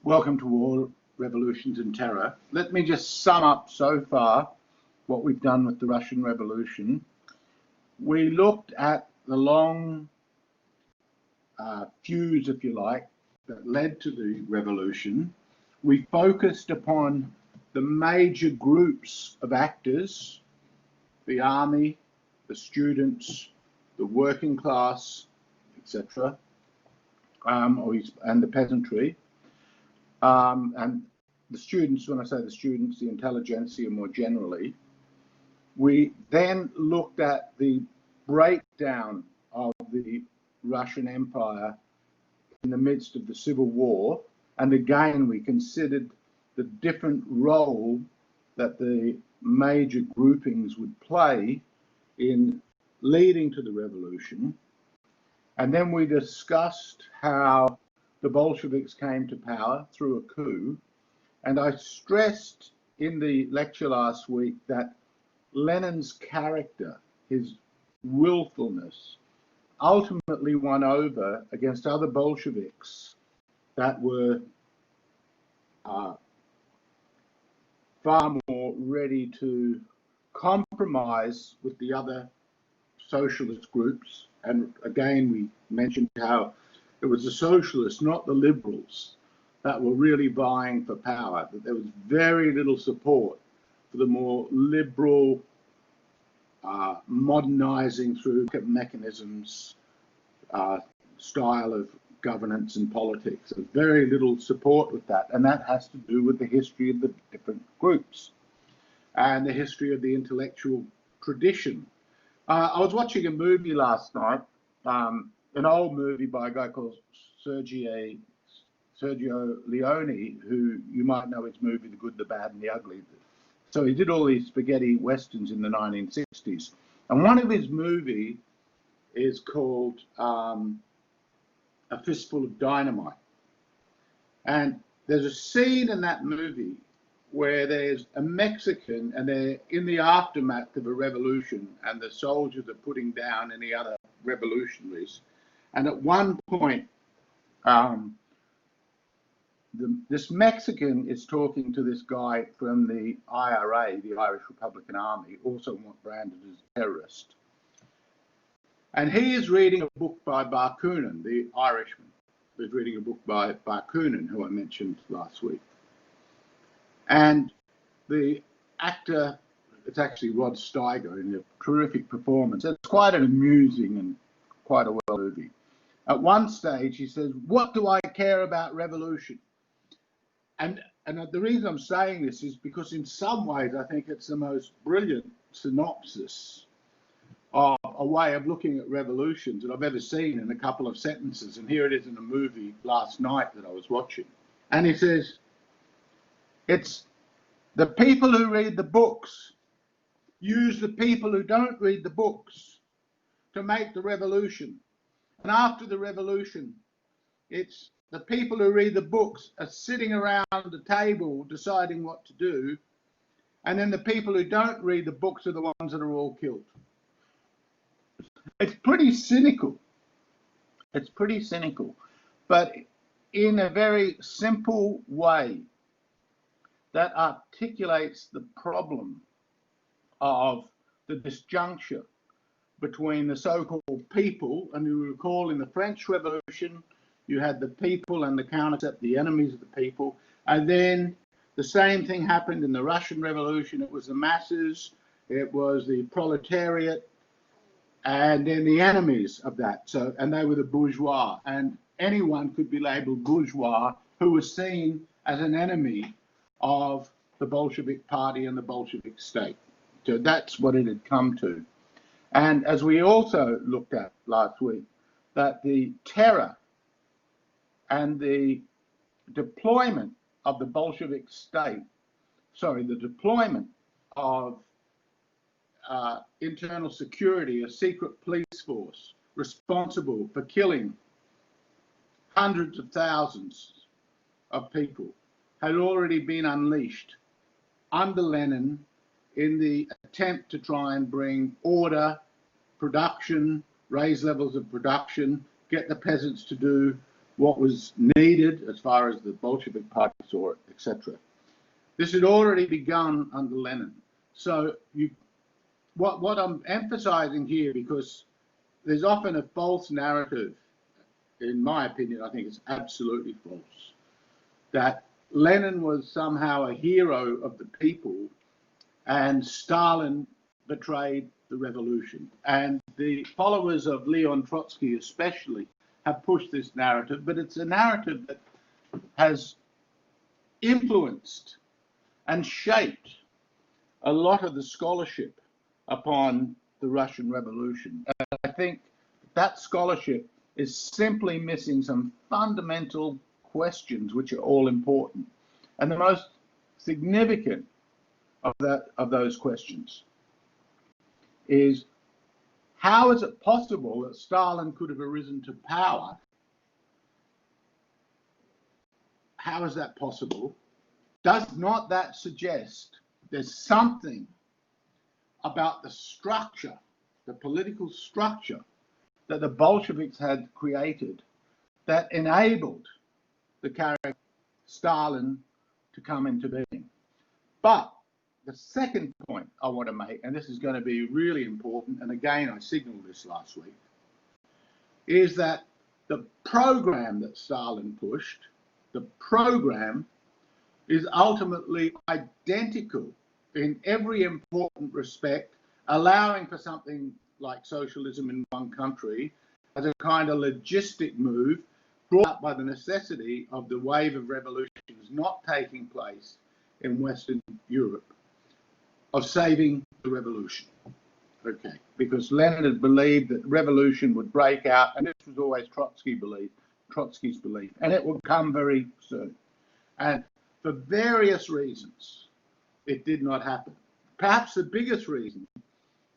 Welcome to War, Revolutions and Terror. Let me just sum up so far what we've done with the Russian Revolution. We looked at the long fuse, if you like, that led to the revolution. We focused upon the major groups of actors, the army, the students, the working class, etc., and the peasantry. And the students, when I say the students, the intelligentsia more generally. We then looked at the breakdown of the Russian Empire in the midst of the Civil War. And again, we considered the different role that the major groupings would play in leading to the revolution. And then we discussed how the Bolsheviks came to power through a coup. And I stressed in the lecture last week that Lenin's character, his willfulness, ultimately won over against other Bolsheviks that were far more ready to compromise with the other socialist groups. And again, we mentioned how it was the socialists, not the liberals, that were really vying for power, that there was very little support for the more liberal, modernizing through mechanisms style of governance and politics. There's very little support with that, and that has to do with the history of the different groups and the history of the intellectual tradition. I was watching a movie last night, an old movie by a guy called Sergio Leone, who you might know his movie The Good, the Bad and the Ugly. So he did all these spaghetti westerns in the 1960s. And one of his movies is called A Fistful of Dynamite. And there's a scene in that movie where there's a Mexican and they're in the aftermath of a revolution and the soldiers are putting down any other revolutionaries. And at one point, this Mexican is talking to this guy from the IRA, the Irish Republican Army, also branded as a terrorist. And he is reading a book by Bakunin, the Irishman. He's reading a book by Bakunin, who I mentioned last week. And the actor, it's actually Rod Steiger in a terrific performance. It's quite an amusing and quite a well movie. At one stage, he says, "What do I care about revolution?" And the reason I'm saying this is because in some ways, I think it's the most brilliant synopsis of a way of looking at revolutions that I've ever seen in a couple of sentences. And here it is in a movie last night that I was watching. And he says, it's the people who read the books use the people who don't read the books to make the revolution. And after the revolution, it's the people who read the books are sitting around the table deciding what to do. And then the people who don't read the books are the ones that are all killed. It's pretty cynical. It's pretty cynical, but in a very simple way that articulates the problem of the disjuncture between the so-called people. And you recall in the French Revolution, you had the people and the countercept, the enemies of the people. And then the same thing happened in the Russian Revolution. It was the masses, it was the proletariat, and then the enemies of that. So, and they were the bourgeois. And anyone could be labeled bourgeois who was seen as an enemy of the Bolshevik party and the Bolshevik state. So that's what it had come to. And as we also looked at last week, that the terror and the deployment of the Bolshevik state, the deployment of internal security, a secret police force responsible for killing hundreds of thousands of people, had already been unleashed under Lenin in the attempt to try and bring order, production, raise levels of production, get the peasants to do what was needed as far as the Bolshevik Party saw it, etc. This had already begun under Lenin. So what I'm emphasizing here, because there's often a false narrative, in my opinion, I think it's absolutely false, that Lenin was somehow a hero of the people and Stalin betrayed the revolution. And the followers of Leon Trotsky especially have pushed this narrative, but it's a narrative that has influenced and shaped a lot of the scholarship upon the Russian Revolution. And I think that scholarship is simply missing some fundamental questions which are all important. And the most significant of those questions is, how is it possible that Stalin could have arisen to power? How is that possible? Does not that suggest there's something about the structure, the political structure that the Bolsheviks had created that enabled the character Stalin to come into being? But the second point I want to make, and this is going to be really important, and again I signaled this last week, is that the program that Stalin pushed, the program is ultimately identical in every important respect, allowing for something like socialism in one country as a kind of logistic move brought up by the necessity of the wave of revolutions not taking place in Western Europe, of saving the revolution. Okay, because Lenin had believed that revolution would break out, and this was always Trotsky's belief, and it would come very soon. And for various reasons, it did not happen. Perhaps the biggest reason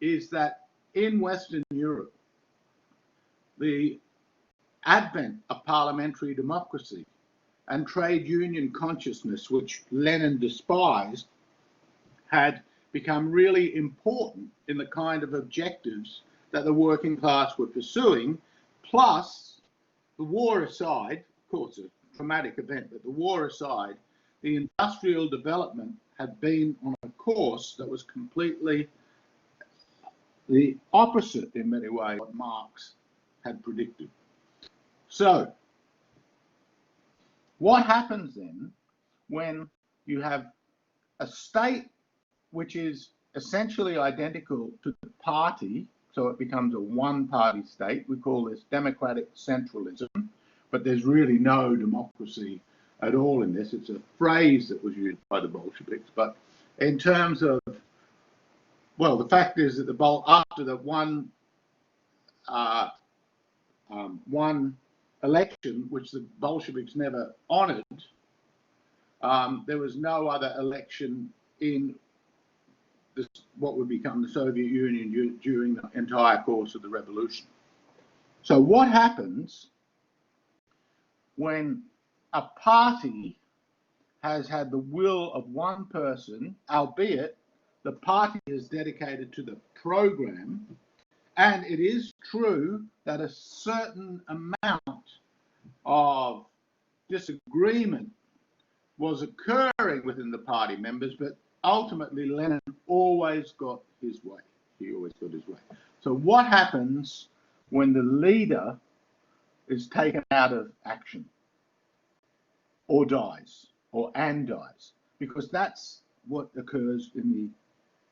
is that in Western Europe, the advent of parliamentary democracy and trade union consciousness, which Lenin despised, had become really important in the kind of objectives that the working class were pursuing. Plus, the war aside, of course, a traumatic event, but the war aside, the industrial development had been on a course that was completely the opposite in many ways what Marx had predicted. So, what happens then when you have a state which is essentially identical to the party, so it becomes a one-party state? We call this democratic centralism, but there's really no democracy at all in this. It's a phrase that was used by the Bolsheviks, but in terms of, well, the fact is that after the one election, which the Bolsheviks never honoured, there was no other election in what would become the Soviet Union during the entire course of the revolution. So what happens when a party has had the will of one person, albeit the party is dedicated to the program, and it is true that a certain amount of disagreement was occurring within the party members, but ultimately Lenin always got his way. He always got his way. So what happens when the leader is taken out of action or dies and dies? Because that's what occurs in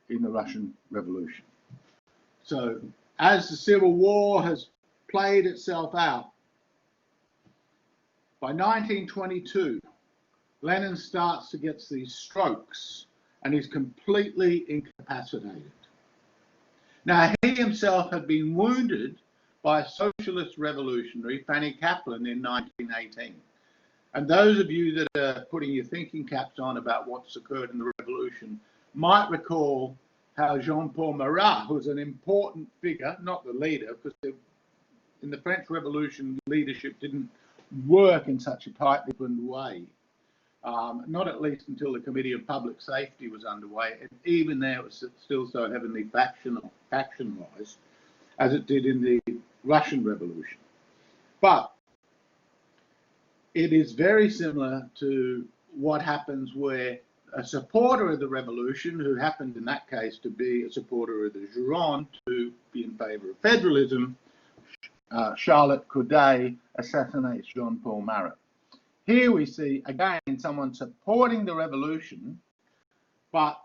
the Russian Revolution. So as the Civil War has played itself out, by 1922, Lenin starts to get these strokes and is completely incapacitated. Now, he himself had been wounded by a socialist revolutionary, Fanny Kaplan, in 1918. And those of you that are putting your thinking caps on about what's occurred in the revolution might recall how Jean-Paul Marat, who was an important figure, not the leader, because in the French Revolution, leadership didn't work in such a tightly linked way. Not at least until the Committee of Public Safety was underway. And even there, it was still so heavily factionalized as it did in the Russian Revolution. But it is very similar to what happens where a supporter of the revolution, who happened in that case to be a supporter of the Gironde, to be in favour of federalism, Charlotte Corday assassinates Jean-Paul Marat. Here we see, again, someone supporting the revolution, but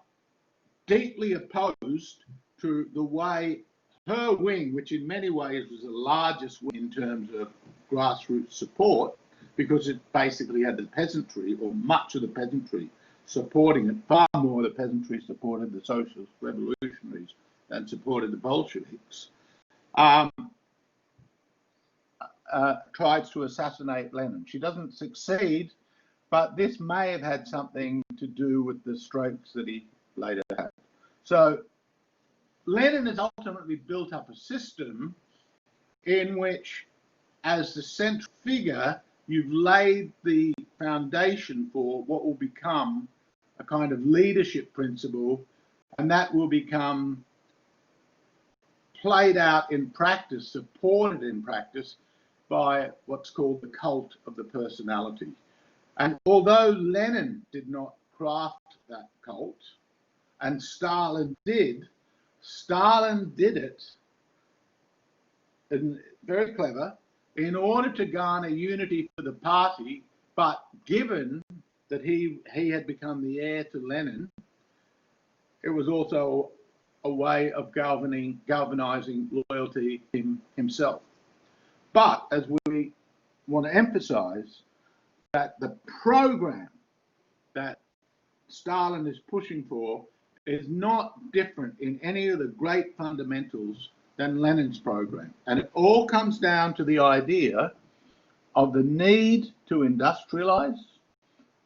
deeply opposed to the way her wing, which in many ways was the largest wing in terms of grassroots support, because it basically had the peasantry, or much of the peasantry, supporting it. Far more of the peasantry supported the socialist revolutionaries than supported the Bolsheviks. Tries to assassinate Lenin. She doesn't succeed, but this may have had something to do with the strokes that he later had. So Lenin has ultimately built up a system in which, as the central figure, you've laid the foundation for what will become a kind of leadership principle, and that will become played out in practice, supported in practice, by what's called the cult of the personality. And although Lenin did not craft that cult, and Stalin did it, and very clever, in order to garner unity for the party, but given that he had become the heir to Lenin, it was also a way of galvanizing loyalty in himself. But as we want to emphasize, that the program that Stalin is pushing for is not different in any of the great fundamentals than Lenin's program. And it all comes down to the idea of the need to industrialize,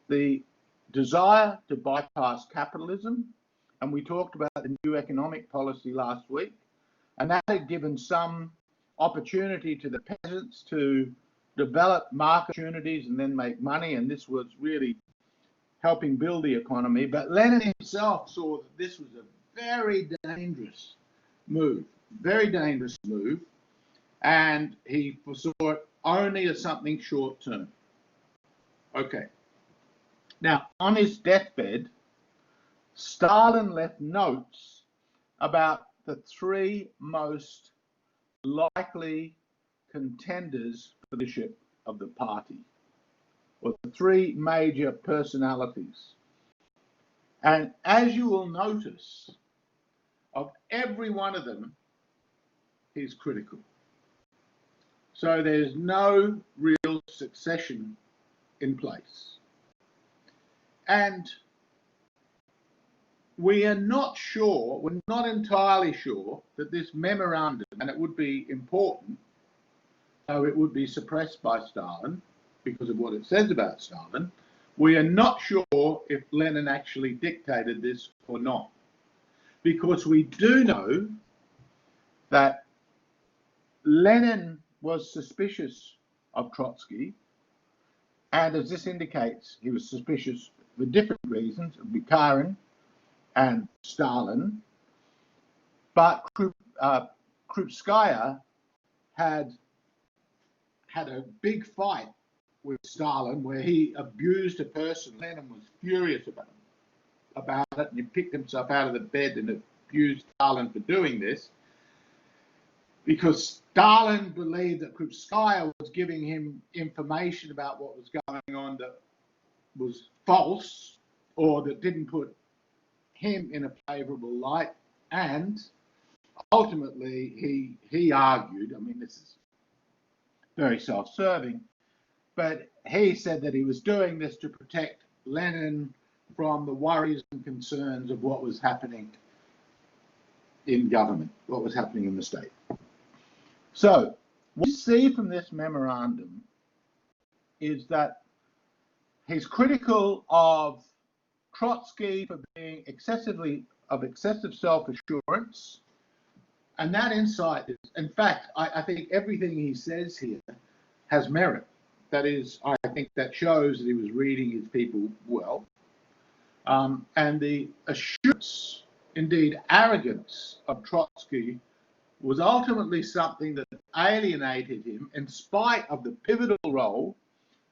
the desire to bypass capitalism, and we talked about the new economic policy last week, and that had given some opportunity to the peasants to develop market opportunities and then make money, and this was really helping build the economy. But Lenin himself saw that this was a very dangerous move, and he foresaw it only as something short term. Okay. Now, on his deathbed, Stalin left notes about the three most likely contenders for the leadership of the party, or the three major personalities. And as you will notice, of every one of them, he's critical. So there's no real succession in place. And we are not sure, we're not entirely sure that this memorandum, and it would be important, though it would be suppressed by Stalin because of what it says about Stalin, we are not sure if Lenin actually dictated this or not. Because we do know that Lenin was suspicious of Trotsky, and as this indicates, he was suspicious for different reasons of Bukharin and Stalin, but Krupskaya had a big fight with Stalin where he abused a person. Lenin was furious about it, and he picked himself out of the bed and abused Stalin for doing this, because Stalin believed that Krupskaya was giving him information about what was going on that was false, or that didn't put him in a favourable light. And ultimately he argued, I mean, this is very self-serving, but he said that he was doing this to protect Lenin from the worries and concerns of what was happening in government, what was happening in the state. So what we see from this memorandum is that he's critical of Trotsky for being of excessive self-assurance, and that insight is, in fact, I think everything he says here has merit. That is, I think that shows that he was reading his people well. And the assurance, indeed arrogance, of Trotsky was ultimately something that alienated him, in spite of the pivotal role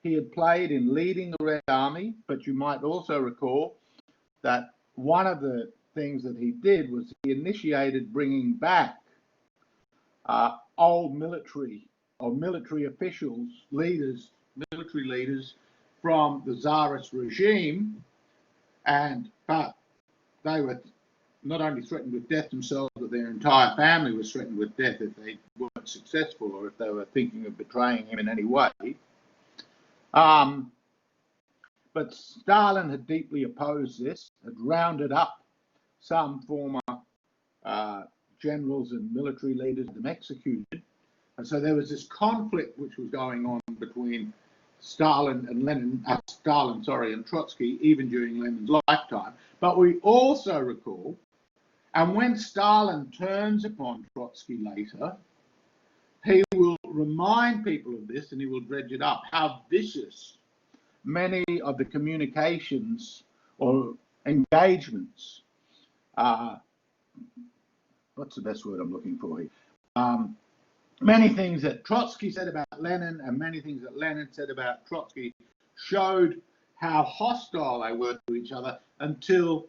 he had played in leading the Red Army, but you might also recall that one of the things that he did was he initiated bringing back old military or military officials, leaders, military leaders from the Tsarist regime, but they were not only threatened with death themselves, but their entire family was threatened with death if they weren't successful or if they were thinking of betraying him in any way. But Stalin had deeply opposed this, had rounded up some former generals and military leaders, them executed. And so there was this conflict which was going on between Stalin and Trotsky, even during Lenin's lifetime. But we also recall, and when Stalin turns upon Trotsky later, he will remind people of this and he will dredge it up, how vicious many of the communications or engagements, what's the best word I'm looking for here? Many things that Trotsky said about Lenin and many things that Lenin said about Trotsky showed how hostile they were to each other until,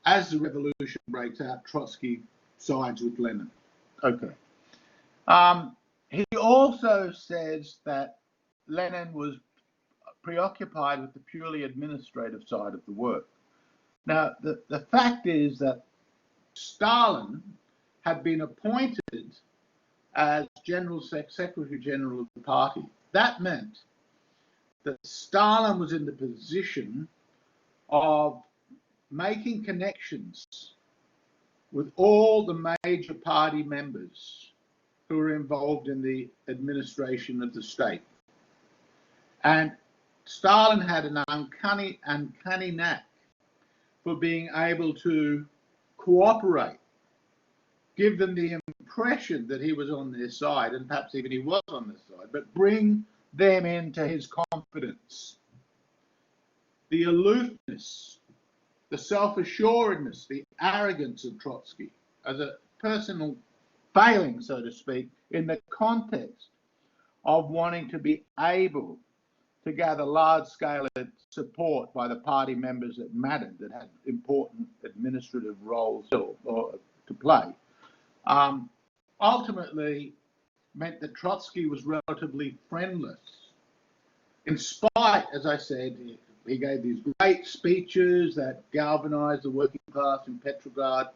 as the revolution breaks out, Trotsky sides with Lenin. Okay. He also says that Lenin was preoccupied with the purely administrative side of the work. Now, the fact is that Stalin had been appointed as Secretary General of the party. That meant that Stalin was in the position of making connections with all the major party members who were involved in the administration of the state. And Stalin had an uncanny knack for being able to cooperate, give them the impression that he was on their side, and perhaps even he was on their side, but bring them into his confidence. The aloofness, the self-assuredness, the arrogance of Trotsky as a personal failing, so to speak, in the context of wanting to be able to gather large-scale support by the party members that mattered, that had important administrative roles or to play, ultimately meant that Trotsky was relatively friendless. In spite, as I said, he gave these great speeches that galvanized the working class in Petrograd.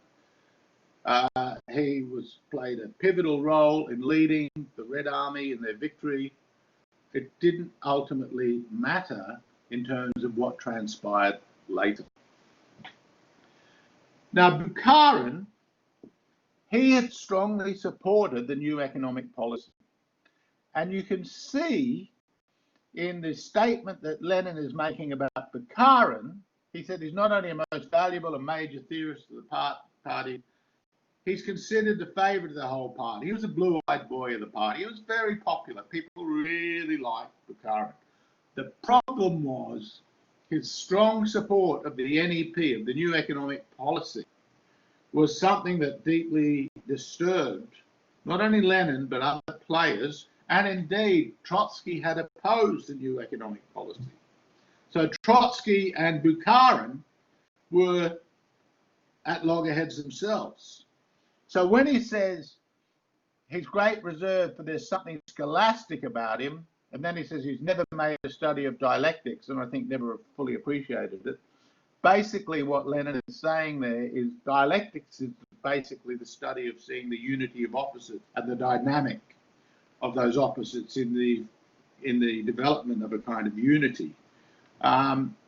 He played a pivotal role in leading the Red Army in their victory. It didn't ultimately matter in terms of what transpired later. Now, Bukharin, he had strongly supported the new economic policy. And you can see in the statement that Lenin is making about Bukharin, he said he's not only a most valuable and major theorist of the party, he's considered the favourite of the whole party. He was a blue-eyed boy of the party. He was very popular. People really liked Bukharin. The problem was his strong support of the NEP, of the new economic policy, was something that deeply disturbed not only Lenin but other players, and indeed Trotsky had opposed the new economic policy. So Trotsky and Bukharin were at loggerheads themselves. So when he says his great reserve for there's something scholastic about him, and then he says he's never made a study of dialectics, and I think never fully appreciated it, basically what Lenin is saying there is dialectics is basically the study of seeing the unity of opposites and the dynamic of those opposites in the development of a kind of unity.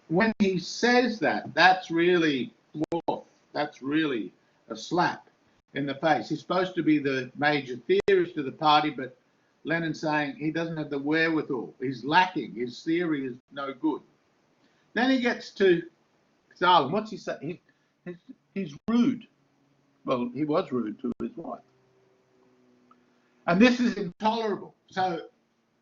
When he says that, that's really a slap in the face. He's supposed to be the major theorist of the party, but Lenin's saying he doesn't have the wherewithal. He's lacking. His theory is no good. Then he gets to Stalin. What's he say? He's rude. Well, he was rude to his wife. And this is intolerable. So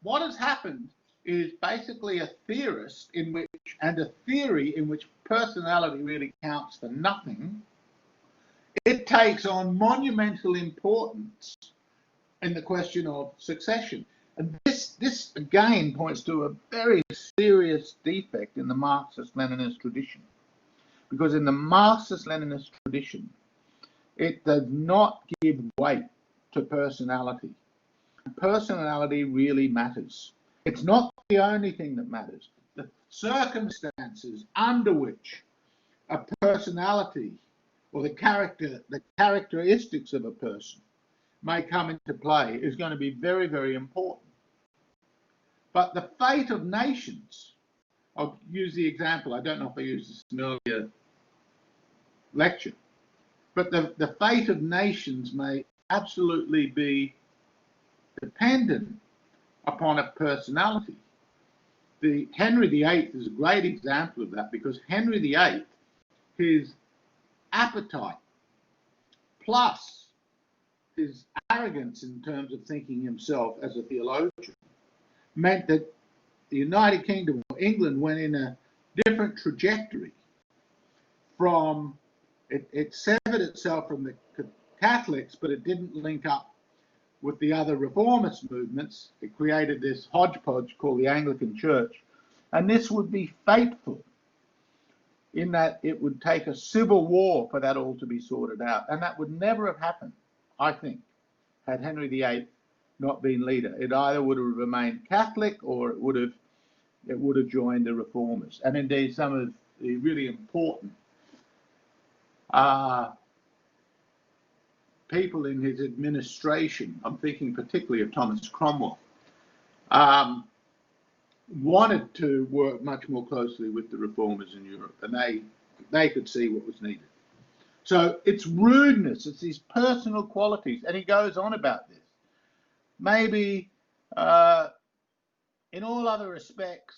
what has happened is basically a theorist and a theory in which personality really counts for nothing. It takes on monumental importance in the question of succession. And this again points to a very serious defect in the Marxist-Leninist tradition, because in the Marxist-Leninist tradition, it does not give weight to personality. Personality really matters. It's not the only thing that matters. The circumstances under which a personality or the characteristics of a person may come into play is going to be very, very important. But the fate of nations, I'll use the example, I don't know if I used this in an earlier lecture, but the fate of nations may absolutely be dependent upon a personality. Henry VIII is a great example of that, because Henry VIII, his appetite plus his arrogance in terms of thinking himself as a theologian meant that the United Kingdom or England went in a different trajectory from, it severed itself from the Catholics, but it didn't link up with the other reformist movements. It created this hodgepodge called the Anglican Church, and this would be fateful in that it would take a civil war for that all to be sorted out, and that would never have happened, I think, had Henry VIII not been leader. It either would have remained Catholic or it would have joined the reformers. And indeed, some of the really important people in his administration, I'm thinking particularly of Thomas Cromwell, wanted to work much more closely with the reformers in Europe, and they could see what was needed. So it's rudeness, it's these personal qualities, and he goes on about this. Maybe in all other respects,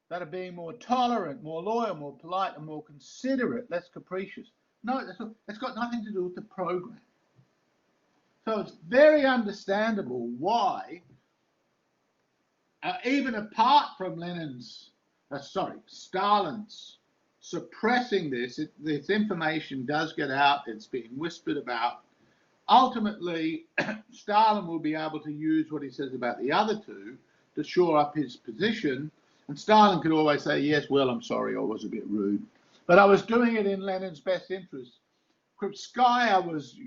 that are being more tolerant, more loyal, more polite, and more considerate, less capricious. No, it's got nothing to do with the program. So it's very understandable why, even apart from Stalin's suppressing this information does get out, it's being whispered about. Ultimately, Stalin will be able to use what he says about the other two to shore up his position, and Stalin could always say, yes, well, I'm sorry, I was a bit rude, but I was doing it in Lenin's best interest. Krupskaya was,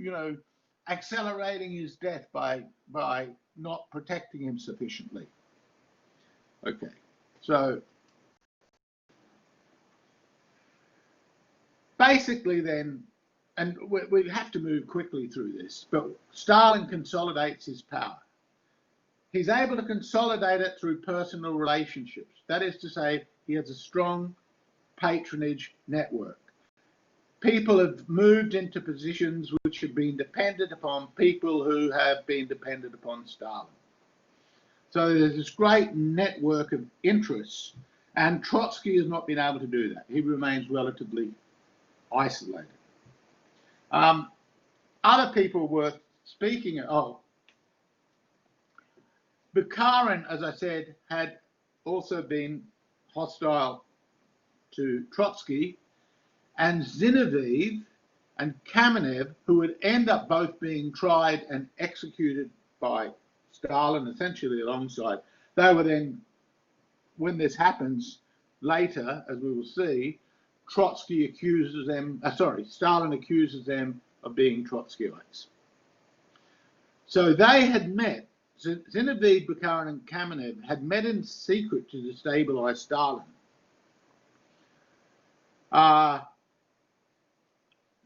accelerating his death by not protecting him sufficiently. Okay, so basically then, and we have to move quickly through this, but Stalin consolidates his power. He's able to consolidate it through personal relationships. That is to say, he has a strong patronage network. People have moved into positions which have been dependent upon people who have been dependent upon Stalin. So there's this great network of interests, and Trotsky has not been able to do that. He remains relatively isolated. Other people worth speaking of, Bukharin, as I said, had also been hostile to Trotsky, and Zinoviev and Kamenev, who would end up both being tried and executed by Stalin, essentially alongside. They were then, when this happens later, as we will see, Stalin accuses them of being Trotskyites. So they had met, Zinoviev, Bukharin and Kamenev had met in secret to destabilize Stalin.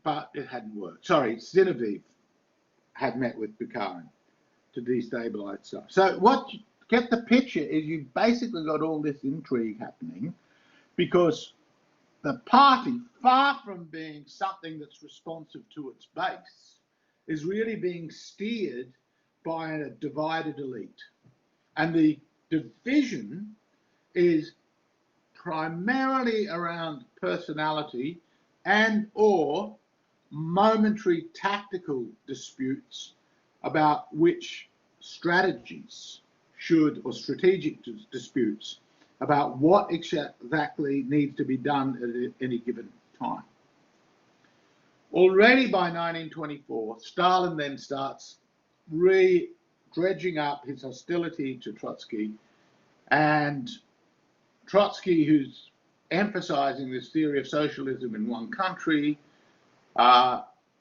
But it hadn't worked. Sorry, Zinoviev had met with Bukharin to destabilize Stalin. So what you get the picture is you've basically got all this intrigue happening, because the party, far from being something that's responsive to its base, is really being steered by a divided elite. And the division is primarily around personality and or momentary tactical disputes about which strategies should, or strategic disputes about what exactly needs to be done at any given time. Already by 1924, Stalin then starts dredging up his hostility to Trotsky, and Trotsky, who's emphasizing this theory of socialism in one country,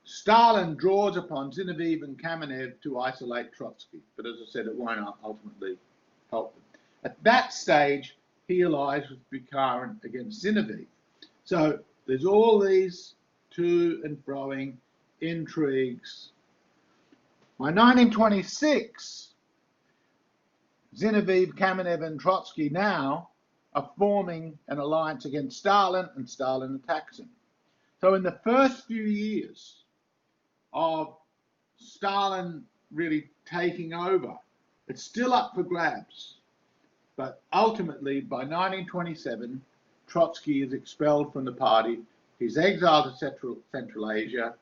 Stalin draws upon Zinoviev and Kamenev to isolate Trotsky, but as I said, it won't ultimately help them. At that stage, he allies with Bukharin against Zinoviev. So there's all these to and froing intrigues. By 1926, Zinoviev, Kamenev, and Trotsky now are forming an alliance against Stalin, and Stalin attacks him. So in the first few years of Stalin really taking over, it's still up for grabs. But ultimately, by 1927, Trotsky is expelled from the party. He's exiled to Central Asia.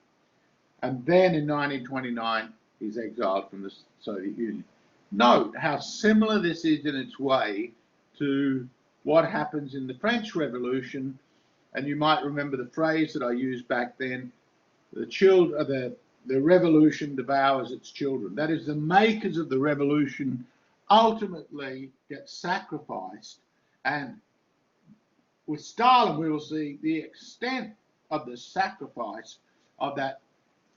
And then in 1929, he's exiled from the Soviet Union. Note how similar this is in its way to what happens in the French Revolution. And you might remember the phrase that I used back then, the revolution devours its children. That is, the makers of the revolution ultimately get sacrificed. And with Stalin, we will see the extent of the sacrifice of that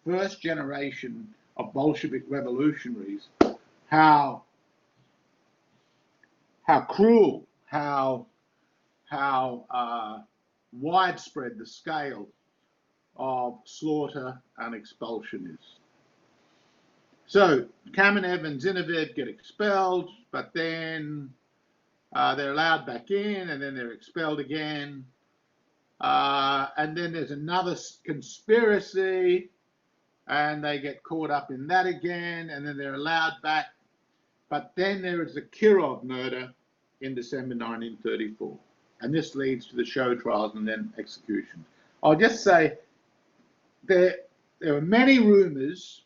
first generation of Bolshevik revolutionaries, how cruel, how widespread the scale of slaughter and expulsion is. So Kamenev and Zinoviev get expelled, but then they're allowed back in, and then they're expelled again. And then there's another conspiracy, and they get caught up in that again, and then they're allowed back. But then there is the Kirov murder in December 1934. And this leads to the show trials and then executions. I'll just say there are many rumors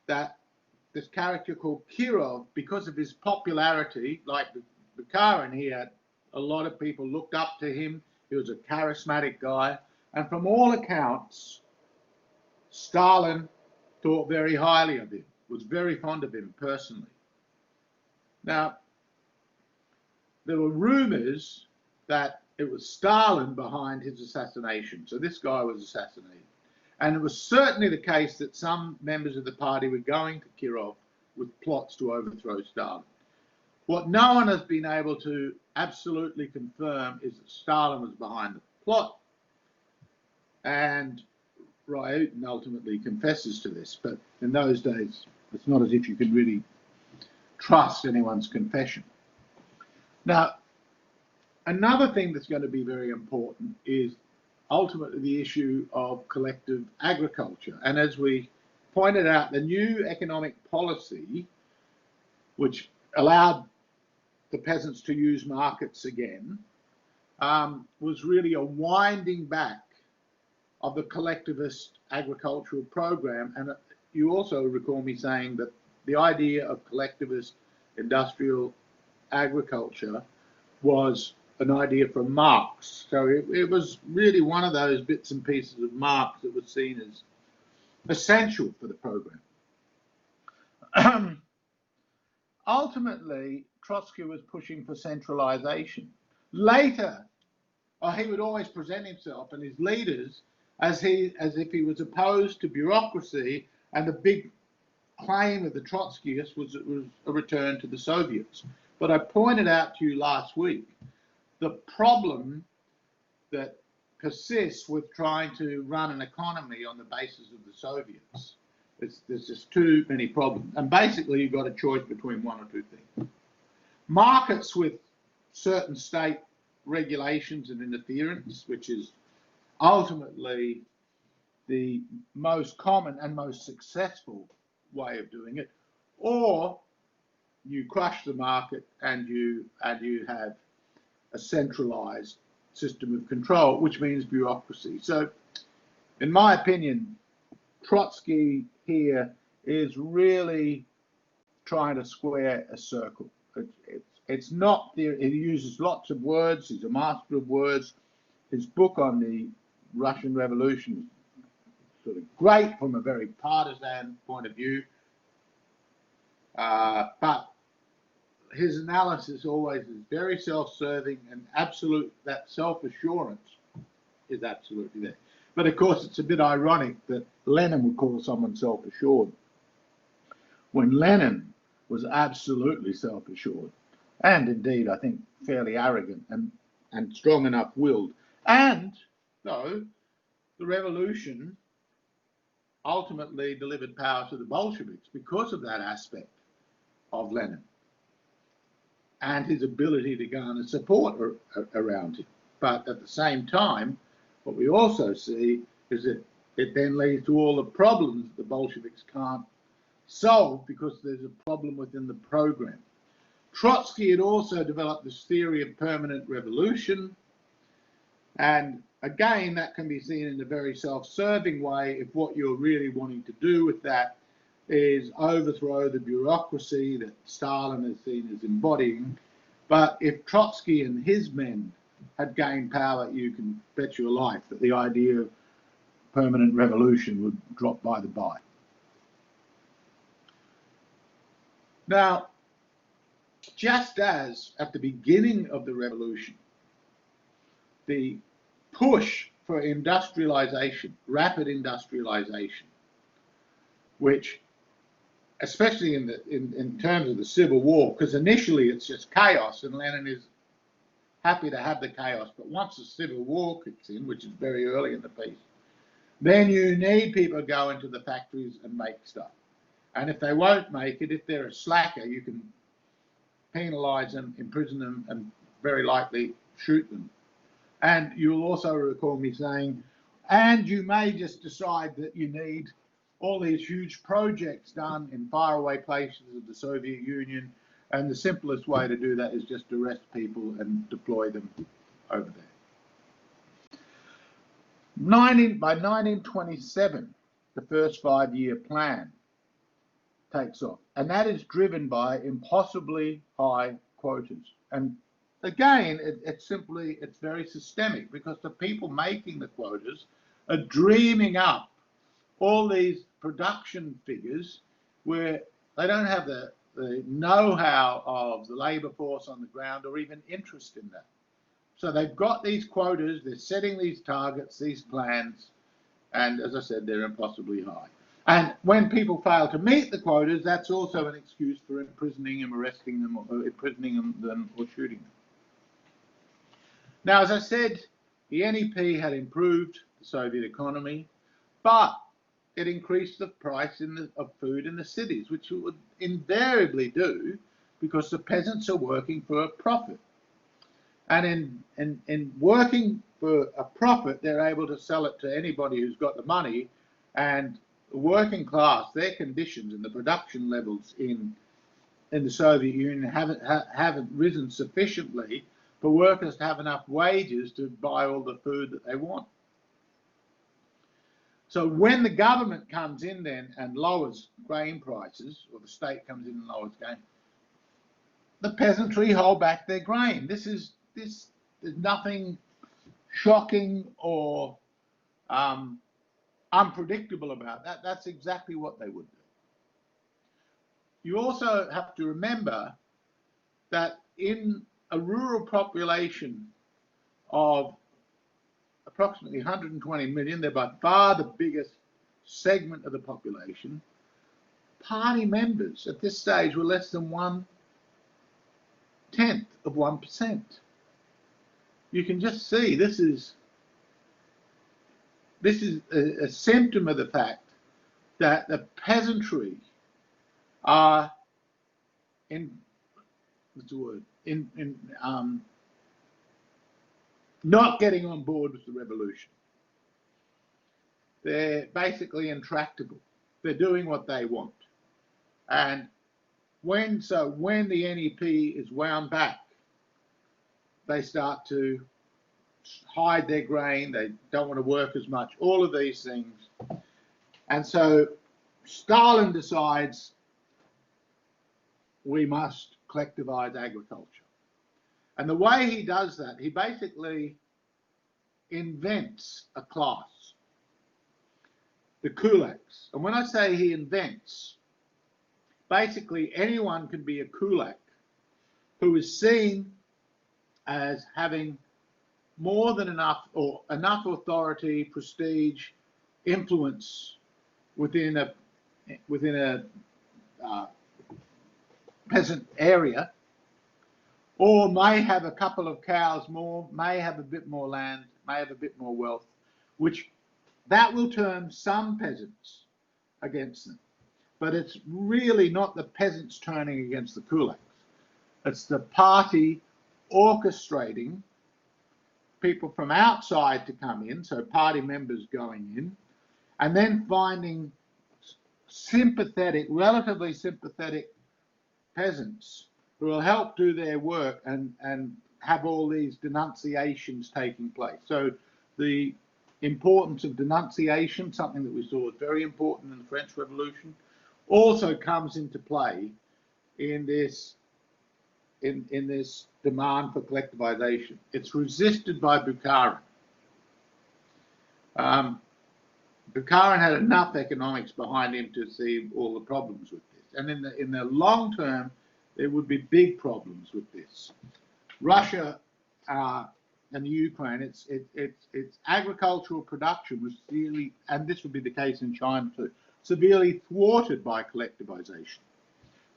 that this character called Kirov, because of his popularity, like Bukharin, he had a lot of people looked up to him. He was a charismatic guy. And from all accounts, Stalin thought very highly of him, was very fond of him personally. Now, there were rumors that it was Stalin behind his assassination. So this guy was assassinated. And it was certainly the case that some members of the party were going to Kirov with plots to overthrow Stalin. What no one has been able to absolutely confirm is that Stalin was behind the plot. And Ryutin ultimately confesses to this. But in those days, it's not as if you could really trust anyone's confession. Now, another thing that's going to be very important is ultimately the issue of collective agriculture. And as we pointed out, the new economic policy, which allowed the peasants to use markets again, was really a winding back of the collectivist agricultural program. And you also recall me saying that the idea of collectivist industrial agriculture was an idea from Marx. So it was really one of those bits and pieces of Marx that was seen as essential for the program. Ultimately, Trotsky was pushing for centralization. Later, he would always present himself and his leaders as if he was opposed to bureaucracy, and the big claim of the Trotskyists was it was a return to the Soviets. But I pointed out to you last week the problem that persists with trying to run an economy on the basis of the Soviets. There's just too many problems. And basically, you've got a choice between one or two things. Markets with certain state regulations and interference, which is ultimately the most common and most successful way of doing it, or you crush the market and you have a centralized system of control, which means bureaucracy. So, in my opinion, Trotsky here is really trying to square a circle. It's not there. He uses lots of words. He's a master of words. His book on the Russian Revolution is sort of great from a very partisan point of view. But his analysis always is very self-serving and absolute. That self-assurance is absolutely there. But of course, it's a bit ironic that Lenin would call someone self-assured when Lenin was absolutely self-assured and indeed, I think, fairly arrogant and strong enough willed. And though the revolution ultimately delivered power to the Bolsheviks because of that aspect of Lenin and his ability to garner support around him. But at the same time, what we also see is that it then leads to all the problems the Bolsheviks can't solve because there's a problem within the program. Trotsky had also developed this theory of permanent revolution, and again, that can be seen in a very self-serving way if what you're really wanting to do with that is overthrow the bureaucracy that Stalin is seen as embodying. But if Trotsky and his men had gained power, you can bet your life that the idea of permanent revolution would drop by the by. Now, just as at the beginning of the revolution, the push for industrialization, rapid industrialization, which, especially in terms of the Civil War, because initially it's just chaos, and Lenin is happy to have the chaos, but once the Civil War kicks in, which is very early in the piece, then you need people to go into the factories and make stuff. And if they won't make it, if they're a slacker, you can penalise them, imprison them, and very likely shoot them. And you'll also recall me saying, and you may just decide that you need all these huge projects done in faraway places of the Soviet Union, and the simplest way to do that is just arrest people and deploy them over there. By 1927, the first 5-year plan takes off, and that is driven by impossibly high quotas. And again, it's very systemic, because the people making the quotas are dreaming up all these production figures where they don't have the know-how of the labour force on the ground or even interest in that. So they've got these quotas, they're setting these targets, these plans, and as I said, they're impossibly high. And when people fail to meet the quotas, that's also an excuse for imprisoning them, arresting them, or imprisoning them or shooting them. Now, as I said, the NEP had improved the Soviet economy, but it increased the price of food in the cities, which it would invariably do because the peasants are working for a profit. And in working for a profit, they're able to sell it to anybody who's got the money. And the working class, their conditions and the production levels in the Soviet Union haven't risen sufficiently for workers to have enough wages to buy all the food that they want. So when the government comes in then and lowers grain prices, or the state comes in and lowers grain, the peasantry hold back their grain. There's nothing shocking or unpredictable about that. That's exactly what they would do. You also have to remember that in a rural population of approximately 120 million, they're by far the biggest segment of the population. Party members at this stage were less than 1/10 of 1%. You can just see this is a symptom of the fact that the peasantry are not getting on board with the revolution. They're basically intractable. They're doing what they want. And when the NEP is wound back, they start to hide their grain, they don't want to work as much, all of these things. And so Stalin decides we must collectivize agriculture. And the way he does that, he basically invents a class, the kulaks. And when I say he invents, basically anyone can be a kulak who is seen as having more than enough, or enough authority, prestige, influence within a peasant area, or may have a couple of cows more, may have a bit more land, may have a bit more wealth, which that will turn some peasants against them. But it's really not the peasants turning against the kulaks. It's the party orchestrating people from outside to come in, so party members going in, and then finding sympathetic, relatively sympathetic peasants who will help do their work and have all these denunciations taking place. So the importance of denunciation, something that we saw was very important in the French Revolution, also comes into play in this demand for collectivization. It's resisted by Bukharin. Bukharin had enough economics behind him to see all the problems with this. And in the long term, there would be big problems with this. Russia and the Ukraine, its agricultural production was severely, and this would be the case in China too, severely thwarted by collectivization.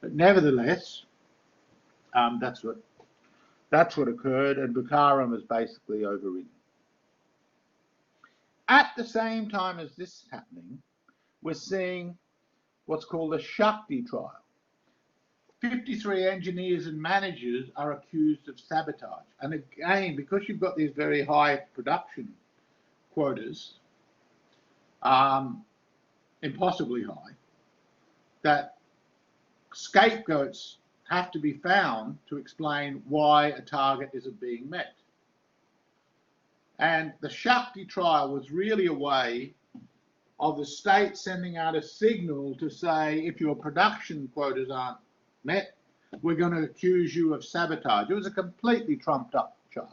But nevertheless, that's what occurred, and Bukharin was basically overridden. At the same time as this is happening, we're seeing what's called a Shakti trial. 53 engineers and managers are accused of sabotage. And again, because you've got these very high production quotas, impossibly high, that scapegoats have to be found to explain why a target isn't being met. And the Shakti trial was really a way of the state sending out a signal to say, if your production quotas aren't met, we're going to accuse you of sabotage. It was a completely trumped up charge.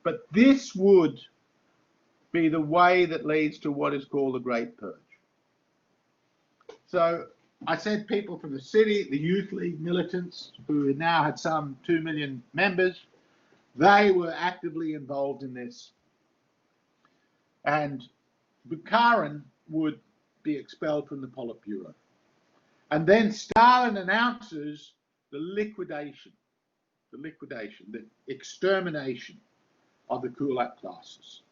But this would be the way that leads to what is called the Great Purge. So I said people from the city, the Youth League militants, who now had some 2 million members, they were actively involved in this. And Bukharin would be expelled from the Politburo. And then Stalin announces the liquidation, the extermination of the kulak classes.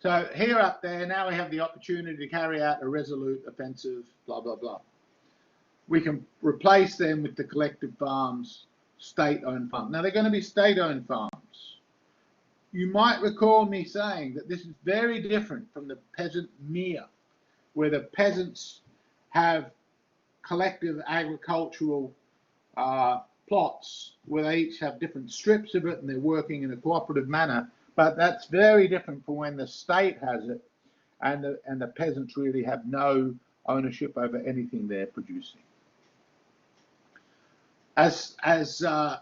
So here up there, now we have the opportunity to carry out a resolute offensive, blah, blah, blah. We can replace them with the collective farms, state-owned farms. Now, they're going to be state-owned farms. You might recall me saying that this is very different from the peasant mir, where the peasants have collective agricultural plots where they each have different strips of it and they're working in a cooperative manner. But that's very different from when the state has it and the peasants really have no ownership over anything they're producing. I'll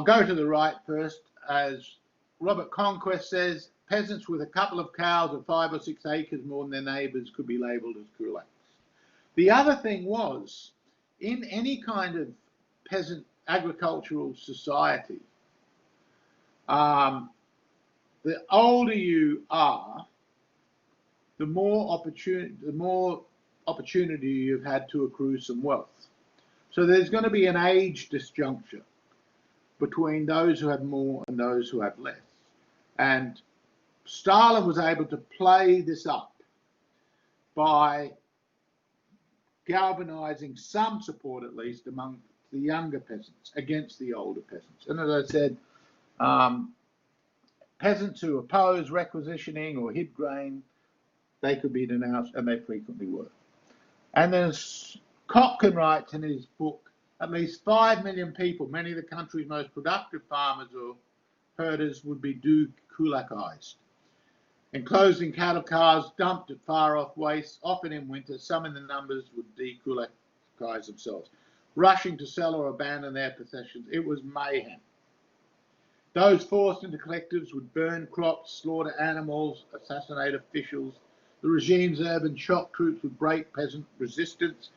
go to the right first. As Robert Conquest says, peasants with a couple of cows or 5 or 6 acres more than their neighbours could be labelled as kulaks. The other thing was, in any kind of peasant agricultural society, the older you are, the more opportunity you've had to accrue some wealth. So there's going to be an age disjuncture between those who have more and those who have less. And Stalin was able to play this up by galvanizing some support, at least, among the younger peasants against the older peasants. And as I said, peasants who oppose requisitioning or hid grain, they could be denounced, and they frequently were. And as Copkin writes in his book, at least 5 million people, many of the country's most productive farmers or herders, would be kulakized. Enclosed in cattle cars dumped at far-off wastes, often in winter, some in the numbers would de-kulakize themselves, rushing to sell or abandon their possessions. It was mayhem. Those forced into collectives would burn crops, slaughter animals, assassinate officials, the regime's urban shock troops would break peasant resistance.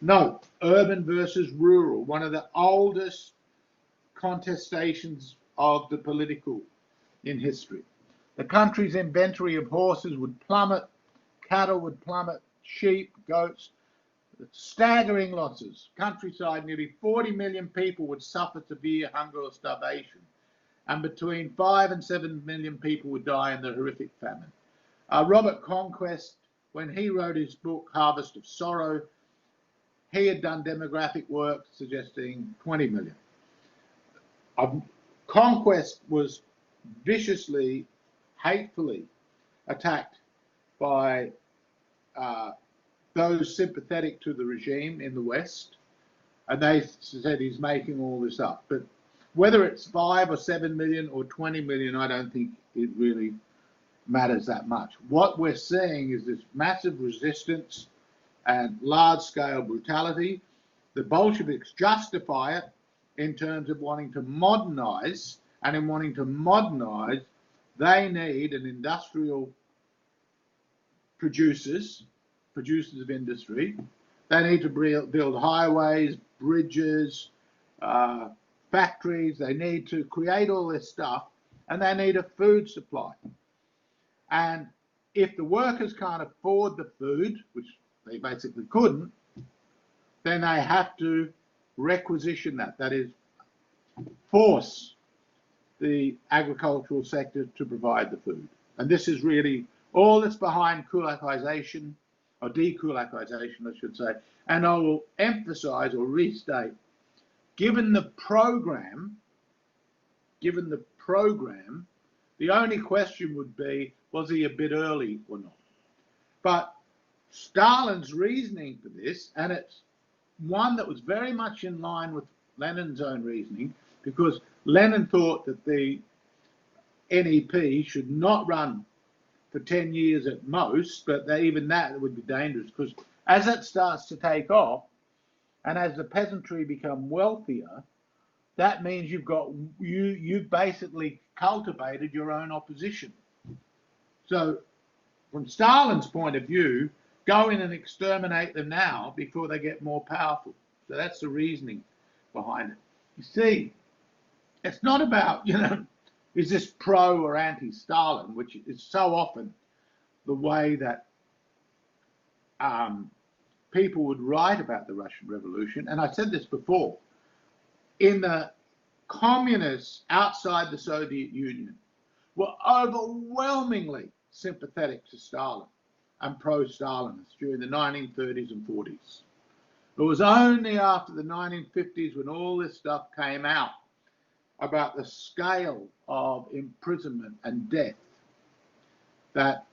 Note, urban versus rural, one of the oldest contestations of the political in history. The country's inventory of horses would plummet, cattle would plummet, sheep, goats, staggering losses. Countryside, nearly 40 million people would suffer severe hunger or starvation, and between 5 and 7 million people would die in the horrific famine. Robert Conquest, when he wrote his book Harvest of Sorrow, he had done demographic work suggesting 20 million. Conquest was viciously, hatefully attacked by those sympathetic to the regime in the West, and they said he's making all this up. But whether it's 5 or 7 million or 20 million, I don't think it really matters that much. What we're seeing is this massive resistance and large-scale brutality. The Bolsheviks justify it in terms of wanting to modernize, and in wanting to modernize, they need an industrial producers of industry. They need to build highways, bridges, factories. They need to create all this stuff, and they need a food supply. And if the workers can't afford the food, which they basically couldn't, then they have to requisition that. That is, force the agricultural sector to provide the food. And this is really all that's behind kulakization, or dekulakization, I should say. And I will emphasize or restate, given the program, the only question would be, was he a bit early or not? But Stalin's reasoning for this, and it's one that was very much in line with Lenin's own reasoning, because Lenin thought that the NEP should not run for 10 years at most, but even that would be dangerous, because as it starts to take off, and as the peasantry become wealthier, that means you've basically cultivated your own opposition. So from Stalin's point of view, go in and exterminate them now before they get more powerful. So that's the reasoning behind it. You see, it's not about, is this pro or anti-Stalin, which is so often the way that people would write about the Russian Revolution. And I said this before, in the communists outside the Soviet Union were overwhelmingly sympathetic to Stalin and pro-Stalinists during the 1930s and 40s. It was only after the 1950s, when all this stuff came out about the scale of imprisonment and death, that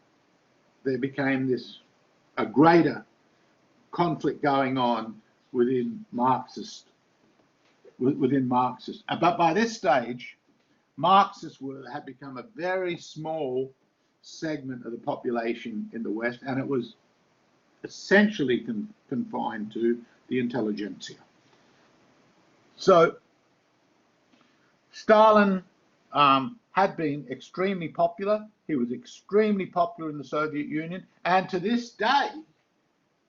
there became a greater conflict going on within Marxists. But by this stage, Marxists had become a very small segment of the population in the West, and it was essentially confined to the intelligentsia. So Stalin had been extremely popular. He was extremely popular in the Soviet Union, and to this day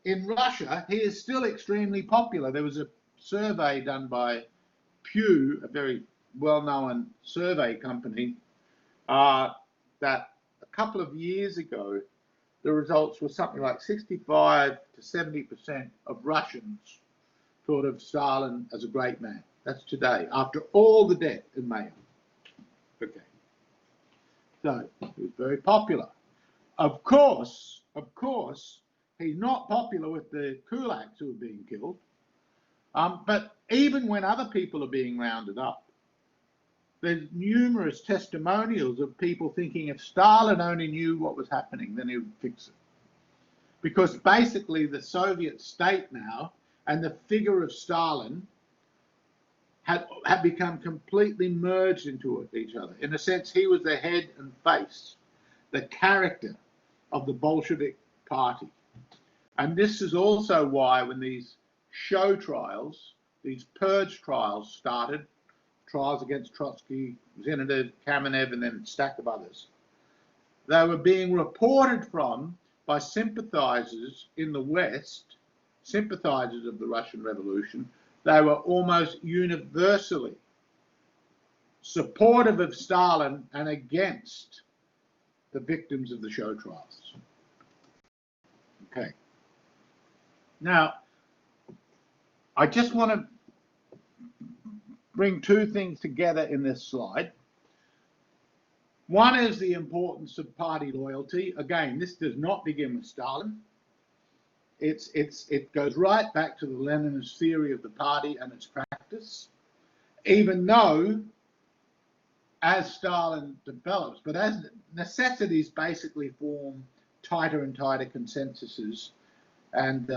in Russia he is still extremely popular. There was a survey done by Pew, a very well-known survey company, that a couple of years ago the results were something like 65 to 70% of Russians thought of Stalin as a great man. That's today, after all the death and mayhem. Okay. So he was very popular. Of course, he's not popular with the kulaks who are being killed. But even when other people are being rounded up, there's numerous testimonials of people thinking if Stalin only knew what was happening, then he would fix it. Because basically the Soviet state now and the figure of Stalin had become completely merged into each other. In a sense, he was the head and face, the character of the Bolshevik party. And this is also why when these show trials, these purge trials started, trials against Trotsky, Zinoviev, Kamenev, and then a stack of others, they were being reported from by sympathizers in the West, sympathizers of the Russian Revolution. They were almost universally supportive of Stalin and against the victims of the show trials. Okay. Now, I just want to bring two things together in this slide. One is the importance of party loyalty. Again, this does not begin with Stalin. It goes right back to the Leninist theory of the party and its practice, even though, as Stalin develops, but as necessities basically form tighter and tighter consensuses and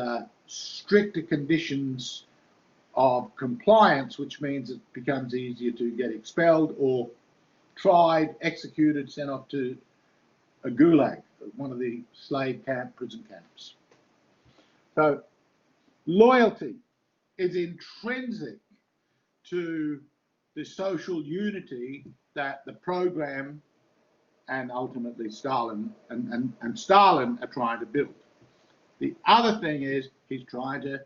stricter conditions of compliance, which means it becomes easier to get expelled or tried, executed, sent off to a gulag, one of the slave camp, prison camps. So loyalty is intrinsic to the social unity that the program and ultimately Stalin and Stalin are trying to build. The other thing is he's trying to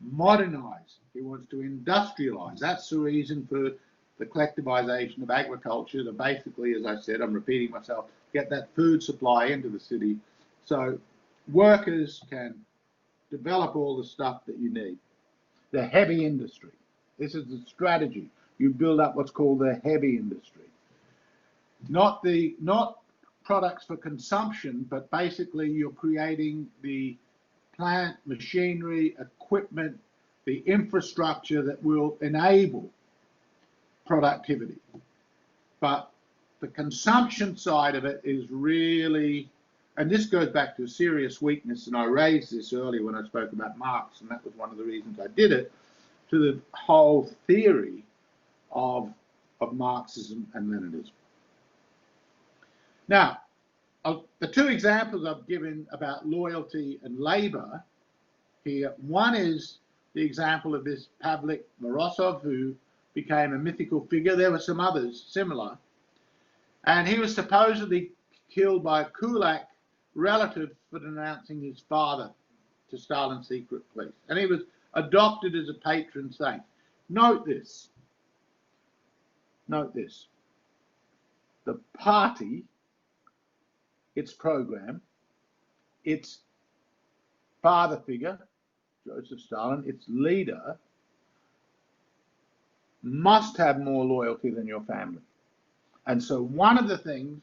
modernize. He wants to industrialize. That's the reason for the collectivization of agriculture, to basically, as I said, I'm repeating myself, get that food supply into the city so workers can develop all the stuff that you need. The heavy industry. This is the strategy. You build up what's called the heavy industry. Not products for consumption, but basically you're creating the plant, machinery, equipment, the infrastructure that will enable productivity. But the consumption side of it is really, and this goes back to a serious weakness, and I raised this earlier when I spoke about Marx, and that was one of the reasons I did it, to the whole theory of Marxism and Leninism. Now, the two examples I've given about loyalty and labor here, one is the example of this Pavlik Morozov, who became a mythical figure. There were some others similar. And he was supposedly killed by a kulak relative for denouncing his father to Stalin's secret police. And he was adopted as a patron saint. Note this. Note this. The party, its program, its father figure, Joseph Stalin, its leader, must have more loyalty than your family. And so one of the things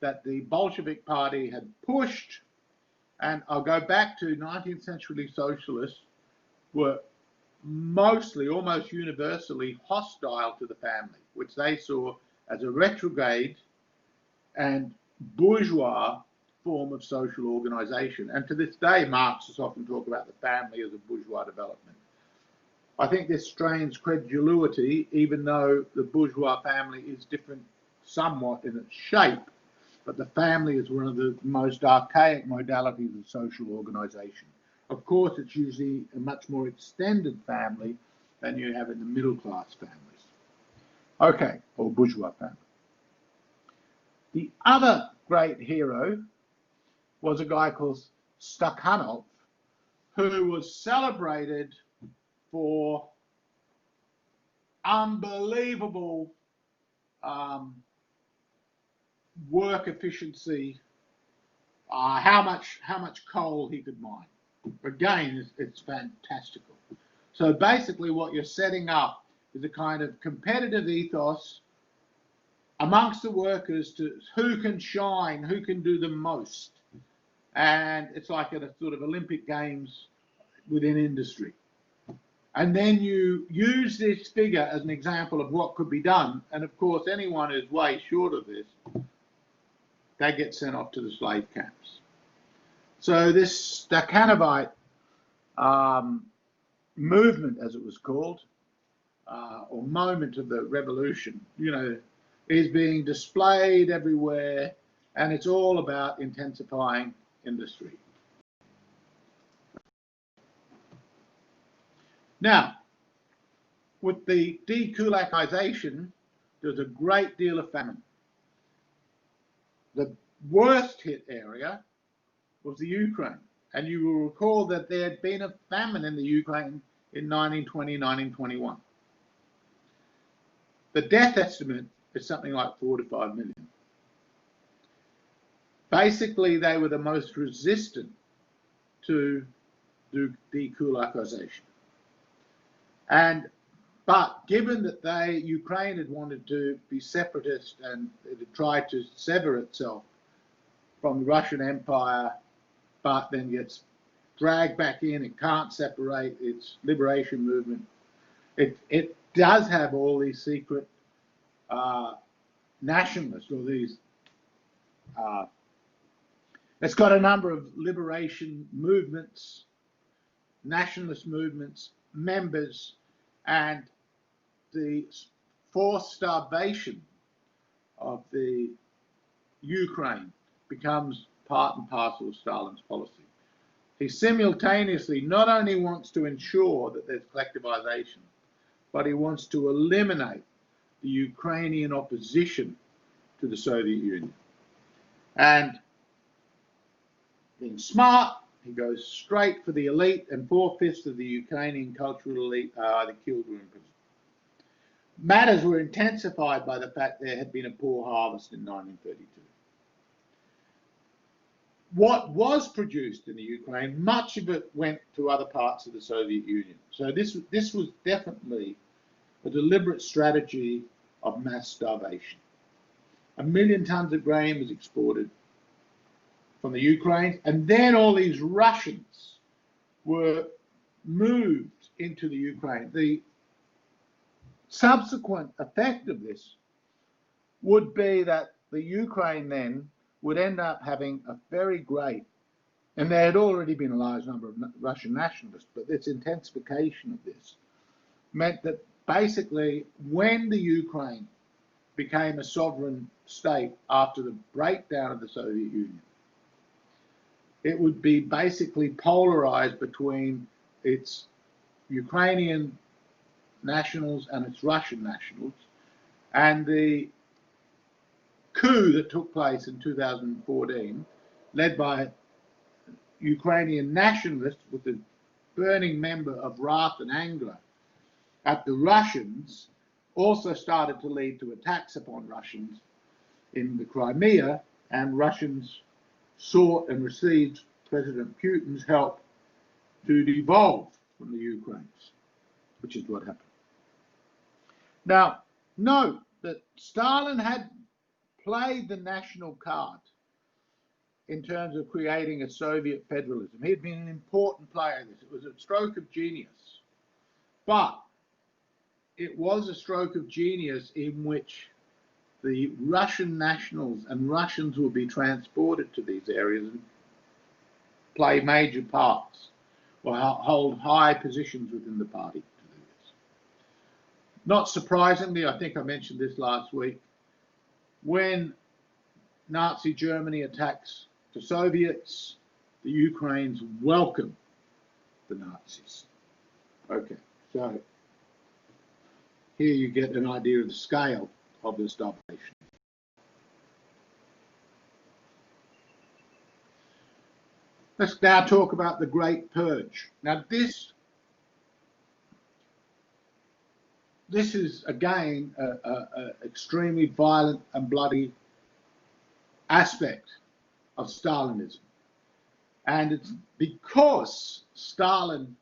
that the Bolshevik Party had pushed, and I'll go back to 19th century socialists, were mostly, almost universally hostile to the family, which they saw as a retrograde and bourgeois form of social organization. And to this day, Marxists often talk about the family as a bourgeois development. I think this strains credulity, even though the bourgeois family is different somewhat in its shape, but the family is one of the most archaic modalities of social organization. Of course, it's usually a much more extended family than you have in the middle class families. Okay, or bourgeois family. The other great hero was a guy called Stakhanov, who was celebrated for unbelievable work efficiency, how much coal he could mine. Again, it's fantastical. So basically what you're setting up is a kind of competitive ethos amongst the workers to who can shine, who can do the most. And it's like at a sort of Olympic Games within industry. And then you use this figure as an example of what could be done. And of course, anyone who's way short of this, they get sent off to the slave camps. So this Stakhanovite movement, as it was called, or moment of the revolution, you know, is being displayed everywhere, and it's all about intensifying industry. Now, with the dekulakization, there's a great deal of famine. The worst hit area was the Ukraine. And you will recall that there had been a famine in the Ukraine in 1920, 1921. The death estimate is something like 4 to 5 million. Basically, they were the most resistant to dekulakization. But given that Ukraine had wanted to be separatist and it had tried to sever itself from the Russian Empire, but then gets dragged back in, it can't separate its liberation movement. It does have all these secret nationalists, or these. It's got a number of liberation movements, nationalist movements, members, and the forced starvation of the Ukraine becomes part and parcel of Stalin's policy. He simultaneously not only wants to ensure that there's collectivization, but he wants to eliminate the Ukrainian opposition to the Soviet Union. And being smart, he goes straight for the elite, and 4/5 of the Ukrainian cultural elite are either killed or imprisoned. Matters were intensified by the fact there had been a poor harvest in 1932. What was produced in the Ukraine, much of it went to other parts of the Soviet Union. So this was definitely a deliberate strategy of mass starvation. 1 million tons of grain was exported from the Ukraine, and then all these Russians were moved into the Ukraine. The subsequent effect of this would be that the Ukraine then would end up having a very great, and there had already been a large number of Russian nationalists, but this intensification of this meant that basically when the Ukraine became a sovereign state after the breakdown of the Soviet Union, it would be basically polarized between its Ukrainian nationals and its Russian nationals. And the coup that took place in 2014, led by Ukrainian nationalists with the burning member of wrath and anger at the Russians, also started to lead to attacks upon Russians in the Crimea, and Russians sought and received President Putin's help to devolve from the Ukrainians, which is what happened. Now, note that Stalin had played the national card in terms of creating a Soviet federalism. He had been an important player in this. It was a stroke of genius. But it was a stroke of genius in which the Russian nationals and Russians will be transported to these areas and play major parts or hold high positions within the party to do this. Not surprisingly, I think I mentioned this last week, when Nazi Germany attacks the Soviets, the Ukrainians welcome the Nazis. Okay, so here you get an idea of the scale of this starvation. Let's now talk about the Great Purge. Now this is again an extremely violent and bloody aspect of Stalinism. And it's because Stalin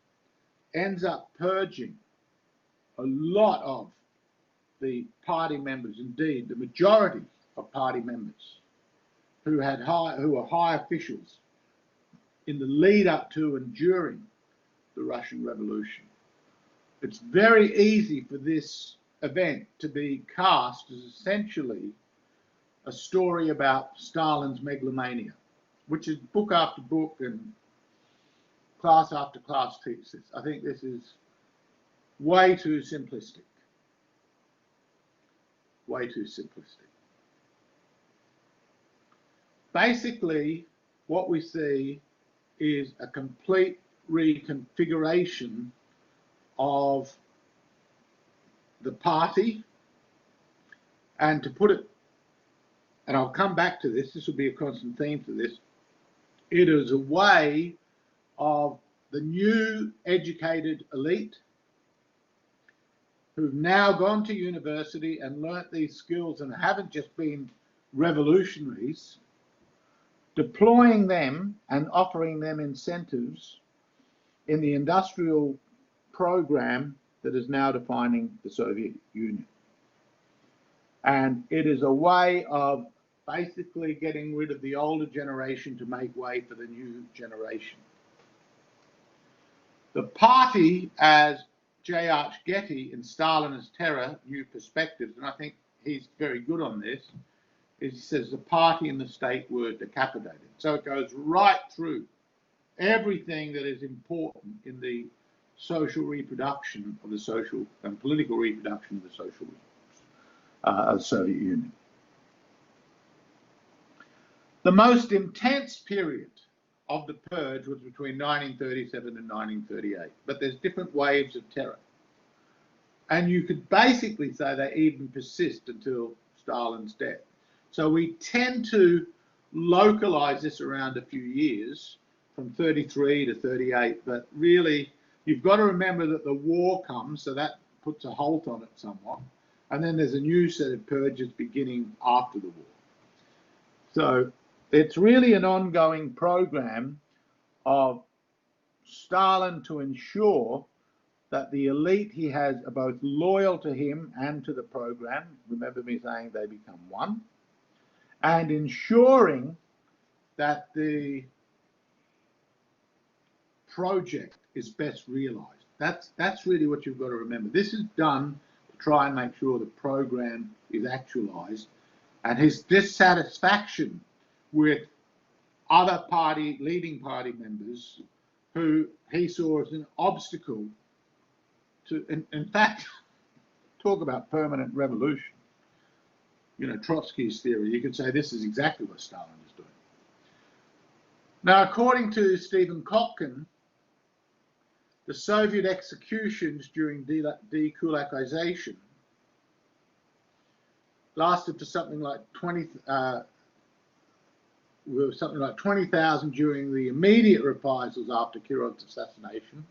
ends up purging a lot of the party members, indeed the majority of party members who are high officials in the lead up to and during the Russian Revolution. It's very easy for this event to be cast as essentially a story about Stalin's megalomania, which is book after book and class after class teaches this. I think this is way too simplistic. Way too simplistic. Basically, what we see is a complete reconfiguration of the party, and to put it, and I'll come back to this, this will be a constant theme to this, It is a way of the new educated elite who've now gone to university and learnt these skills and haven't just been revolutionaries, deploying them and offering them incentives in the industrial program that is now defining the Soviet Union. And it is a way of basically getting rid of the older generation to make way for the new generation. The party, as J.R. Getty in Stalinist Terror, New Perspectives, and I think he's very good on this, is he says the party and the state were decapitated. So it goes right through everything that is important in the social reproduction of the social and political reproduction of the social of the Soviet Union. The most intense period of the purge was between 1937 and 1938, but there's different waves of terror. And you could basically say they even persist until Stalin's death. So we tend to localize this around a few years, from 33 to 38, but really you've got to remember that the war comes, so that puts a halt on it somewhat, and then there's a new set of purges beginning after the war. So it's really an ongoing program of Stalin to ensure that the elite he has are both loyal to him and to the program. Remember me saying they become one. And ensuring that the project is best realized. That's really what you've got to remember. This is done to try and make sure the program is actualized, and his dissatisfaction with other leading party members who he saw as an obstacle to, in fact, talk about permanent revolution. You know, Trotsky's theory, you could say this is exactly what Stalin is doing. Now, according to Stephen Kotkin, the Soviet executions during dekulakization lasted to something like 20,000 during the immediate reprisals after Kirov's assassination,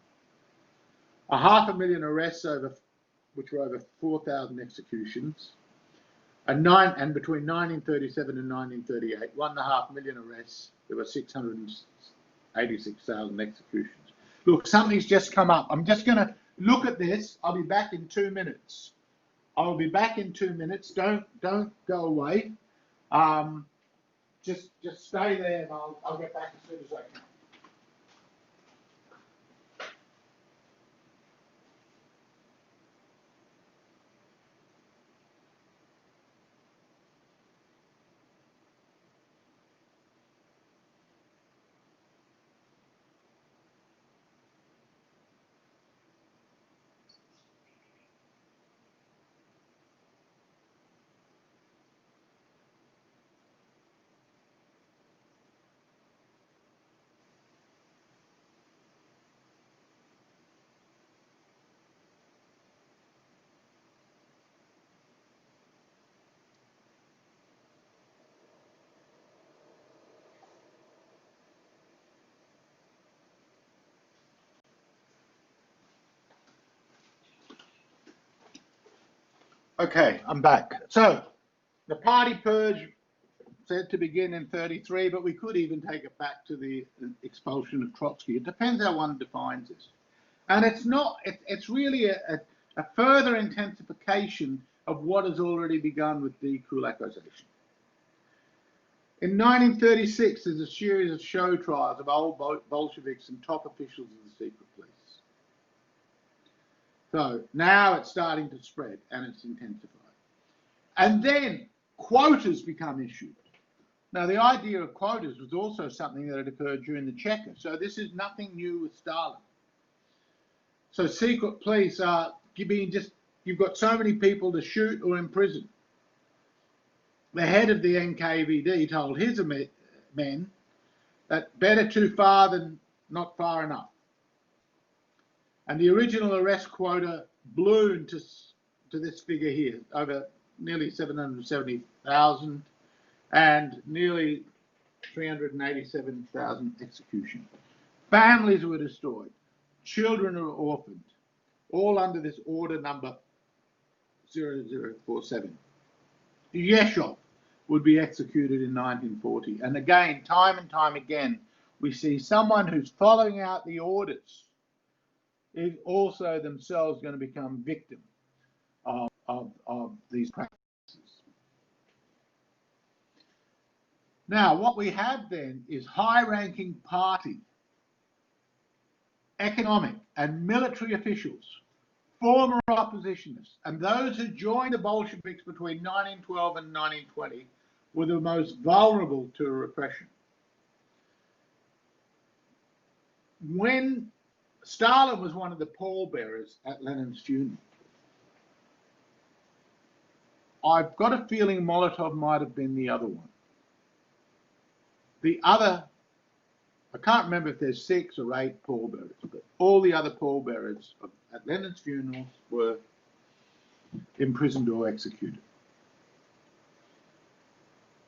500,000 arrests which were over 4,000 executions, and between 1937 and 1938, 1.5 million arrests, there were 686,000 executions. Look, something's just come up. I'm just going to look at this. I'll be back in 2 minutes. I'll be back in 2 minutes. Don't go away. Just stay there, and I'll get back as soon as I can. Okay, I'm back. So the party purge said to begin in 33, but we could even take it back to the expulsion of Trotsky. It depends how one defines this. And it's really a further intensification of what has already begun with dekulakization. In 1936, there's a series of show trials of old Bolsheviks and top officials of the secret police. So now it's starting to spread and it's intensified. And then quotas become issued. Now, the idea of quotas was also something that had occurred during the Cheka. So this is nothing new with Stalin. So secret police are you've got so many people to shoot or imprison. The head of the NKVD told his men that better too far than not far enough. And the original arrest quota ballooned to this figure here, over nearly 770,000, and nearly 387,000 executions. Families were destroyed. Children were orphaned, all under this order number 0047. Yeshov would be executed in 1940. And again, time and time again, we see someone who's following out the orders is also themselves going to become victim of these practices. Now, what we have then is high-ranking party, economic and military officials, former oppositionists, and those who joined the Bolsheviks between 1912 and 1920 were the most vulnerable to repression. When Stalin was one of the pallbearers at Lenin's funeral, I've got a feeling Molotov might have been the other one. The other, I can't remember if there's 6 or 8 pallbearers, but all the other pallbearers at Lenin's funerals were imprisoned or executed.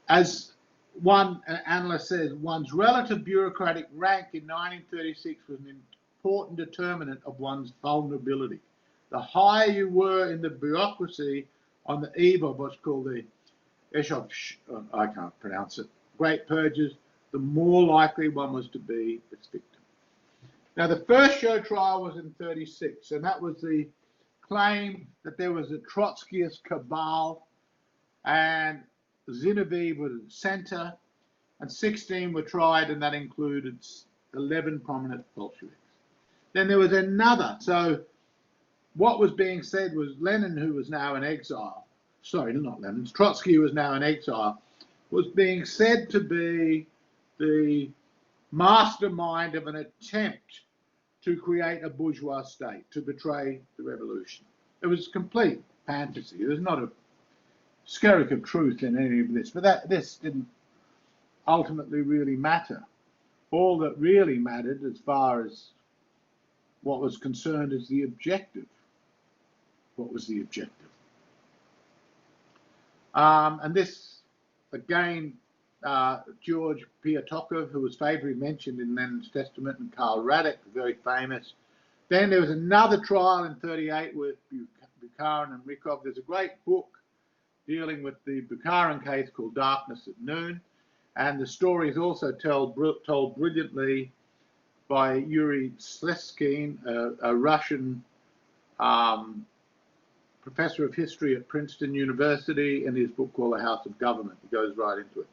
As one analyst says, one's relative bureaucratic rank in 1936 was an important determinant of one's vulnerability. The higher you were in the bureaucracy on the eve of what's called the I can't pronounce it, Great Purges, the more likely one was to be its victim. Now, the first show trial was in 36, and that was the claim that there was a Trotskyist cabal, and Zinoviev was at the center, and 16 were tried, and that included 11 prominent Bolsheviks. Then there was another. So what was being said was Lenin, who was now in exile, sorry, not Lenin, Trotsky, who was now in exile, was being said to be the mastermind of an attempt to create a bourgeois state, to betray the revolution. It was complete fantasy. There was not a skerrick of truth in any of this, but this didn't ultimately really matter. All that really mattered, as far as what was concerned, is the objective. What was the objective? And this, again, George Piatokov, who was favorably mentioned in Lenin's testament, and Karl Radek, very famous. Then there was another trial in 38 with Bukharin and Rykov. There's a great book dealing with the Bukharin case called Darkness at Noon. And the story is also told brilliantly by Yuri Sleskin, a Russian professor of history at Princeton University, in his book called The House of Government. He goes right into it.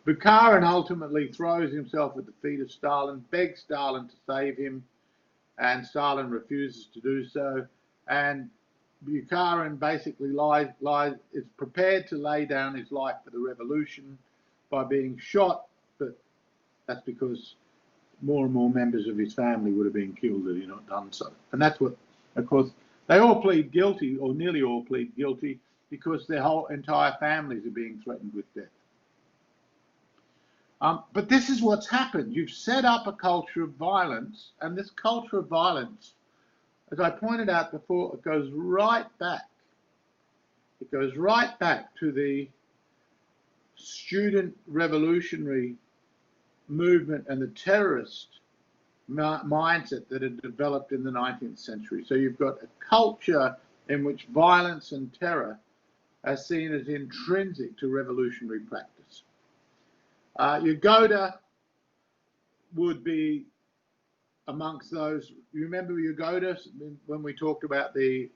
Bukharin ultimately throws himself at the feet of Stalin, begs Stalin to save him, and Stalin refuses to do so. And Bukharin basically is prepared to lay down his life for the revolution by being shot, but that's because more and more members of his family would have been killed had he not done so. And that's what, of course, they all plead guilty, or nearly all plead guilty, because their whole entire families are being threatened with death. But this is what's happened. You've set up a culture of violence, and this culture of violence, as I pointed out before, it goes right back. It goes right back to the student revolutionary movement and the terrorist mindset that had developed in the 19th century. So you've got a culture in which violence and terror are seen as intrinsic to revolutionary practice. Yagoda would be amongst those. You remember Yagoda when we talked about the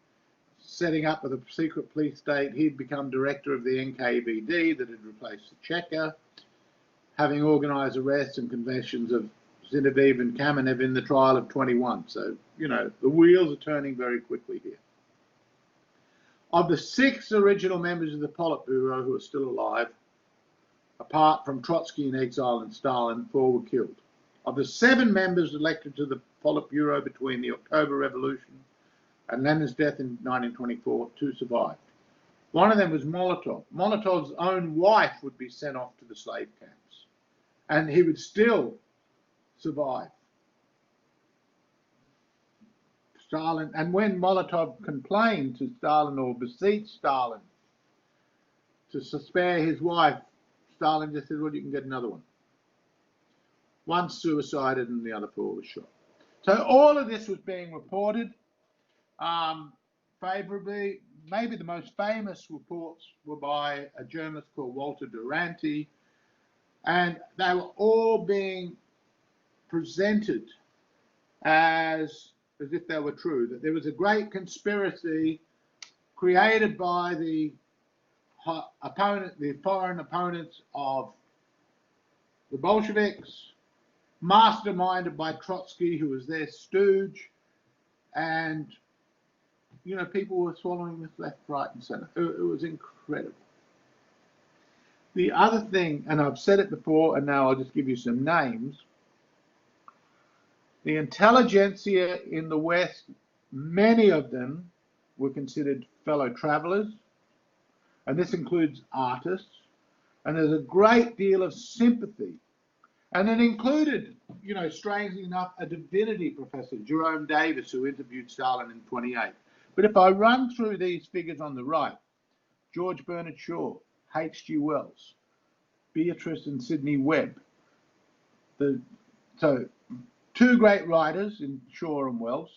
setting up of the secret police state? He'd become director of the NKVD that had replaced the Cheka, having organised arrests and confessions of Zinoviev and Kamenev in the trial of 21. So, you know, the wheels are turning very quickly here. Of the 6 original members of the Politburo who are still alive, apart from Trotsky in exile and Stalin, 4 were killed. Of the 7 members elected to the Politburo between the October Revolution and Lenin's death in 1924, 2 survived. One of them was Molotov. Molotov's own wife would be sent off to the slave camps, and he would still survive. Stalin, and when Molotov complained to Stalin or beseeched Stalin to spare his wife, Stalin just said, well, you can get another one. one suicided and the other 4 were shot. So all of this was being reported favourably. Maybe the most famous reports were by a journalist called Walter Duranty, and they were all being presented as if they were true, that there was a great conspiracy created by the foreign opponents of the Bolsheviks, masterminded by Trotsky, who was their stooge, and people were swallowing this left, right, and centre. It was incredible. The other thing, and I've said it before, and now I'll just give you some names. The intelligentsia in the West, many of them were considered fellow travellers, and this includes artists, and there's a great deal of sympathy. And it included, strangely enough, a divinity professor, Jerome Davis, who interviewed Stalin in 28. But if I run through these figures on the right, George Bernard Shaw, H.G. Wells, Beatrice and Sidney Webb, so 2 great writers in Shaw and Wells,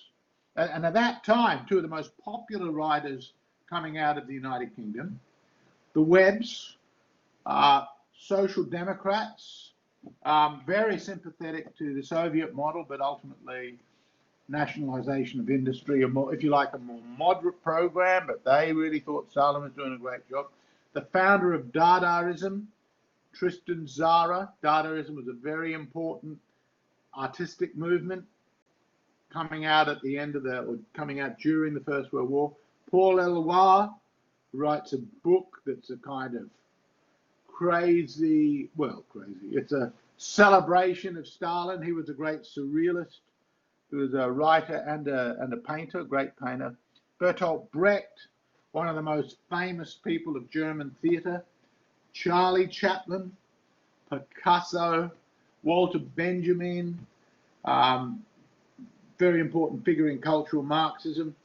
and at that time 2 of the most popular writers coming out of the United Kingdom. The Webbs, social democrats, very sympathetic to the Soviet model, but ultimately nationalisation of industry, if you like, a more moderate program, but they really thought Stalin was doing a great job. The founder of Dadaism, Tristan Tzara. Dadaism was a very important artistic movement coming out at the end of coming out during the First World War. Paul Eluard writes a book that's a kind of crazy, it's a celebration of Stalin. He was a great surrealist. He was a writer and a painter, a great painter. Bertolt Brecht, one of the most famous people of German theatre. Charlie Chaplin, Picasso, Walter Benjamin, very important figure in cultural Marxism.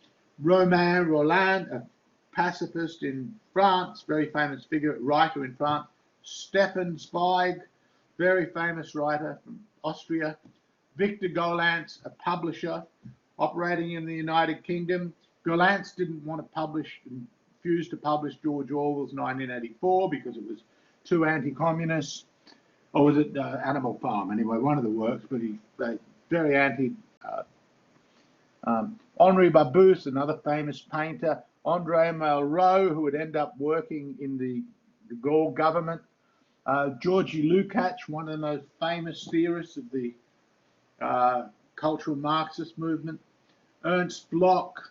Romain Rolland, a pacifist in France, very famous figure, writer in France. Stefan Zweig, very famous writer from Austria. Victor Gollancz, a publisher operating in the United Kingdom. Gollancz didn't want to publish, refused to publish George Orwell's 1984 because it was too anti-communist. Or was it Animal Farm? Anyway, one of the works, but he very anti. Henri Barbusse, another famous painter. Andre Malraux, who would end up working in the Gaulle government. Georgy Lukács, one of the most famous theorists of the cultural Marxist movement. Ernst Bloch,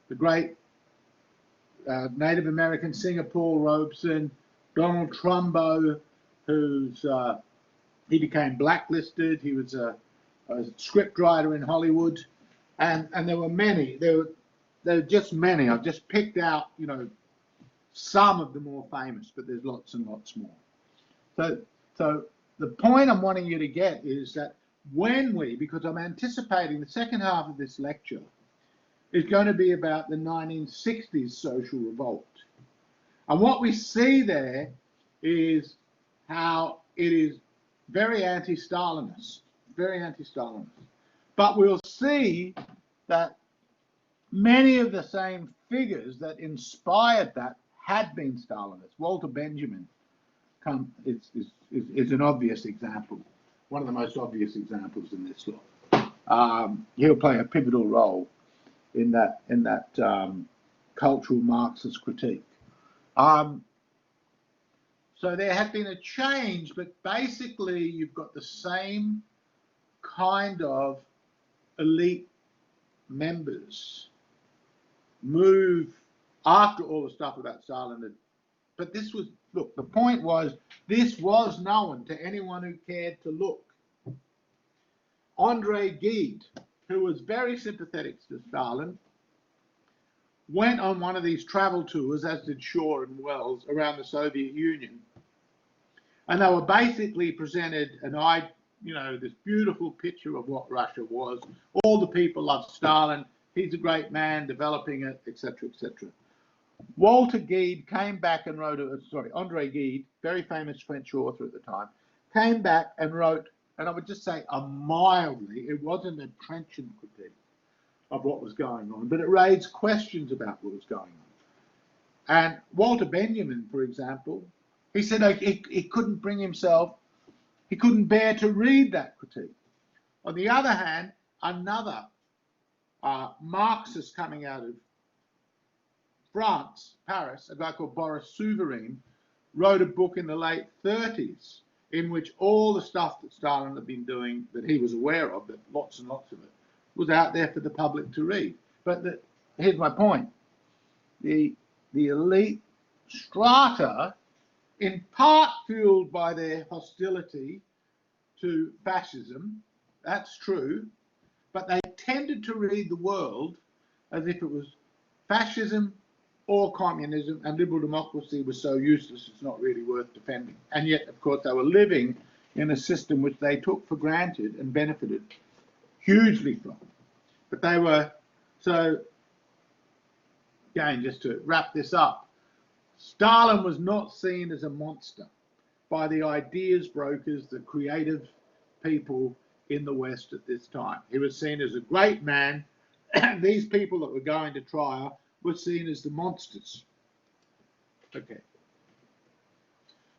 the great Native American singer Paul Robeson. Donald Trumbo, he became blacklisted. He was a scriptwriter in Hollywood, and there were many. There were just many. I've just picked out, some of the more famous, but there's lots and lots more. So the point I'm wanting you to get is that because I'm anticipating the second half of this lecture is going to be about the 1960s social revolt. And what we see there is how it is very anti-Stalinist, very anti-Stalinist. But we'll see that many of the same figures that inspired that had been Stalinists. Walter Benjamin is an obvious example, one of the most obvious examples in this law. He'll play a pivotal role in that cultural Marxist critique. So there has been a change, but basically you've got the same kind of elite members move after all the stuff about Stalin. But this was, look, the point was, this was known to anyone who cared to look. Andre Gide, who was very sympathetic to Stalin, went on one of these travel tours, as did Shaw and Wells, around the Soviet Union. And they were basically presented this beautiful picture of what Russia was. All the people loved Stalin. He's a great man, developing it, etc., etc. Walter Gide came back and wrote, Andre Gide, very famous French author at the time, came back and wrote and I would just say a mildly, it wasn't a trenchant critique of what was going on, but it raised questions about what was going on. And Walter Benjamin, for example, he said he couldn't bring himself, he couldn't bear to read that critique. On the other hand, another Marxist coming out of France, Paris, a guy called Boris Souvarine, wrote a book in the late 30s in which all the stuff that Stalin had been doing that he was aware of, that lots and lots of it, was out there for the public to read. But here's my point. The elite strata, in part fueled by their hostility to fascism, that's true, but they tended to read the world as if it was fascism or communism, and liberal democracy was so useless it's not really worth defending. And yet, of course, they were living in a system which they took for granted and benefited hugely from. But they were, so again, just to wrap this up, Stalin was not seen as a monster by the ideas brokers, the creative people in the West at this time. He was seen as a great man, and these people that were going to trial were seen as the monsters. Okay.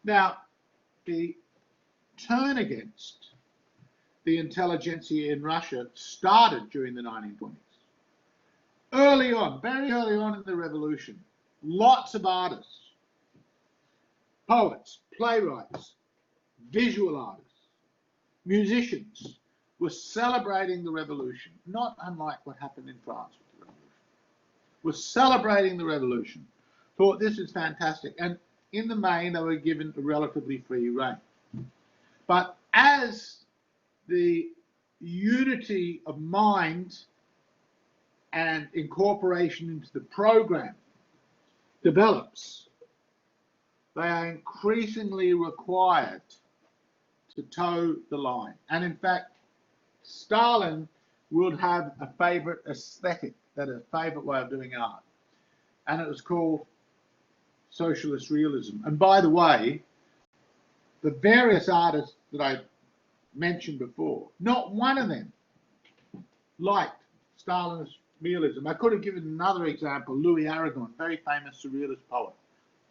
Now, the turn against the intelligentsia in Russia started during the 1920s. Early on, very early on in the revolution, lots of artists, poets, playwrights, visual artists, musicians were celebrating the revolution, not unlike what happened in France with the revolution. Were celebrating the revolution, thought this is fantastic, and in the main they were given a relatively free rein. But as the unity of mind and incorporation into the program develops, they are increasingly required to toe the line. And in fact, Stalin would have a favorite aesthetic, that is a favorite way of doing art, and it was called socialist realism. And by the way, the various artists that I mentioned before, not one of them liked Stalinist realism. I could have given another example, Louis Aragon, very famous surrealist poet,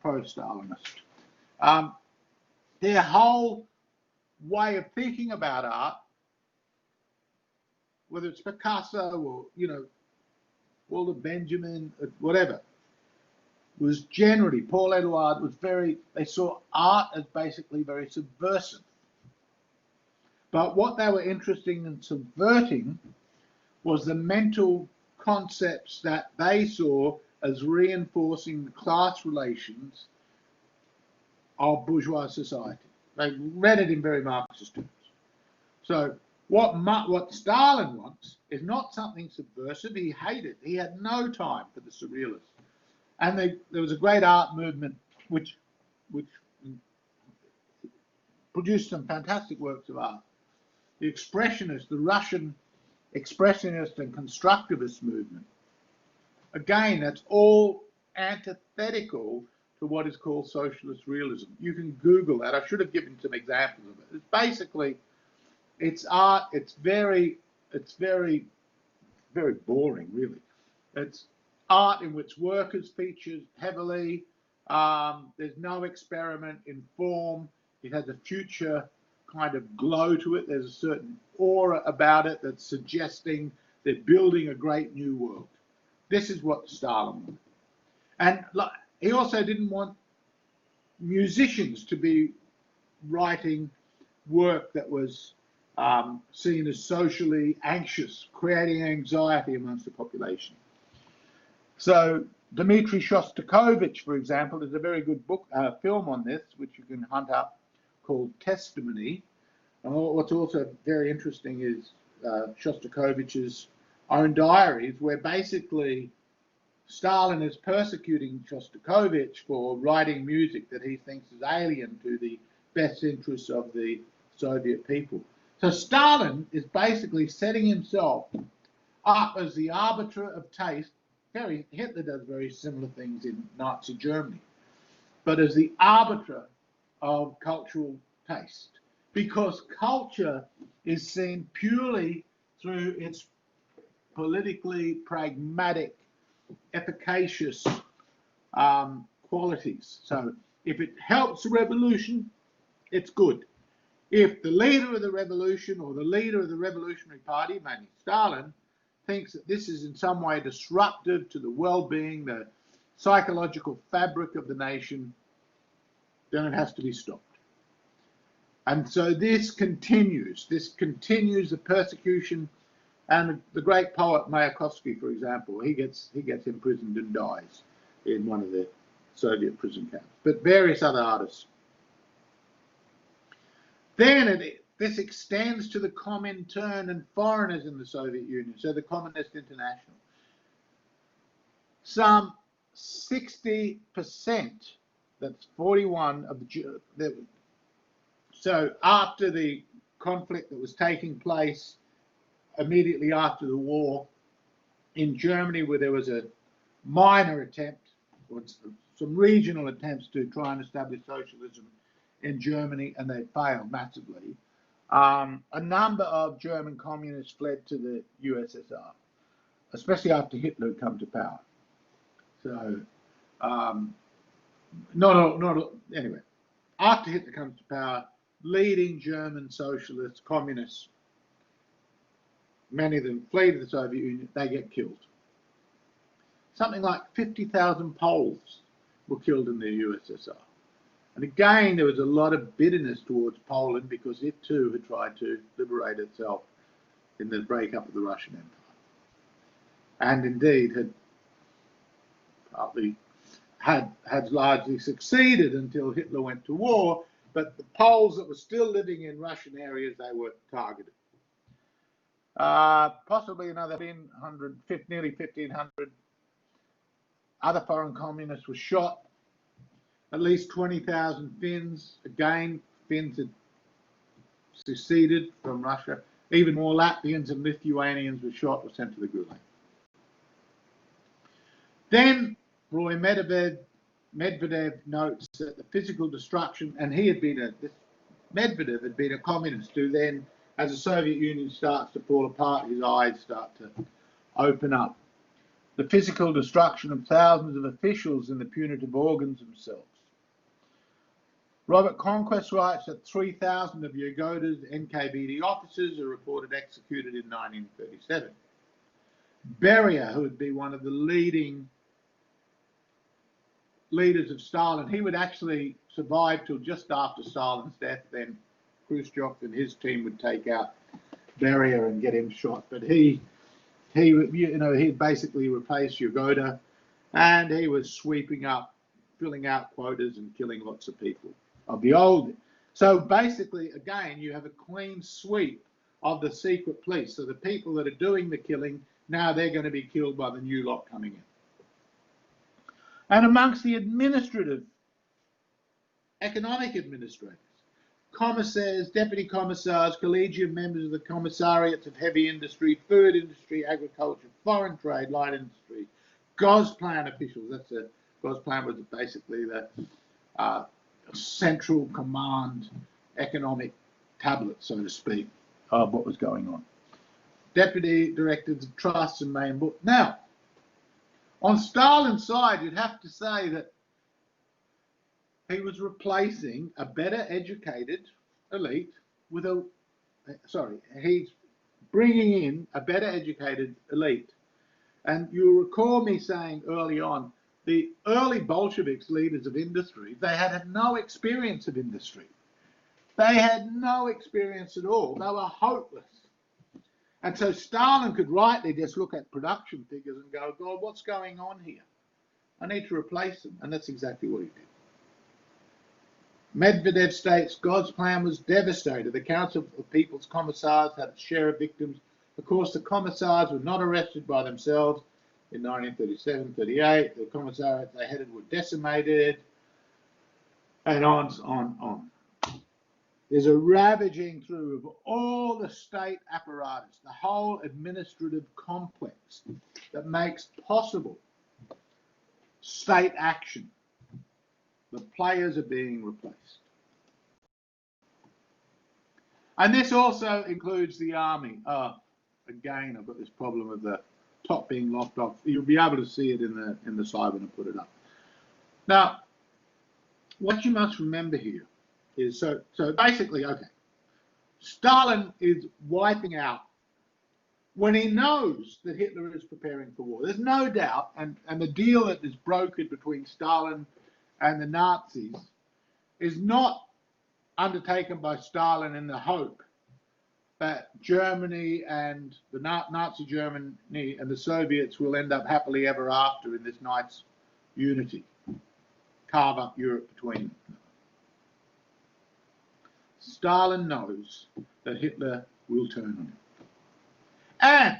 pro-Stalinist. Their whole way of thinking about art, whether it's Picasso or, Walter Benjamin, whatever, was generally, Paul Éluard was they saw art as basically very subversive. But what they were interested in subverting was the mental concepts that they saw as reinforcing the class relations of bourgeois society. They read it in very Marxist terms. So what Stalin wants is not something subversive. He hated. He had no time for the surrealists. And there was a great art movement which produced some fantastic works of art. The expressionists, the Russian expressionist and constructivist movement. Again, that's all antithetical to what is called socialist realism. You can Google that. I should have given some examples of it. It's basically, it's art. It's very, very boring, really. It's art in which workers featured heavily. There's no experiment in form. It has a future kind of glow to it. There's a certain aura about it that's suggesting they're building a great new world. This is what Stalin wanted. And he also didn't want musicians to be writing work that was seen as socially anxious, creating anxiety amongst the population. So Dmitry Shostakovich, for example, is a very good film on this, which you can hunt up, called Testimony. And what's also very interesting is Shostakovich's own diaries, where basically Stalin is persecuting Shostakovich for writing music that he thinks is alien to the best interests of the Soviet people. So Stalin is basically setting himself up as the arbiter of taste. Hitler does very similar things in Nazi Germany, but as the arbiter of cultural taste. because culture is seen purely through its politically pragmatic, efficacious qualities. So if it helps the revolution, it's good. If the leader of the revolution or the leader of the revolutionary party, mainly Stalin, thinks that this is in some way disruptive to the well-being, the psychological fabric of the nation, then it has to be stopped. And so this continues the persecution. And the great poet Mayakovsky, for example, he gets imprisoned and dies in one of the Soviet prison camps, but various other artists. Then this extends to the Comintern and foreigners in the Soviet Union, so the Communist International. Some 60%, that's 41 of the, so after the conflict that was taking place immediately after the war in Germany, where there was a minor attempt, or some regional attempts to try and establish socialism in Germany, and they failed massively. A number of German communists fled to the USSR, especially after Hitler had come to power. So, anyway, after Hitler comes to power, leading German socialists, communists, many of them flee to the Soviet Union, they get killed. Something like 50,000 Poles were killed in the USSR. And again, there was a lot of bitterness towards Poland because it too had tried to liberate itself in the breakup of the Russian Empire. And indeed had largely succeeded until Hitler went to war, but the Poles that were still living in Russian areas, they were targeted. Possibly another nearly 1,500 other foreign communists were shot. At least 20,000 Finns. Again, Finns had seceded from Russia. Even more Latvians and Lithuanians were shot or sent to the Gulag. Then Roy Medvedev notes that the physical destruction, and Medvedev had been a communist who then, as the Soviet Union starts to fall apart, his eyes start to open up. The physical destruction of thousands of officials and the punitive organs themselves. Robert Conquest writes that 3,000 of Yagoda's NKVD officers are reported executed in 1937. Beria, who would be one of the leading leaders of Stalin, he would actually survive till just after Stalin's death. Then Khrushchev and his team would take out Beria and get him shot. But he basically replaced Yagoda, and he was sweeping up, filling out quotas and killing lots of people of the old. So basically, again, you have a clean sweep of the secret police. So the people that are doing the killing, now they're going to be killed by the new lot coming in. And amongst the economic administrators, commissaires, deputy commissars, collegium members of the commissariats of heavy industry, food industry, agriculture, foreign trade, light industry, Gosplan officials. Gosplan was basically the central command economic tablet, so to speak, of what was going on. Deputy directors of trusts and main board. Now, on Stalin's side, you'd have to say that he was replacing a better educated elite with he's bringing in a better educated elite. And you'll recall me saying early on, the early Bolsheviks, leaders of industry, they had no experience of industry. They had no experience at all. They were hopeless. And so Stalin could rightly just look at production figures and go, God, what's going on here? I need to replace them. And that's exactly what he did. Medvedev states God's plan was devastated. The Council of People's Commissars had its share of victims. Of course, the commissars were not arrested by themselves. In 1937-38, the commissariats they headed were decimated, and on. There's a ravaging through of all the state apparatus, the whole administrative complex that makes possible state action. The players are being replaced. And this also includes the army. Again, I've got this problem of the top being locked off. You'll be able to see it in the slide when I put it up. Now, what you must remember here is, so basically, okay, Stalin is wiping out when he knows that Hitler is preparing for war. There's no doubt, and the deal that is brokered between Stalin and the Nazis is not undertaken by Stalin in the hope that Germany and the Nazi Germany and the Soviets will end up happily ever after in this nice unity, carve up Europe between them. Stalin knows that Hitler will turn on him. And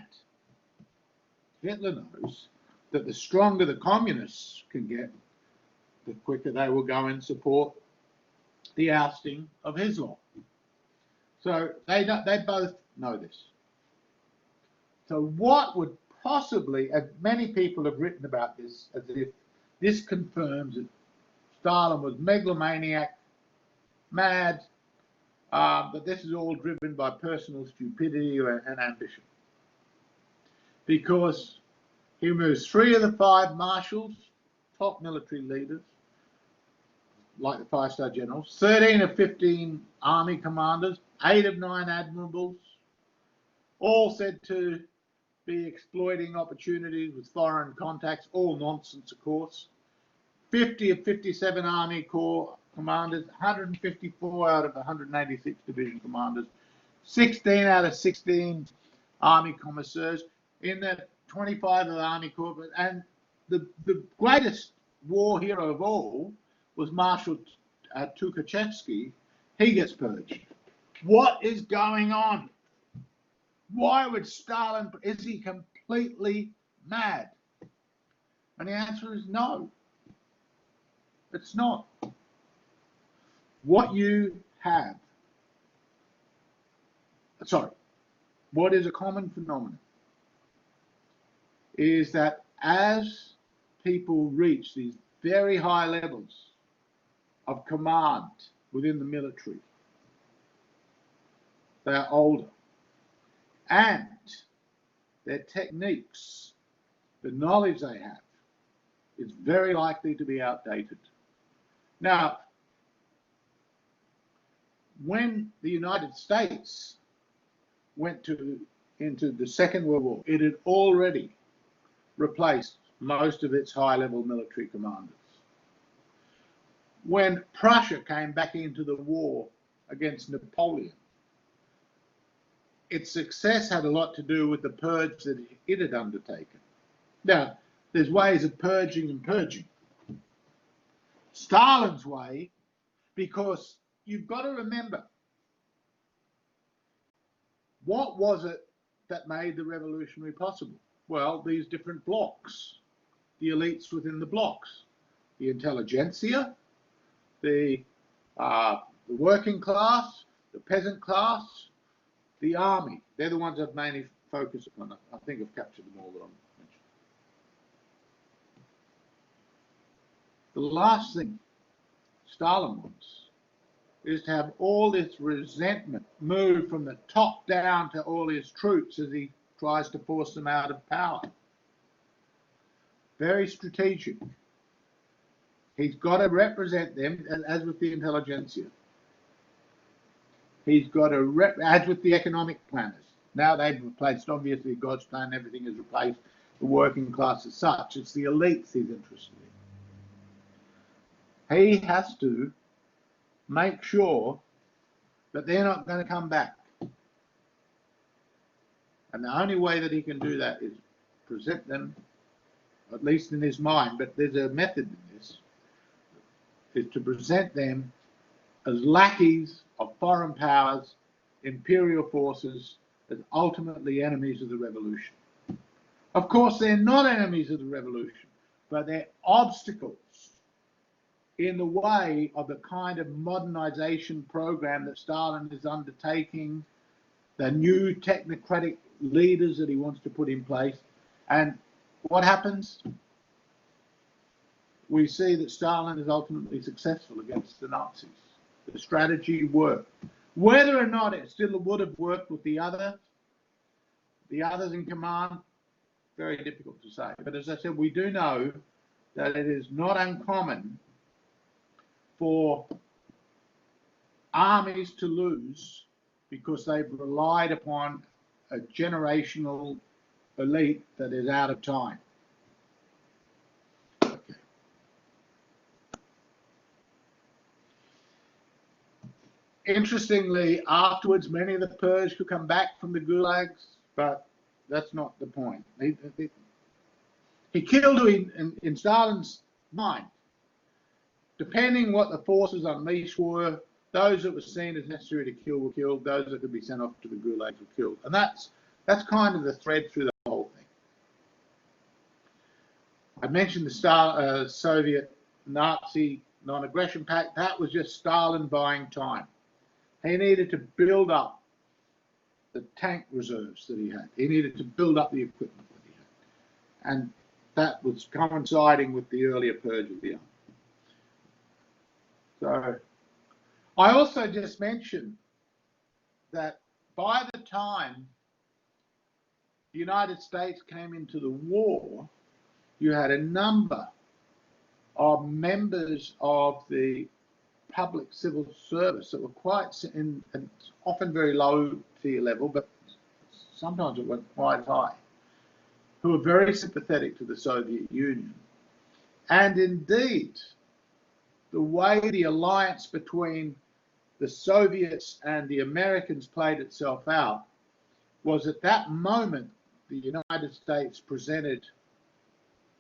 Hitler knows that the stronger the communists can get, the quicker they will go and support the ousting of his law. So they both know this. So what would possibly, and many people have written about this as if this confirms that Stalin was megalomaniac, mad, but this is all driven by personal stupidity and ambition. Because he removes 3 of the 5 marshals, top military leaders, like the 5-star generals, 13 of 15 army commanders, 8 of 9 admirals, all said to be exploiting opportunities with foreign contacts, all nonsense, of course. 50 of 57 Army Corps commanders, 154 out of 186 division commanders, 16 out of 16 Army commissars, in the 25 of the Army Corps, and the greatest war hero of all was Marshal Tukhachevsky. He gets purged. What is going on? Why would Stalin, is he completely mad? And the answer is no, it's not. What you have, what is a common phenomenon is that as people reach these very high levels of command within the military, they are older, and their techniques, the knowledge they have, is very likely to be outdated. Now, when the United States went into the Second World War, it had already replaced most of its high-level military commanders. When Prussia came back into the war against Napoleon, its success had a lot to do with the purge that it had undertaken. Now, there's ways of purging and purging. Stalin's way, because you've got to remember, what was it that made the revolutionary possible? Well, these different blocks, the elites within the blocks, the intelligentsia, the working class, the peasant class, the army. They're the ones I've mainly focused upon. I think I've captured them all that I'm mentioning. The last thing Stalin wants is to have all this resentment move from the top down to all his troops as he tries to force them out of power. Very strategic. He's got to represent them, as with the intelligentsia. He's got to, as with the economic planners. Now they've replaced, obviously, God's plan, everything has replaced the working class as such. It's the elites he's interested in. He has to make sure that they're not going to come back. And the only way that he can do that is present them, at least in his mind, but there's a method in this, is to present them as lackeys of foreign powers, imperial forces, as ultimately enemies of the revolution. Of course, they're not enemies of the revolution, but they're obstacles in the way of the kind of modernization program that Stalin is undertaking, the new technocratic leaders that he wants to put in place. And what happens? We see that Stalin is ultimately successful against the Nazis. The strategy worked. Whether or not it still would have worked with the others in command, very difficult to say. But as I said, we do know that it is not uncommon for armies to lose because they've relied upon a generational elite that is out of time. Okay. Interestingly, afterwards, many of the Purge could come back from the gulags, but that's not the point. He killed in Stalin's mind. Depending what the forces unleashed were, those that were seen as necessary to kill were killed, those that could be sent off to the gulags were killed. And that's kind of the thread through the whole thing. I mentioned the Soviet-Nazi non-aggression pact. That was just Stalin buying time. He needed to build up the tank reserves that he had. He needed to build up the equipment that he had. And that was coinciding with the earlier purge of the army. So I also just mentioned that by the time the United States came into the war, you had a number of members of the public civil service that were quite in, and often very low tier level, but sometimes it went quite high, who were very sympathetic to the Soviet Union. And indeed, the way the alliance between the Soviets and the Americans played itself out was at that moment the United States presented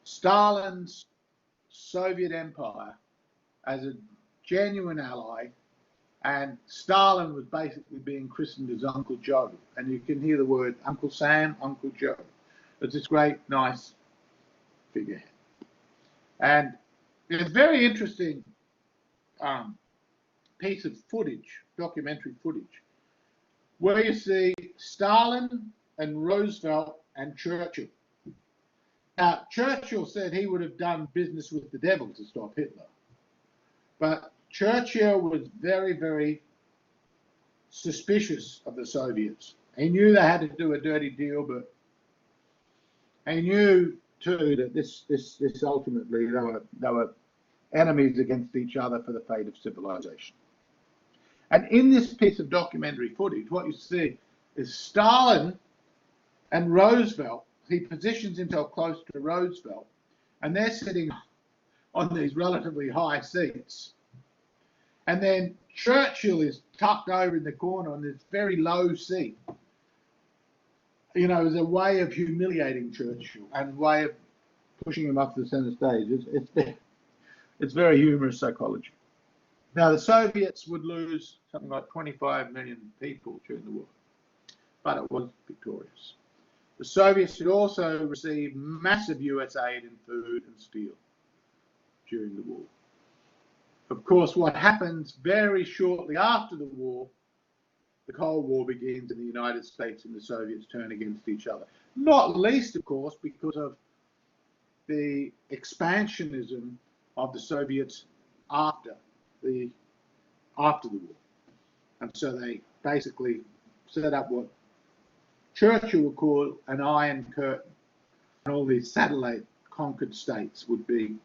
Stalin's Soviet Empire as a genuine ally, and Stalin was basically being christened as Uncle Joe. And you can hear the word Uncle Sam, Uncle Joe. It's this great, nice figurehead. And it's a very interesting piece of footage, documentary footage, where you see Stalin and Roosevelt and Churchill. Now, Churchill said he would have done business with the devil to stop Hitler. But Churchill was very, very suspicious of the Soviets. He knew they had to do a dirty deal, but he knew too that this ultimately they were enemies against each other for the fate of civilization. And in this piece of documentary footage, what you see is Stalin and Roosevelt. He positions himself close to Roosevelt, and they're sitting on these relatively high seats. And then Churchill is tucked over in the corner on this very low seat. You know, as a way of humiliating Churchill and a way of pushing him up to the center stage. It's very humorous psychology. Now, the Soviets would lose something like 25 million people during the war, but it was victorious. The Soviets had also received massive US aid in food and steel during the war. Of course, what happens very shortly after the war, the Cold War begins and the United States and the Soviets turn against each other. Not least, of course, because of the expansionism of the Soviets after the war. And so they basically set up what Churchill would call an Iron Curtain. And all these satellite conquered states would be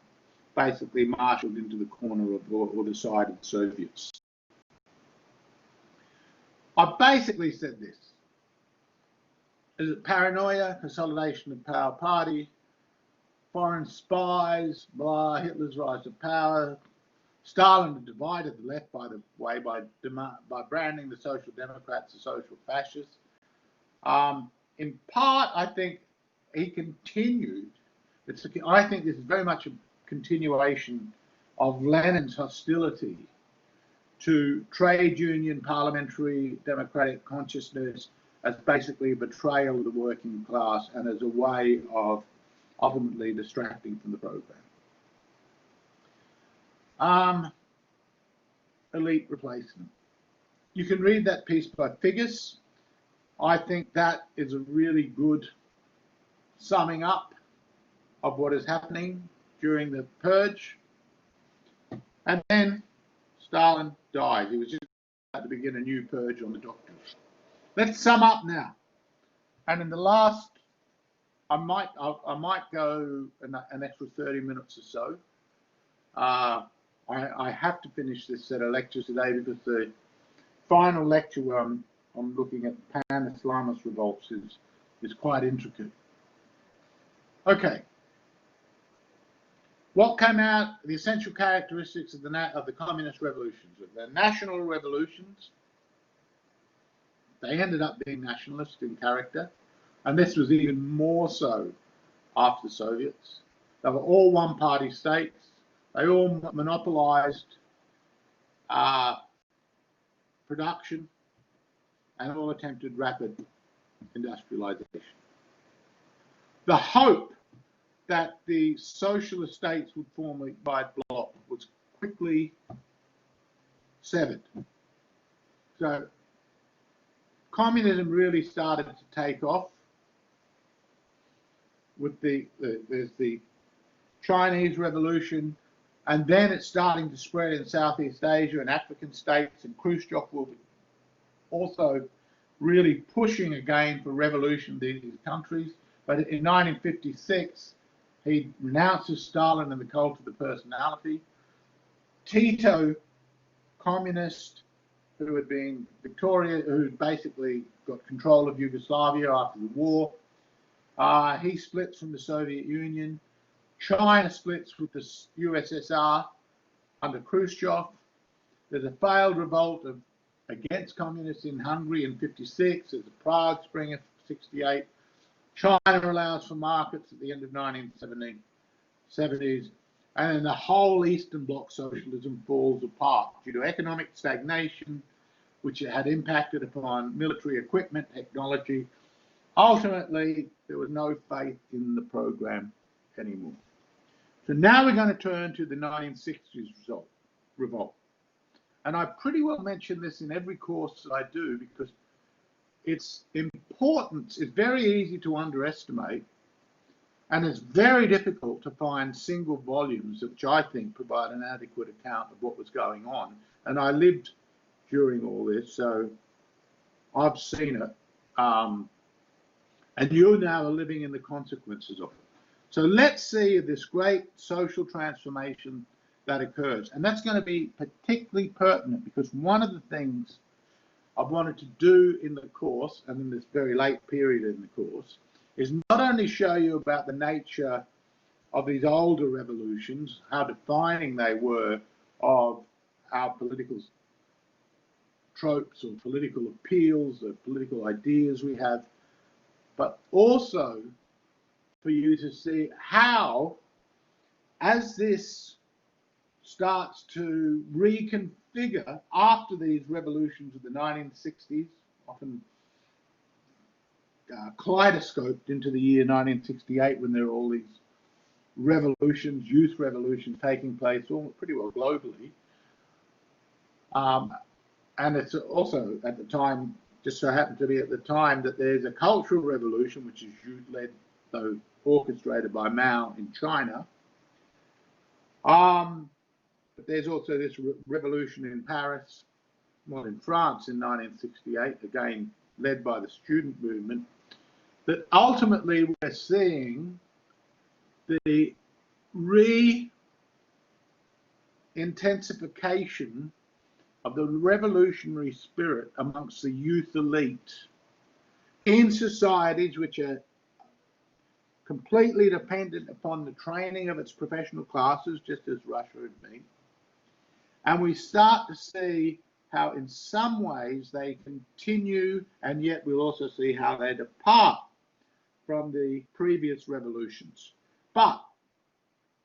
basically marshaled into the corner of or the side of the Soviets. I basically said this. Is it paranoia, consolidation of power party, foreign spies, blah, Hitler's rise to power? Stalin had divided the left, by the way, by branding the Social Democrats as social fascists. In part, I think he continued. I think this is very much a continuation of Lenin's hostility to trade union, parliamentary, democratic consciousness as basically a betrayal of the working class and as a way of ultimately distracting from the program. Elite replacement. You can read that piece by Figgis. I think that is a really good summing up of what is happening during the purge. And then Stalin died. He was just to begin a new purge on the doctors. Let's sum up now. And in the last, I might go an extra 30 minutes or so. I have to finish this set of lectures today because the final lecture where I'm looking at Pan-Islamist revolts is quite intricate. Okay. What came out, the essential characteristics of the communist revolutions, of the national revolutions? They ended up being nationalist in character, and this was even more so after the Soviets. They were all one-party states. They all monopolized production and all attempted rapid industrialization. The hope that the socialist states would form a unified bloc was quickly severed. So communism really started to take off with there's the Chinese Revolution, and then it's starting to spread in Southeast Asia and African states, and Khrushchev will be also really pushing again for revolution in these countries. But in 1956, he renounces Stalin and the cult of the personality. Tito, communist, who had been who basically got control of Yugoslavia after the war, he splits from the Soviet Union. China splits with the USSR under Khrushchev. There's a failed revolt against communists in Hungary in 56. There's a Prague Spring of 68. China allows for markets at the end of 1970s, and then the whole Eastern Bloc socialism falls apart due to economic stagnation, which had impacted upon military equipment, technology. Ultimately, there was no faith in the program anymore. So now we're going to turn to the 1960s revolt. And I pretty well mention this in every course that I do because its importance is very easy to underestimate, and it's very difficult to find single volumes which I think provide an adequate account of what was going on. And I lived during all this, so I've seen it. And you now are living in the consequences of it. So let's see this great social transformation that occurs. And that's going to be particularly pertinent because one of the things I've wanted to do in the course, and in this very late period in the course, is not only show you about the nature of these older revolutions, how defining they were of our political tropes or political appeals or political ideas we have, but also for you to see how, as this starts to reconfigure after these revolutions of the 1960s, often kaleidoscoped into the year 1968 when there are all these revolutions, youth revolutions taking place all pretty well globally. And it's also at the time, just so happened to be at the time that there's a cultural revolution, which is led, though orchestrated by Mao in China. But there's also this revolution in Paris, well, in France in 1968, again led by the student movement, that ultimately we're seeing the re-intensification of the revolutionary spirit amongst the youth elite in societies which are completely dependent upon the training of its professional classes, just as Russia had been. And we start to see how in some ways they continue, and yet we'll also see how they depart from the previous revolutions. But,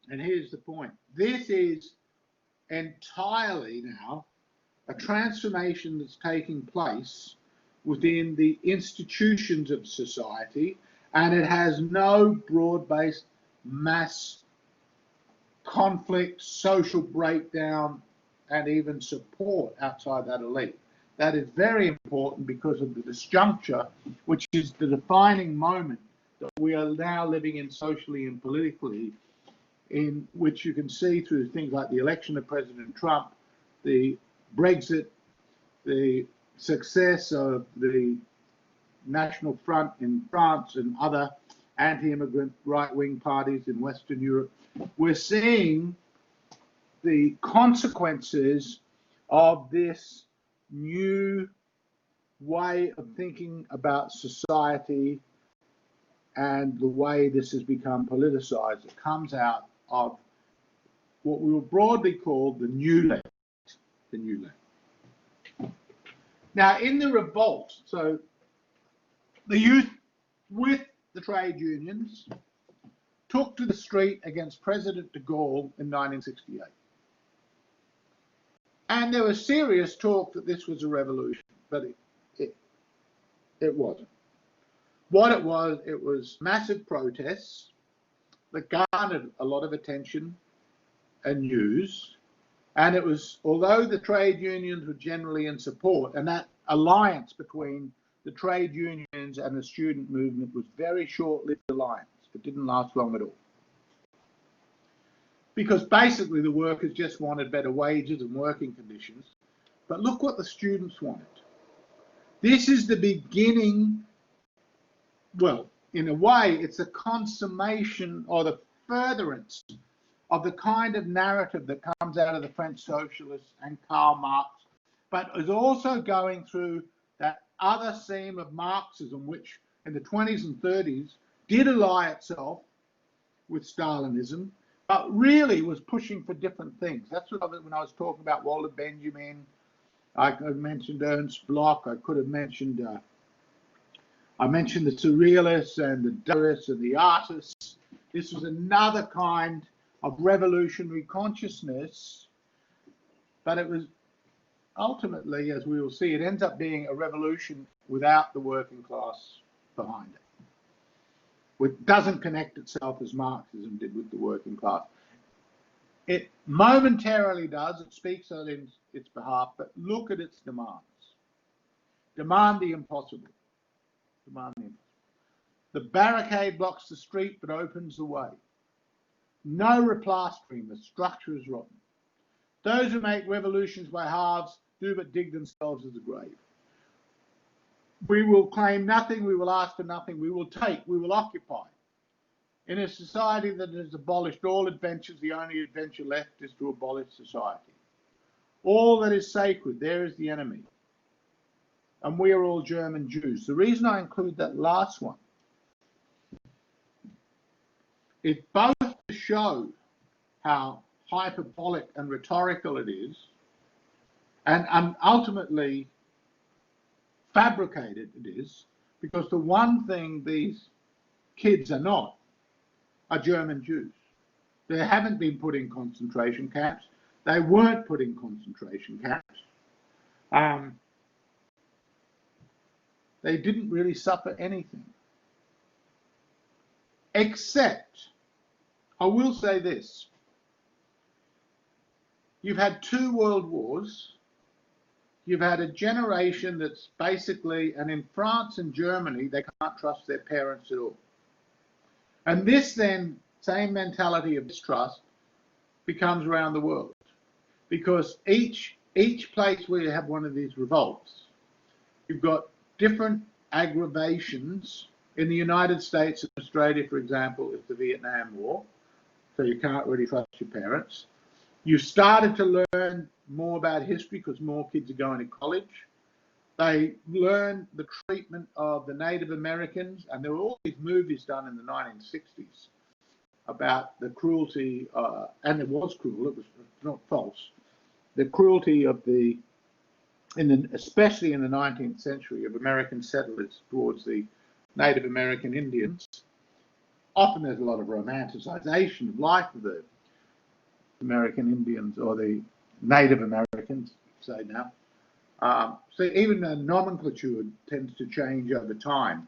and here's the point, this is entirely now a transformation that's taking place within the institutions of society, and it has no broad-based mass conflict, social breakdown, and even support outside that elite. That is very important because of the disjuncture, which is the defining moment that we are now living in socially and politically, in which you can see through things like the election of President Trump, the Brexit, the success of the National Front in France and other anti-immigrant right-wing parties in Western Europe, we're seeing the consequences of this new way of thinking about society and the way this has become politicized. It comes out of what we will broadly call the New Left. The New Left. Now, in the revolt, so the youth with the trade unions took to the street against President de Gaulle in 1968. And there was serious talk that this was a revolution, but it wasn't. What it was massive protests that garnered a lot of attention and news. And it was, although the trade unions were generally in support, and that alliance between the trade unions and the student movement was very short-lived alliance. It didn't last long at all. Because basically the workers just wanted better wages and working conditions. But look what the students wanted. This is the beginning, well, in a way, it's a consummation or the furtherance of the kind of narrative that comes out of the French socialists and Karl Marx, but is also going through that other seam of Marxism, which in the 20s and 30s did ally itself with Stalinism, but really was pushing for different things. That's what when I was talking about Walter Benjamin, I could have mentioned Ernst Bloch, I could have mentioned I mentioned the surrealists and the Dadaists and the artists. This was another kind of revolutionary consciousness, but it was ultimately, as we will see, it ends up being a revolution without the working class behind it. It doesn't connect itself as Marxism did with the working class. It momentarily does, it speaks on its behalf, but look at its demands. Demand the impossible. Demand the impossible. The barricade blocks the street but opens the way. No replastering, the structure is rotten. Those who make revolutions by halves do but dig themselves as a grave. We will claim nothing, we will ask for nothing, we will take, we will occupy. In a society that has abolished all adventures, the only adventure left is to abolish society. All that is sacred, there is the enemy. And we are all German Jews. The reason I include that last one is both to show how hyperbolic and rhetorical it is, and ultimately fabricated it is, because the one thing these kids are not are German Jews. They haven't been put in concentration camps. They weren't put in concentration camps. They didn't really suffer anything. Except, I will say this, you've had 2 world wars, you've had a generation that's basically, and in France and Germany, they can't trust their parents at all. And this then, same mentality of distrust becomes around the world. Because each place where you have one of these revolts, you've got different aggravations. In the United States and Australia, for example, it's the Vietnam War, so you can't really trust your parents. You've started to learn more about history because more kids are going to college. They learn the treatment of the Native Americans, and there were all these movies done in the 1960s about the cruelty, and it was cruel, it was not false, the cruelty of especially in the 19th century, of American settlers towards the Native American Indians. Often there's a lot of romanticization of life of the American Indians, or the Native Americans, say now. So even the nomenclature tends to change over time.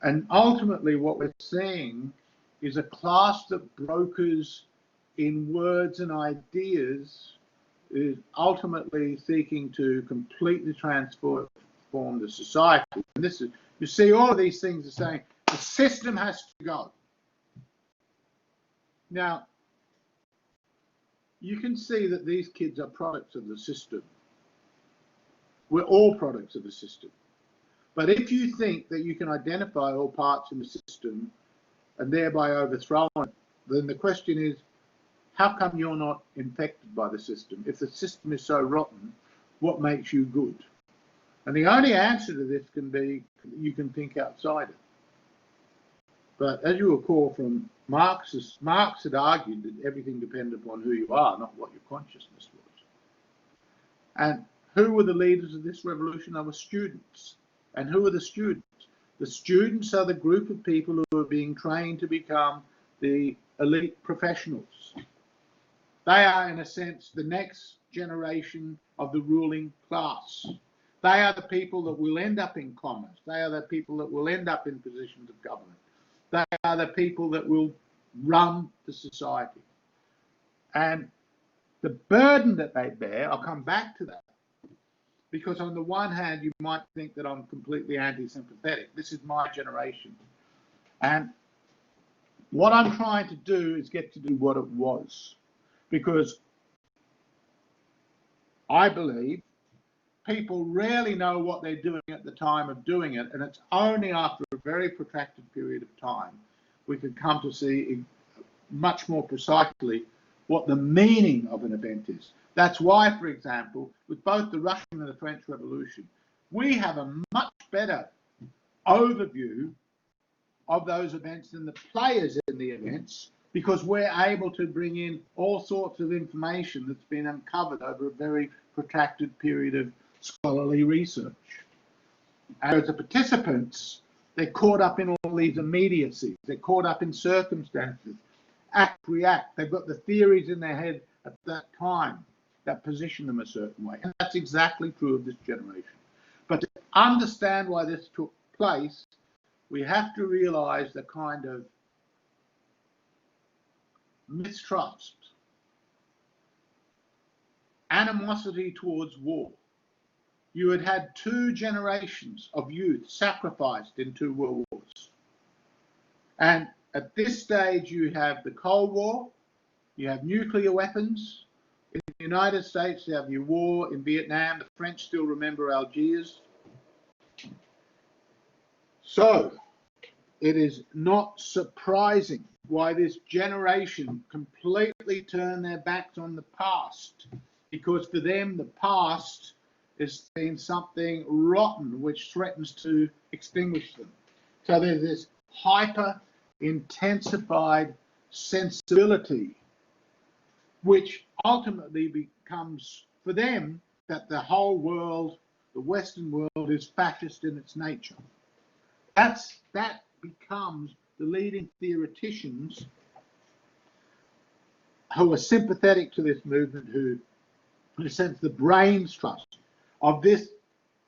And ultimately what we're seeing is a class that brokers in words and ideas is ultimately seeking to completely transform the society. And this is, you see, all of these things are saying the system has to go. Now, you can see that these kids are products of the system. We're all products of the system. But if you think that you can identify all parts in the system and thereby overthrow it, then the question is, how come you're not infected by the system? If the system is so rotten, what makes you good? And the only answer to this can be, you can think outside it. But as you recall from Marx had argued that everything depended upon who you are, not what your consciousness was. And who were the leaders of this revolution? They were students. And who are the students? The students are the group of people who are being trained to become the elite professionals. They are, in a sense, the next generation of the ruling class. They are the people that will end up in commerce. They are the people that will end up in positions of government. They are the people that will run the society. And the burden that they bear, I'll come back to that, because on the one hand, you might think that I'm completely anti-sympathetic. This is my generation. And what I'm trying to do is get to do what it was. Because I believe people rarely know what they're doing at the time of doing it, and it's only after a very protracted period of time we can come to see much more precisely what the meaning of an event is. That's why, for example, with both the Russian and the French Revolution, we have a much better overview of those events than the players in the events, because we're able to bring in all sorts of information that's been uncovered over a very protracted period of scholarly research. And as the participants, they're caught up in all these immediacies, they're caught up in circumstances, act, react, they've got the theories in their head at that time that position them a certain way. And that's exactly true of this generation. But to understand why this took place, we have to realize the kind of mistrust, animosity towards war. You had had 2 generations of youth sacrificed in 2 world wars. And at this stage, you have the Cold War, you have nuclear weapons. In the United States, you have your war in Vietnam. The French still remember Algiers. So it is not surprising why this generation completely turned their backs on the past, because for them, the past is seen something rotten which threatens to extinguish them. So there's this hyper intensified sensibility, which ultimately becomes for them that the whole world, the Western world, is fascist in its nature. That becomes the leading theoreticians who are sympathetic to this movement, who, in a sense, the brain's trust of this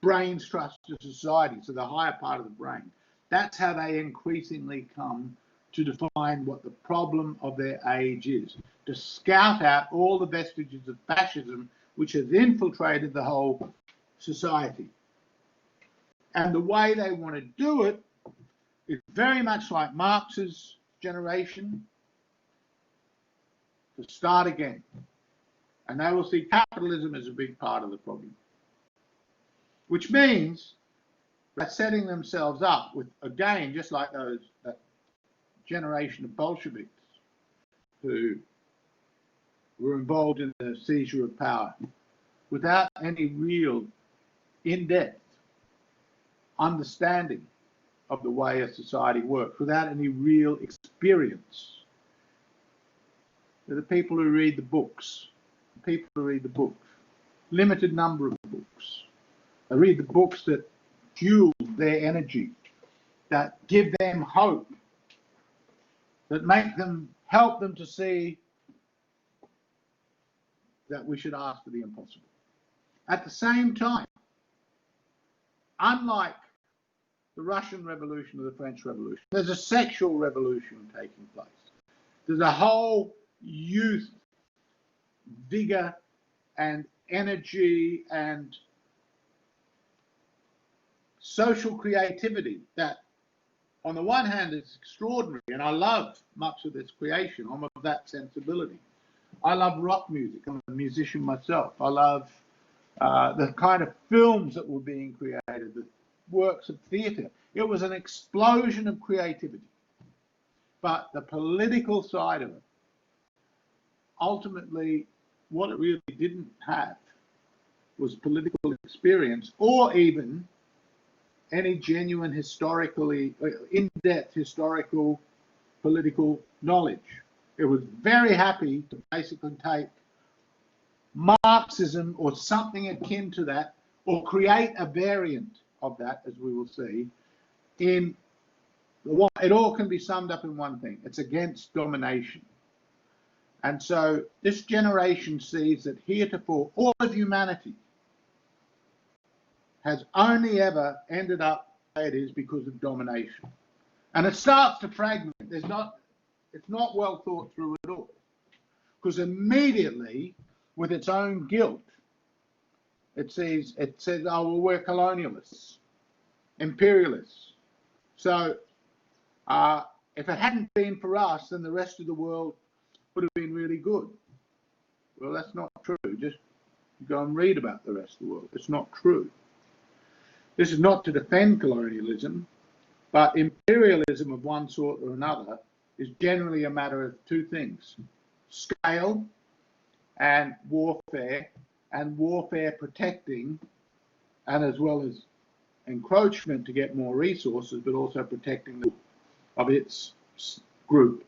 brain's trust to society, so the higher part of the brain. That's how they increasingly come to define what the problem of their age is, to scout out all the vestiges of fascism which has infiltrated the whole society. And the way they want to do it is very much like Marx's generation, to start again. And they will see capitalism as a big part of the problem, which means they're setting themselves up with, again, just like that generation of Bolsheviks who were involved in the seizure of power, without any real in-depth understanding of the way a society works, without any real experience. They're the people who read the books. People who read the books. Limited number of books. They read the books that fuel their energy, that give them hope, that make them, help them to see that we should ask for the impossible. At the same time, unlike the Russian Revolution or the French Revolution, there's a sexual revolution taking place. There's a whole youth vigor and energy and social creativity that, on the one hand, is extraordinary, and I love much of this creation. I'm of that sensibility. I love rock music. I'm a musician myself. I love the kind of films that were being created, the works of theatre. It was an explosion of creativity. But the political side of it, ultimately, what it really didn't have was political experience or even any genuine historically, in-depth historical political knowledge. It was very happy to basically take Marxism or something akin to that, or create a variant of that, as we will see, in what it all can be summed up in one thing: it's against domination. And so this generation sees that heretofore all of humanity has only ever ended up where it is because of domination. And it starts to fragment. It's not well thought through at all. Because immediately, with its own guilt, it says, oh, well, we're colonialists, imperialists. So if it hadn't been for us, then the rest of the world would have been really good. Well, that's not true. Just go and read about the rest of the world. It's not true. This is not to defend colonialism, but imperialism of one sort or another is generally a matter of two things: scale and warfare protecting, and as well as encroachment to get more resources, but also protecting of its group.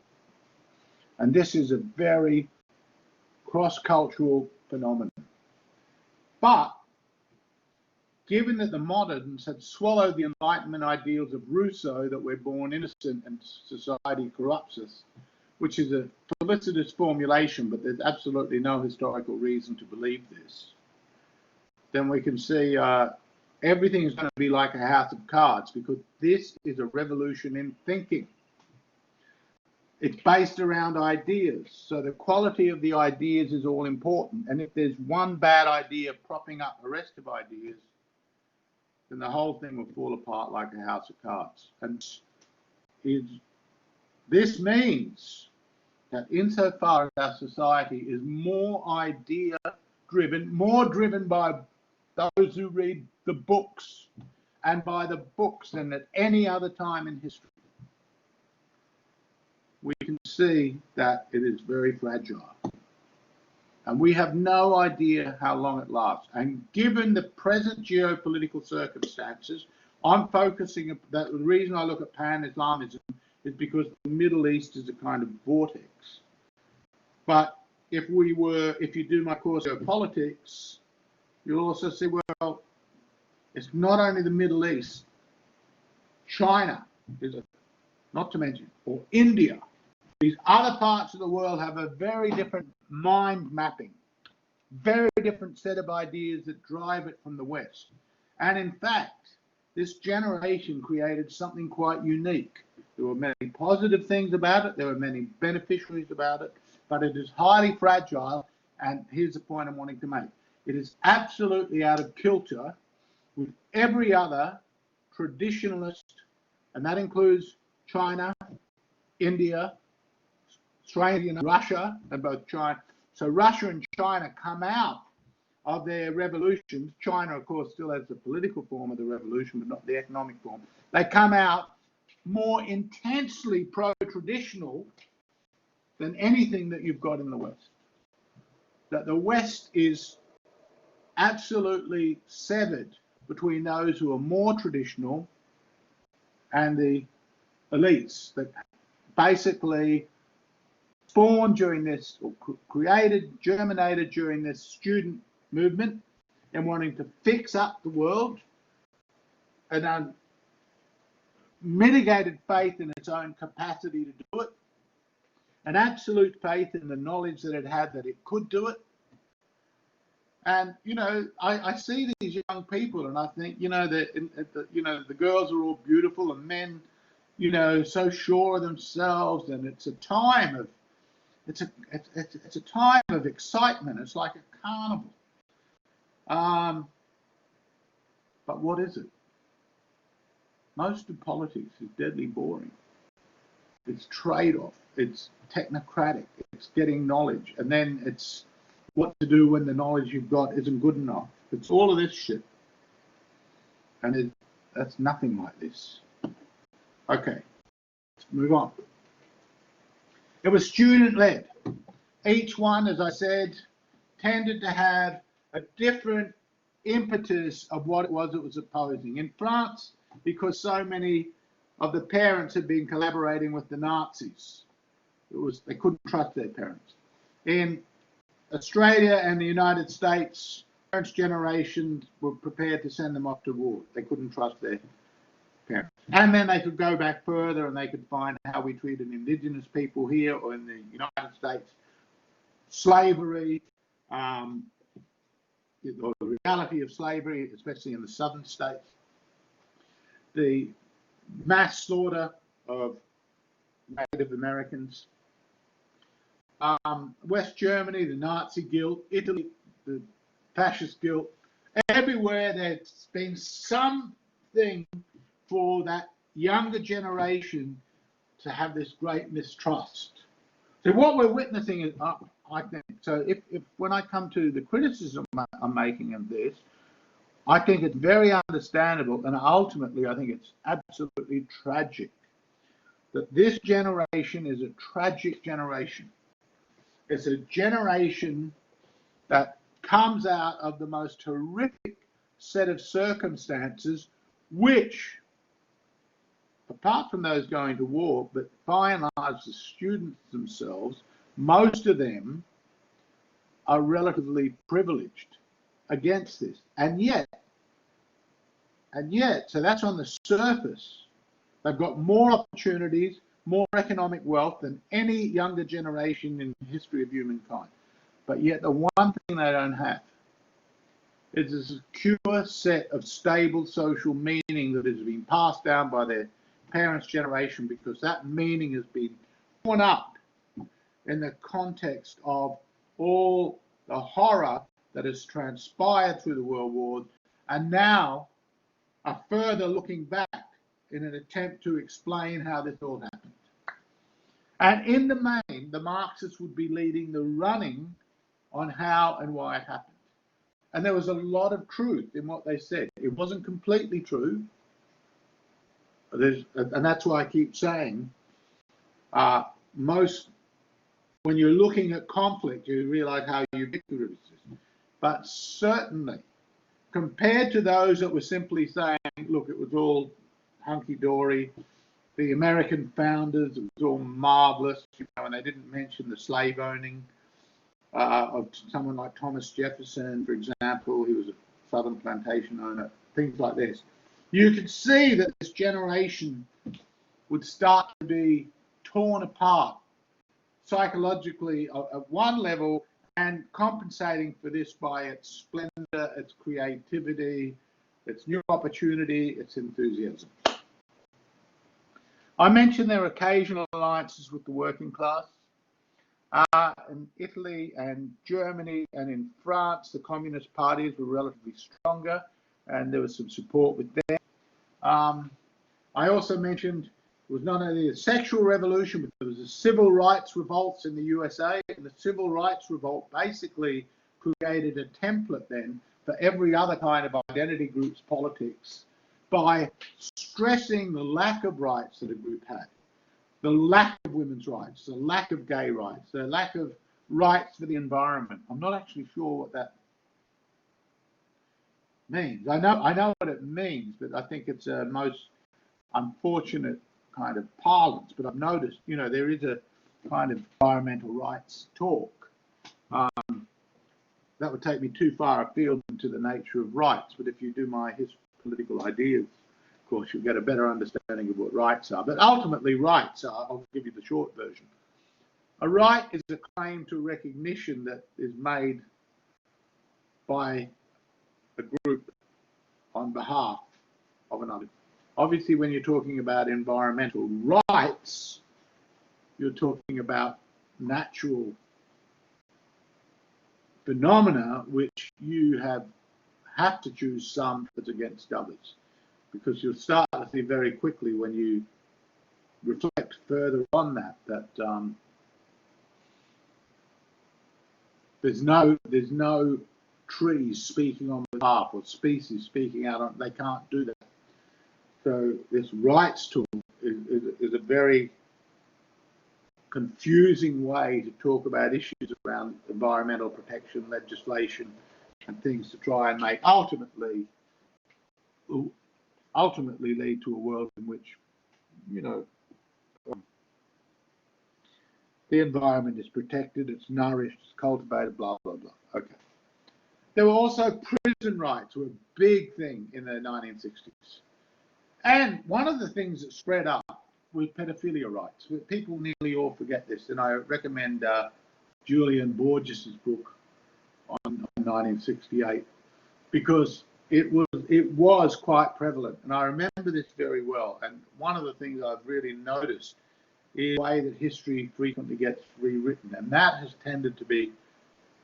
And this is a very cross-cultural phenomenon. But given that the moderns had swallowed the Enlightenment ideals of Rousseau, that we're born innocent and society corrupts us, which is a felicitous formulation, but there's absolutely no historical reason to believe this, then we can see everything is going to be like a house of cards, because this is a revolution in thinking. It's based around ideas, so the quality of the ideas is all important. And if there's one bad idea propping up the rest of ideas, then the whole thing will fall apart like a house of cards. And this means that insofar as our society is more idea-driven, more driven by those who read the books and by the books than at any other time in history, we can see that it is very fragile. And we have no idea how long it lasts. And given the present geopolitical circumstances, I'm focusing, that the reason I look at Pan-Islamism is because the Middle East is a kind of vortex. But if you do my course of politics, you'll also see, well, it's not only the Middle East, China is not to mention, or India. These other parts of the world have a very different mind mapping, very different set of ideas that drive it from the West. And in fact, this generation created something quite unique. There were many positive things about it, there were many beneficiaries about it, but it is highly fragile. And here's the point I'm wanting to make. It is absolutely out of kilter with every other traditionalist, and that includes China, India, Australia, and Russia, and both China. So Russia and China come out of their revolutions. China, of course, still has the political form of the revolution, but not the economic form. They come out more intensely pro-traditional than anything that you've got in the West. That the West is absolutely severed between those who are more traditional and the elites that basically spawned during this, or created, germinated during this student movement and wanting to fix up the world, and mitigated faith in its own capacity to do it, an absolute faith in the knowledge that it had that it could do it. And, you know, I see these young people and I think, you know, the girls are all beautiful and men, you know, so sure of themselves, and it's a time of, it's a time of excitement. It's like a carnival. But what is it? Most of politics is deadly boring. It's trade-off. It's technocratic. It's getting knowledge, and then it's what to do when the knowledge you've got isn't good enough. It's all of this shit. And that's nothing like this. Okay, let's move on. It was student-led. Each one, as I said, tended to have a different impetus of what it was opposing. In France, because so many of the parents had been collaborating with the Nazis, they couldn't trust their parents. In Australia and the United States, parents' generations were prepared to send them off to war. They couldn't trust their parents. And then they could go back further and they could find how we treated indigenous people here or in the United States, slavery, or the reality of slavery, especially in the southern states, the mass slaughter of Native Americans, West Germany, the Nazi guilt, Italy, the fascist guilt. Everywhere there's been something for that younger generation to have this great mistrust. So what we're witnessing is, I think, so if when I come to the criticism I'm making of this, I think it's very understandable, and ultimately I think it's absolutely tragic that this generation is a tragic generation. It's a generation that comes out of the most horrific set of circumstances, which, apart from those going to war, but by and large the students themselves, most of them are relatively privileged against this. And yet, so that's on the surface. They've got more opportunities, more economic wealth than any younger generation in the history of humankind. But yet the one thing they don't have is a secure set of stable social meaning that has been passed down by their parents' generation, because that meaning has been torn up in the context of all the horror that has transpired through the world wars, and now a further looking back in an attempt to explain how this all happened. And in the main, the Marxists would be leading the running on how and why it happened. And there was a lot of truth in what they said. It wasn't completely true. And that's why I keep saying, when you're looking at conflict, you realize how ubiquitous it is. But certainly, compared to those that were simply saying, look, it was all hunky-dory, the American founders, it was all marvelous, and they didn't mention the slave owning of someone like Thomas Jefferson, for example. He was a southern plantation owner, things like this. You could see that this generation would start to be torn apart psychologically at one level, and compensating for this by its splendor, its creativity, its new opportunity, its enthusiasm. I mentioned there are occasional alliances with the working class. In Italy and Germany and in France, the communist parties were relatively stronger, and there was some support with them. I also mentioned it was not only a sexual revolution, but there was a civil rights revolts in the USA, and the civil rights revolt basically created a template then for every other kind of identity group's politics by stressing the lack of rights that a group had, the lack of women's rights, the lack of gay rights, the lack of rights for the environment. I'm not actually sure what that means. I know what it means, but I think it's a most unfortunate kind of parlance. But I've noticed, there is a kind of environmental rights talk. That would take me too far afield into the nature of rights. But if you do my political ideas, of course, you'll get a better understanding of what rights are. But ultimately, rights are, I'll give you the short version. A right is a claim to recognition that is made by a group on behalf of another. Obviously, when you're talking about environmental rights, you're talking about natural phenomena which you have to choose some as against others, because you'll start to see very quickly when you reflect further on that there's no trees speaking on behalf or species speaking out on, they can't do that. So this rights tool is a very confusing way to talk about issues around environmental protection legislation and things to try and make ultimately lead to a world in which, you know, the environment is protected, it's nourished, it's cultivated, blah, blah, blah. Okay. There were also prison rights, were a big thing in the 1960s. And one of the things that spread up was pedophilia rights. People nearly all forget this, and I recommend Julian Borges's book on 1968, because it was quite prevalent, and I remember this very well. And one of the things I've really noticed is the way that history frequently gets rewritten, and that has tended to be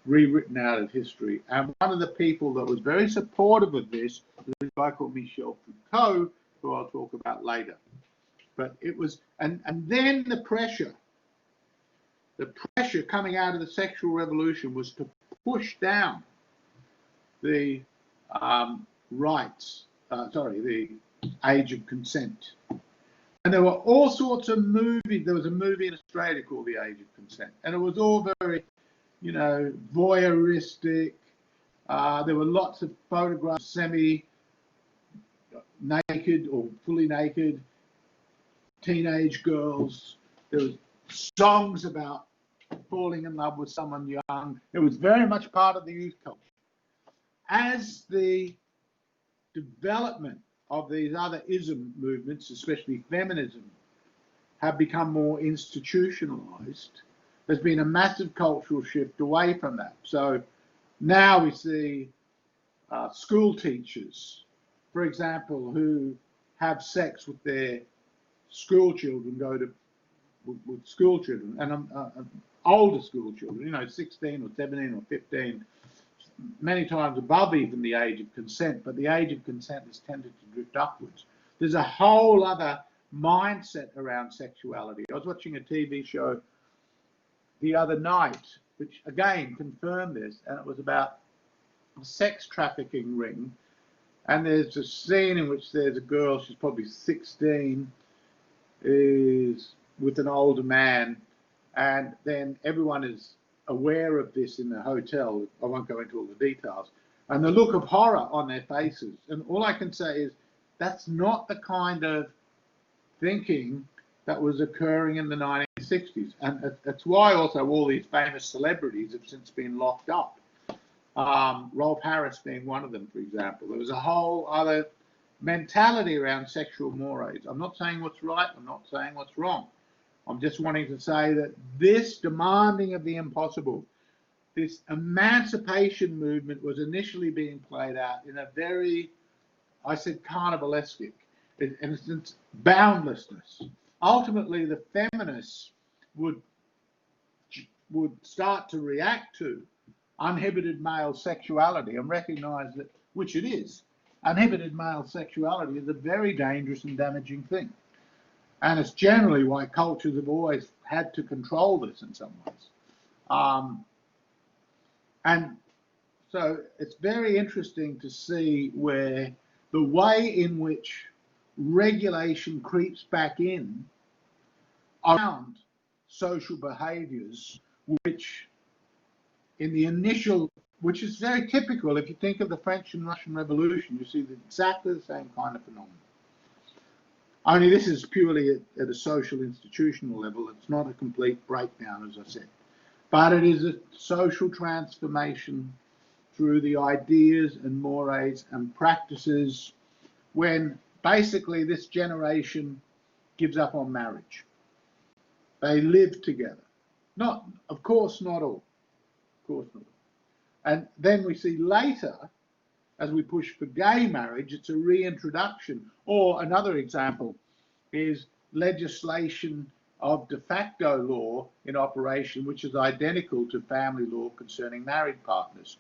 rewritten out of history. And one of the people that was very supportive of this was a guy called Michel Foucault, who I'll talk about later. But it was, and then the pressure coming out of the sexual revolution was to push down the the age of consent. And there were all sorts of movies. There was a movie in Australia called The Age of Consent, and it was all very, you know, voyeuristic. There were lots of photographs, semi-naked or fully naked teenage girls. There was songs about falling in love with someone young. It was very much part of the youth culture. As the development of these other ism movements, especially feminism, have become more institutionalized, there's been a massive cultural shift away from that. So now we see school teachers, for example, who have sex with their school children, with school children, and older school children, you know, 16 or 17 or 15, many times above even the age of consent, but the age of consent has tended to drift upwards. There's a whole other mindset around sexuality. I was watching a TV show the other night, which again confirmed this, and it was about a sex trafficking ring. And there's a scene in which there's a girl, she's probably 16, is with an older man, and then everyone is aware of this in the hotel. I won't go into all the details. And the look of horror on their faces. And all I can say is that's not the kind of thinking that was occurring in the 1960s. And that's why also all these famous celebrities have since been locked up. Rolf Harris being one of them, for example. There was a whole other mentality around sexual mores. I'm not saying what's right, I'm not saying what's wrong. I'm just wanting to say that this demanding of the impossible, this emancipation movement was initially being played out in a very, I said carnivalesque, in a sense, boundlessness. Ultimately, the feminists would start to react to uninhibited male sexuality and recognize that, which it is, uninhibited male sexuality is a very dangerous and damaging thing. And it's generally why cultures have always had to control this in some ways. And so it's very interesting to see where the way in which regulation creeps back in around social behaviors, which in the initial, which is very typical, if you think of the French and Russian Revolution, you see exactly the same kind of phenomenon. Only this is purely at a social institutional level. It's not a complete breakdown, as I said. But it is a social transformation through the ideas and mores and practices when basically this generation gives up on marriage. They live together. Not, of course, not all. Of course not all. And then we see later, as we push for gay marriage, it's a reintroduction. Or another example is legislation of de facto law in operation, which is identical to family law concerning married partners.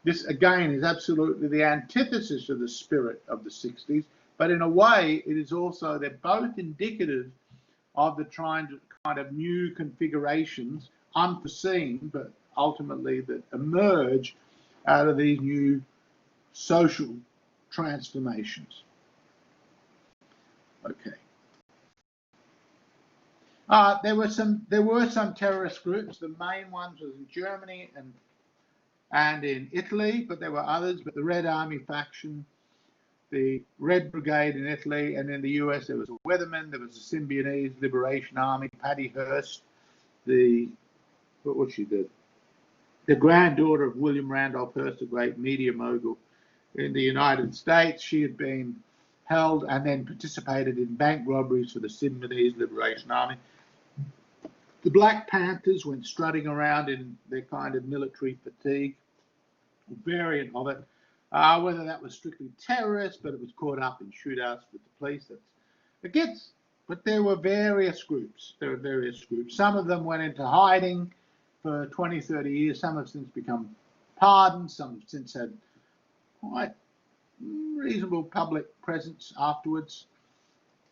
This, again, is absolutely the antithesis of the spirit of the 60s, but in a way, it is also, they're both indicative of the kind of new configurations, unforeseen, but ultimately that emerge out of these new social transformations. Okay. There were some terrorist groups. The main ones was in Germany and in Italy, but there were others. But the Red Army faction, the Red Brigade in Italy, and in the US there was a Weatherman, there was a Symbionese Liberation Army, Patty Hearst, what was she, the granddaughter of William Randolph Hearst, a great media mogul in the United States. She had been held and then participated in bank robberies for the Symbionese Liberation Army. The Black Panthers went strutting around in their kind of military fatigue, a variant of it. Whether that was strictly terrorist, but it was caught up in shootouts with the police. But there were various groups. Some of them went into hiding for 20, 30 years. Some have since become pardoned. Some have since had quite reasonable public presence afterwards.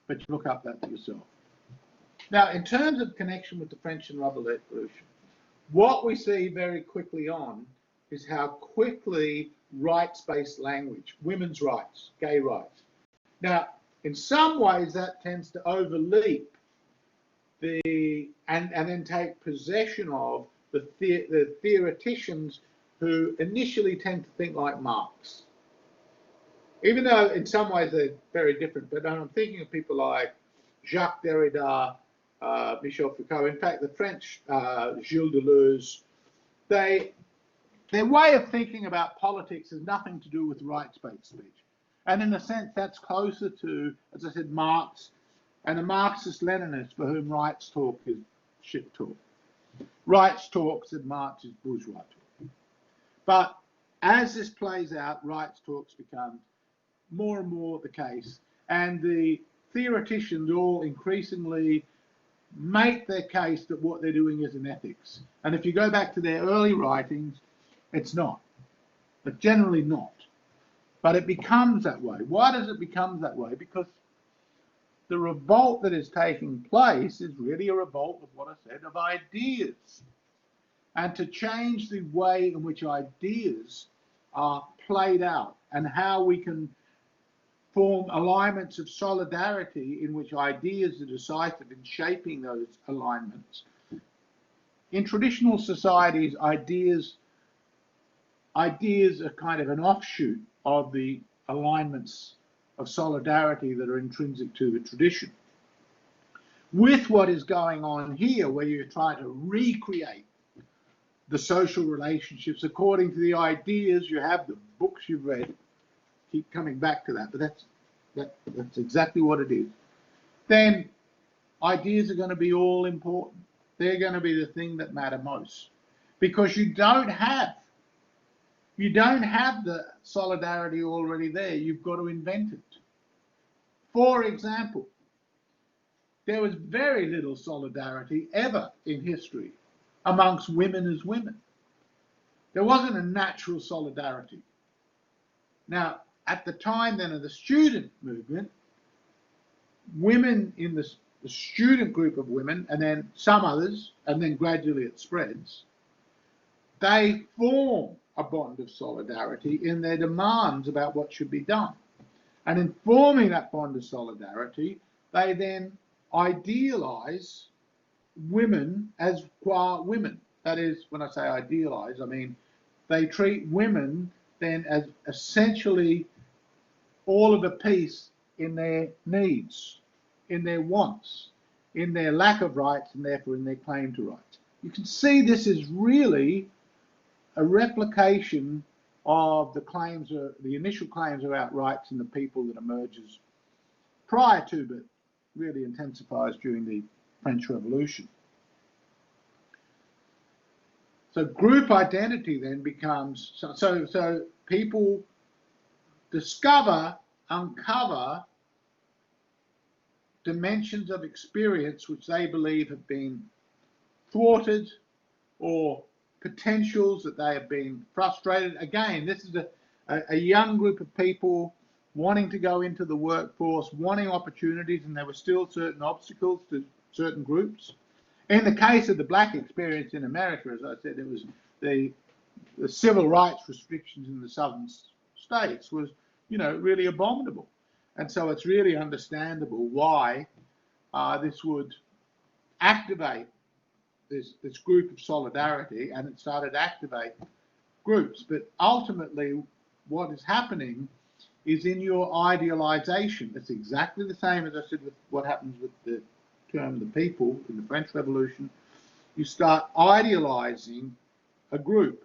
But you look up that for yourself. Now, in terms of connection with the French and Revolution, what we see very quickly on is how quickly rights-based language, women's rights, gay rights. Now, in some ways, that tends to overleap and then take possession of the theoreticians who initially tend to think like Marx. Even though in some ways they're very different, but I'm thinking of people like Jacques Derrida, Michel Foucault, in fact, the French Gilles Deleuze, their way of thinking about politics has nothing to do with rights-based speech. And in a sense, that's closer to, as I said, Marx and a Marxist-Leninist for whom rights talk is shit talk. Rights talk, said Marx, is bourgeois talk. But as this plays out, rights talks become more and more the case. And the theoreticians all increasingly make their case that what they're doing is an ethics. And if you go back to their early writings, it's not. But generally not. But it becomes that way. Why does it become that way? Because the revolt that is taking place is really a revolt of what I said, of ideas. And to change the way in which ideas are played out and how we can form alignments of solidarity in which ideas are decisive in shaping those alignments. In traditional societies, ideas are kind of an offshoot of the alignments of solidarity that are intrinsic to the tradition. With what is going on here, where you try to recreate the social relationships according to the ideas you have, the books you've read, keep coming back to that, but that's exactly what it is. Then ideas are going to be all important. They're going to be the thing that matter most, because you don't have the solidarity already there. You've got to invent it. For example, there was very little solidarity ever in history amongst women as women. There wasn't a natural solidarity. Now, at the time then of the student movement, women in the student group of women, and then some others, and then gradually it spreads, they form a bond of solidarity in their demands about what should be done. And in forming that bond of solidarity, they then idealize women as qua women. That is, when I say idealize, I mean they treat women then as essentially all of a piece in their needs, in their wants, in their lack of rights, and therefore in their claim to rights. You can see this is really a replication of the initial claims about rights in the people that emerges prior to, but really intensifies during the French Revolution. So group identity then becomes, so people uncover dimensions of experience which they believe have been thwarted, or potentials that they have been frustrated. Again, this is a young group of people wanting to go into the workforce, wanting opportunities, and there were still certain obstacles to certain groups. In the case of the black experience in America, as I said, it was the civil rights restrictions in the southern states was, really abominable. And so it's really understandable why this would activate this group of solidarity, and it started to activate groups. But ultimately, what is happening is in your idealization. It's exactly the same as I said with what happens with the term the people in the French Revolution. You start idealizing a group.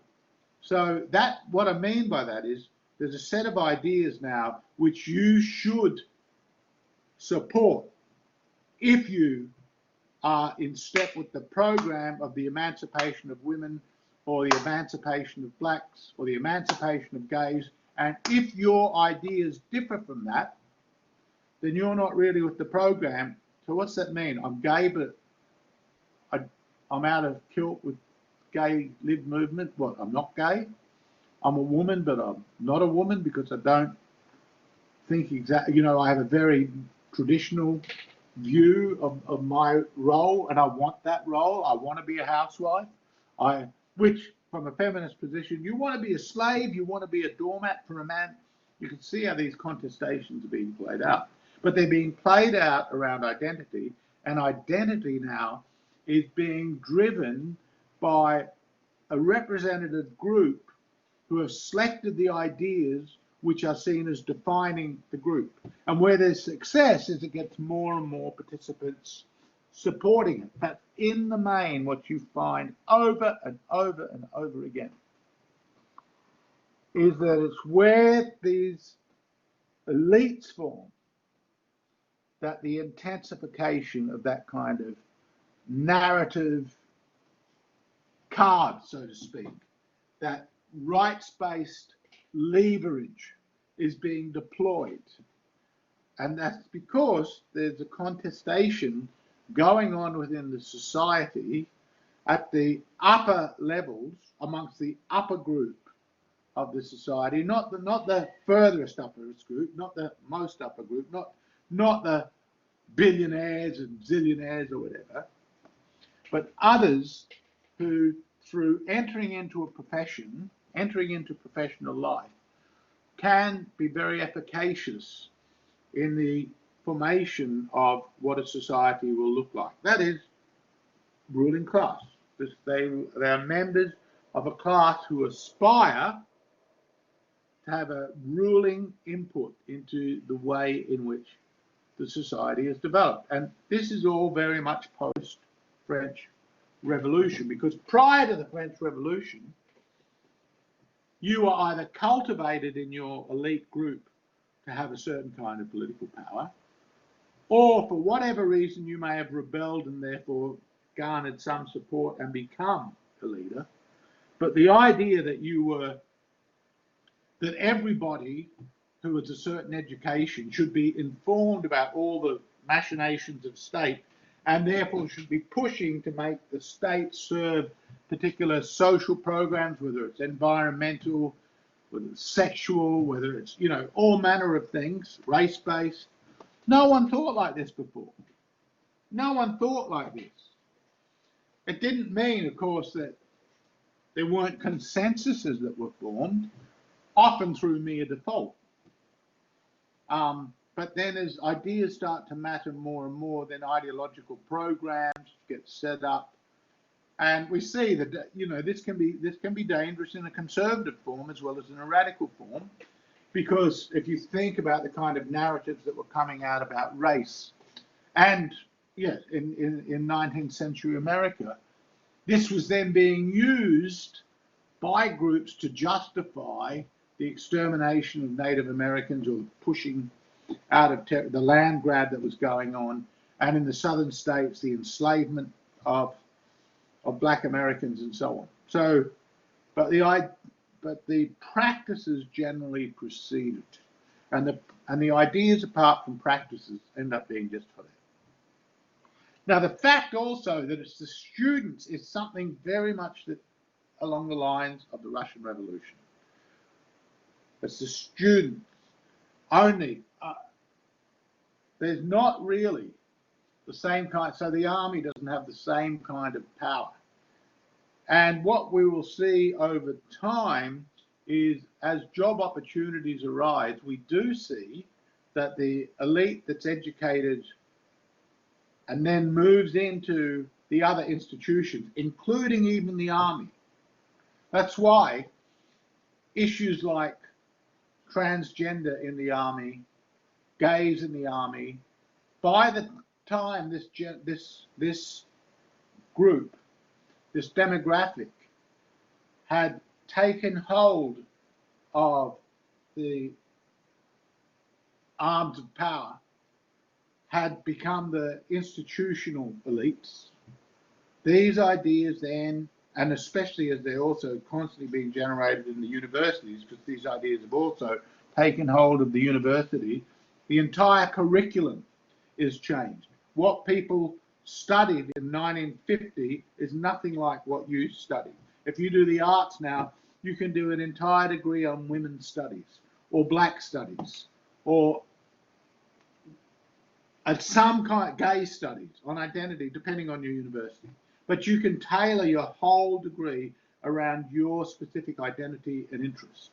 So that, what I mean by that is there's a set of ideas now which you should support if you are in step with the program of the emancipation of women, or the emancipation of blacks, or the emancipation of gays. And if your ideas differ from that, then you're not really with the program. So what's that mean? I'm gay, but I'm out of kilt with gay live movement. What, I'm not gay? I'm a woman, but I'm not a woman because I don't think exactly, I have a very traditional view of my role, and I want that role. I want to be a housewife. Which, from a feminist position, you want to be a slave, you want to be a doormat for a man. You can see how these contestations are being played out. But they're being played out around identity, and identity now is being driven by a representative group who have selected the ideas which are seen as defining the group. And where there's success is it gets more and more participants supporting it. But in the main, what you find over and over and over again is that it's where these elites form that the intensification of that kind of narrative card, so to speak, that rights-based leverage is being deployed. And that's because there's a contestation going on within the society at the upper levels, amongst the upper group of the society, not the furthest upperest group, not the most upper group, not the billionaires and zillionaires or whatever, but others who, through entering into a profession, entering into professional life, can be very efficacious in the formation of what a society will look like. That is, ruling class. They are members of a class who aspire to have a ruling input into the way in which the society is developed. And this is all very much post-French Revolution, because prior to the French Revolution, you were either cultivated in your elite group to have a certain kind of political power, or for whatever reason you may have rebelled and therefore garnered some support and become a leader. But the idea that that everybody who has a certain education should be informed about all the machinations of state, and therefore should be pushing to make the state serve particular social programs, whether it's environmental, whether it's sexual, whether it's, all manner of things, race-based. No one thought like this before. No one thought like this. It didn't mean, of course, that there weren't consensuses that were formed, often through mere default. But then as ideas start to matter more and more, then ideological programs get set up. And we see that, this can be dangerous in a conservative form as well as in a radical form, because if you think about the kind of narratives that were coming out about race, and yes, in 19th century America, this was then being used by groups to justify the extermination of Native Americans, or pushing out of the land grab that was going on, and in the southern states, the enslavement of black Americans and so on. So, but the practices generally preceded, and the ideas apart from practices end up being just for that. Now, the fact also that it's the students is something very much that along the lines of the Russian Revolution. It's the students only. There's not really the same kind, so the army doesn't have the same kind of power And what we will see over time is, as job opportunities arise, we do see that the elite that's educated and then moves into the other institutions, including even the army. That's why issues like transgender in the army, gays in the army, by the time this group, this demographic, had taken hold of the arms of power, had become the institutional elites, these ideas then, and especially as they're also constantly being generated in the universities, because these ideas have also taken hold of the university, the entire curriculum is changed. What people studied in 1950 is nothing like what you studied. If you do the arts now, you can do an entire degree on women's studies or black studies or some kind of gay studies on identity, depending on your university. But you can tailor your whole degree around your specific identity and interest.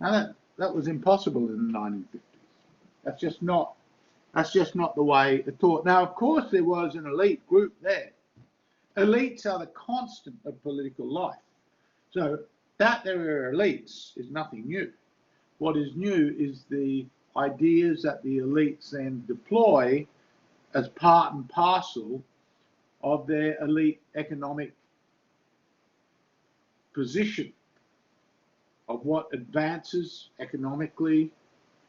Now that was impossible in the 1950s. That's just not the way it taught. Now, of course, there was an elite group there. Elites are the constant of political life. So that there are elites is nothing new. What is new is the ideas that the elites then deploy as part and parcel of their elite economic position, of what advances economically,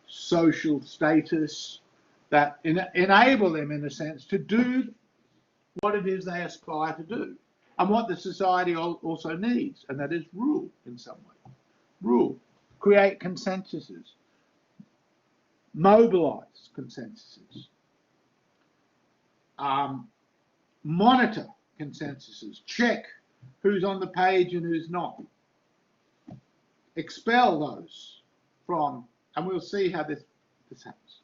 social status, that enable them, in a sense, to do what it is they aspire to do, and what the society also needs, and that is rule in some way. Rule, create consensuses, mobilize consensuses, monitor consensuses, check who's on the page and who's not, expel those from, and we'll see how this happens.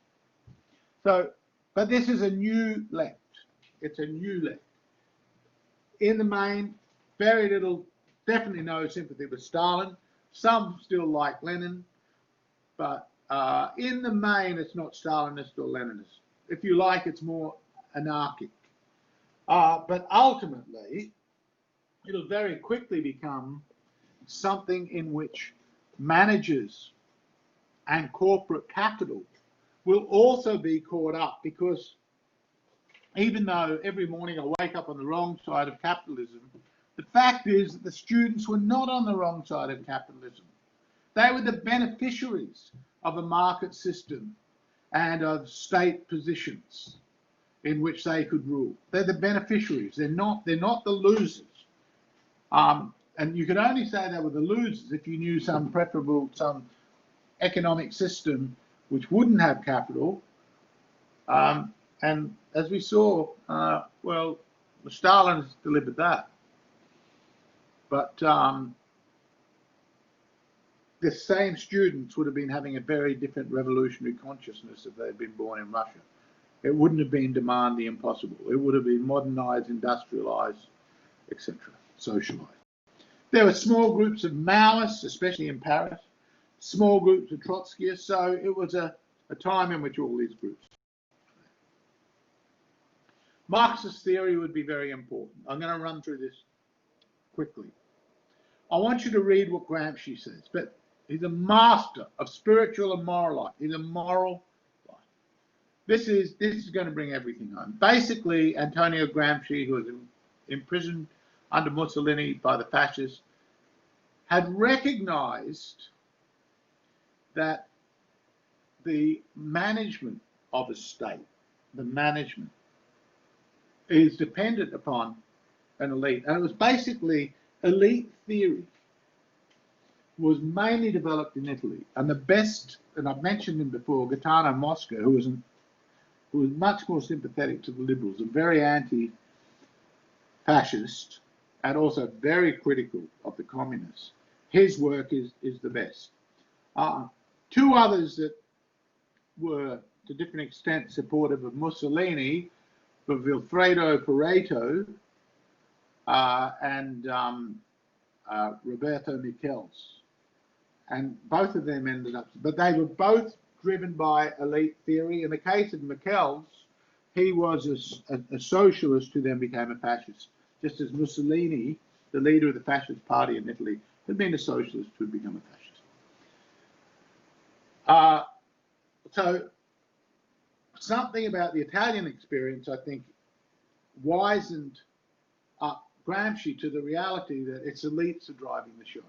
So, but this is a new left. It's a new left. In the main, very little, definitely no sympathy with Stalin. Some still like Lenin, but in the main, it's not Stalinist or Leninist. If you like, it's more anarchic. But ultimately, it'll very quickly become something in which managers and corporate capital will also be caught up, because even though every morning I wake up on the wrong side of capitalism, the fact is that the students were not on the wrong side of capitalism. They were the beneficiaries of a market system and of state positions in which they could rule. They're the beneficiaries. They're not the losers. And you could only say they were the losers if you knew some economic system which wouldn't have capital. And as we saw, well, Stalin has delivered that. But the same students would have been having a very different revolutionary consciousness if they had been born in Russia. It wouldn't have been demand the impossible. It would have been modernized, industrialized, etc., socialized. There were small groups of Maoists, especially in Paris, small groups of Trotskyists, so it was a time in which all these groups. Marxist theory would be very important. I'm going to run through this quickly. I want you to read what Gramsci says, but he's a master of spiritual and moral life. He's a moral life. This is going to bring everything home. Basically, Antonio Gramsci, who was imprisoned under Mussolini by the fascists, had recognized that the management of a state, the management, is dependent upon an elite. And it was basically elite theory was mainly developed in Italy. And the best, and I've mentioned him before, Gaetano Mosca, who was much more sympathetic to the liberals and very anti-fascist, and also very critical of the communists. His work is the best. Two others that were, to different extents, supportive of Mussolini were Vilfredo Pareto and Roberto Michels. And both of them ended up, but they were both driven by elite theory. In the case of Michels, he was a socialist who then became a fascist, just as Mussolini, the leader of the fascist party in Italy, had been a socialist who had become a fascist. So something about the Italian experience, I think, wisened up Gramsci to the reality that its elites are driving the show.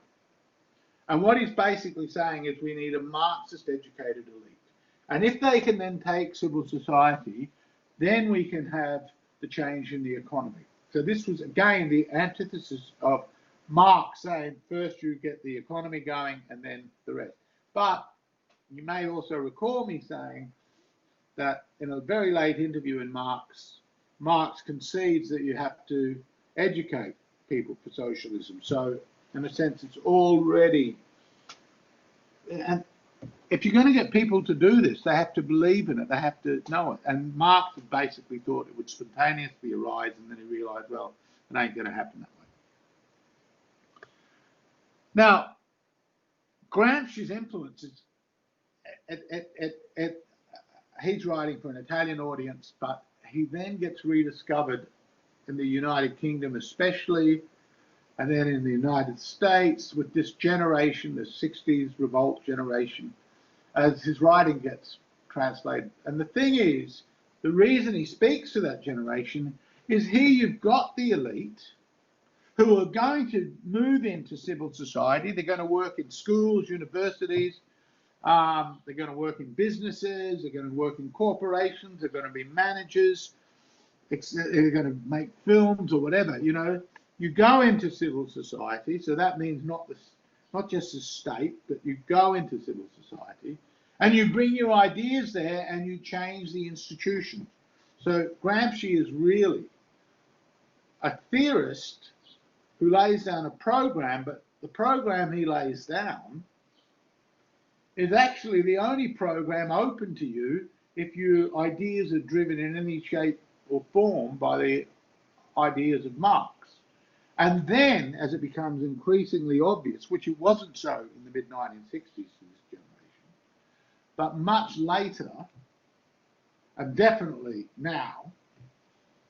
And what he's basically saying is we need a Marxist educated elite. And if they can then take civil society, then we can have the change in the economy. So this was, again, the antithesis of Marx saying first you get the economy going and then the rest. But you may also recall me saying that in a very late interview in Marx concedes that you have to educate people for socialism. So in a sense, it's already, and if you're going to get people to do this, they have to believe in it, they have to know it. And Marx had basically thought it would spontaneously arise, and then he realized, well, it ain't going to happen that way. Now, Gramsci's influences, he's writing for an Italian audience, but he then gets rediscovered in the United Kingdom especially, and then in the United States with this generation, the 60s revolt generation, as his writing gets translated. And the thing is, the reason he speaks to that generation is here you've got the elite who are going to move into civil society. They're going to work in schools, universities, they're going to work in businesses, they're going to work in corporations, they're going to be managers, they're going to make films or whatever, you know. You go into civil society, so that means not just the state, but you go into civil society, and you bring your ideas there and you change the institutions. So Gramsci is really a theorist who lays down a program, but the program he lays down is actually the only program open to you if your ideas are driven in any shape or form by the ideas of Marx. And then, as it becomes increasingly obvious, which it wasn't so in the mid-1960s to this generation, but much later, and definitely now,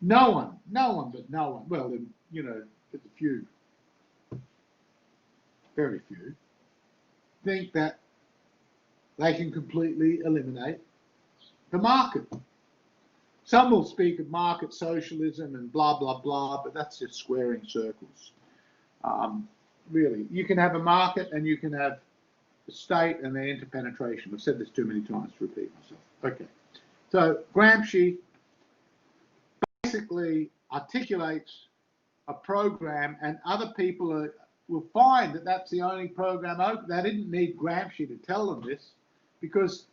no one, well, you know, there's a few, very few, think that they can completely eliminate the market. Some will speak of market socialism and blah, blah, blah, but that's just squaring circles. Really, you can have a market and you can have the state and their interpenetration. I've said this too many times to repeat myself. Okay, so Gramsci basically articulates a program, and other people will find that that's the only program open. They didn't need Gramsci to tell them this, because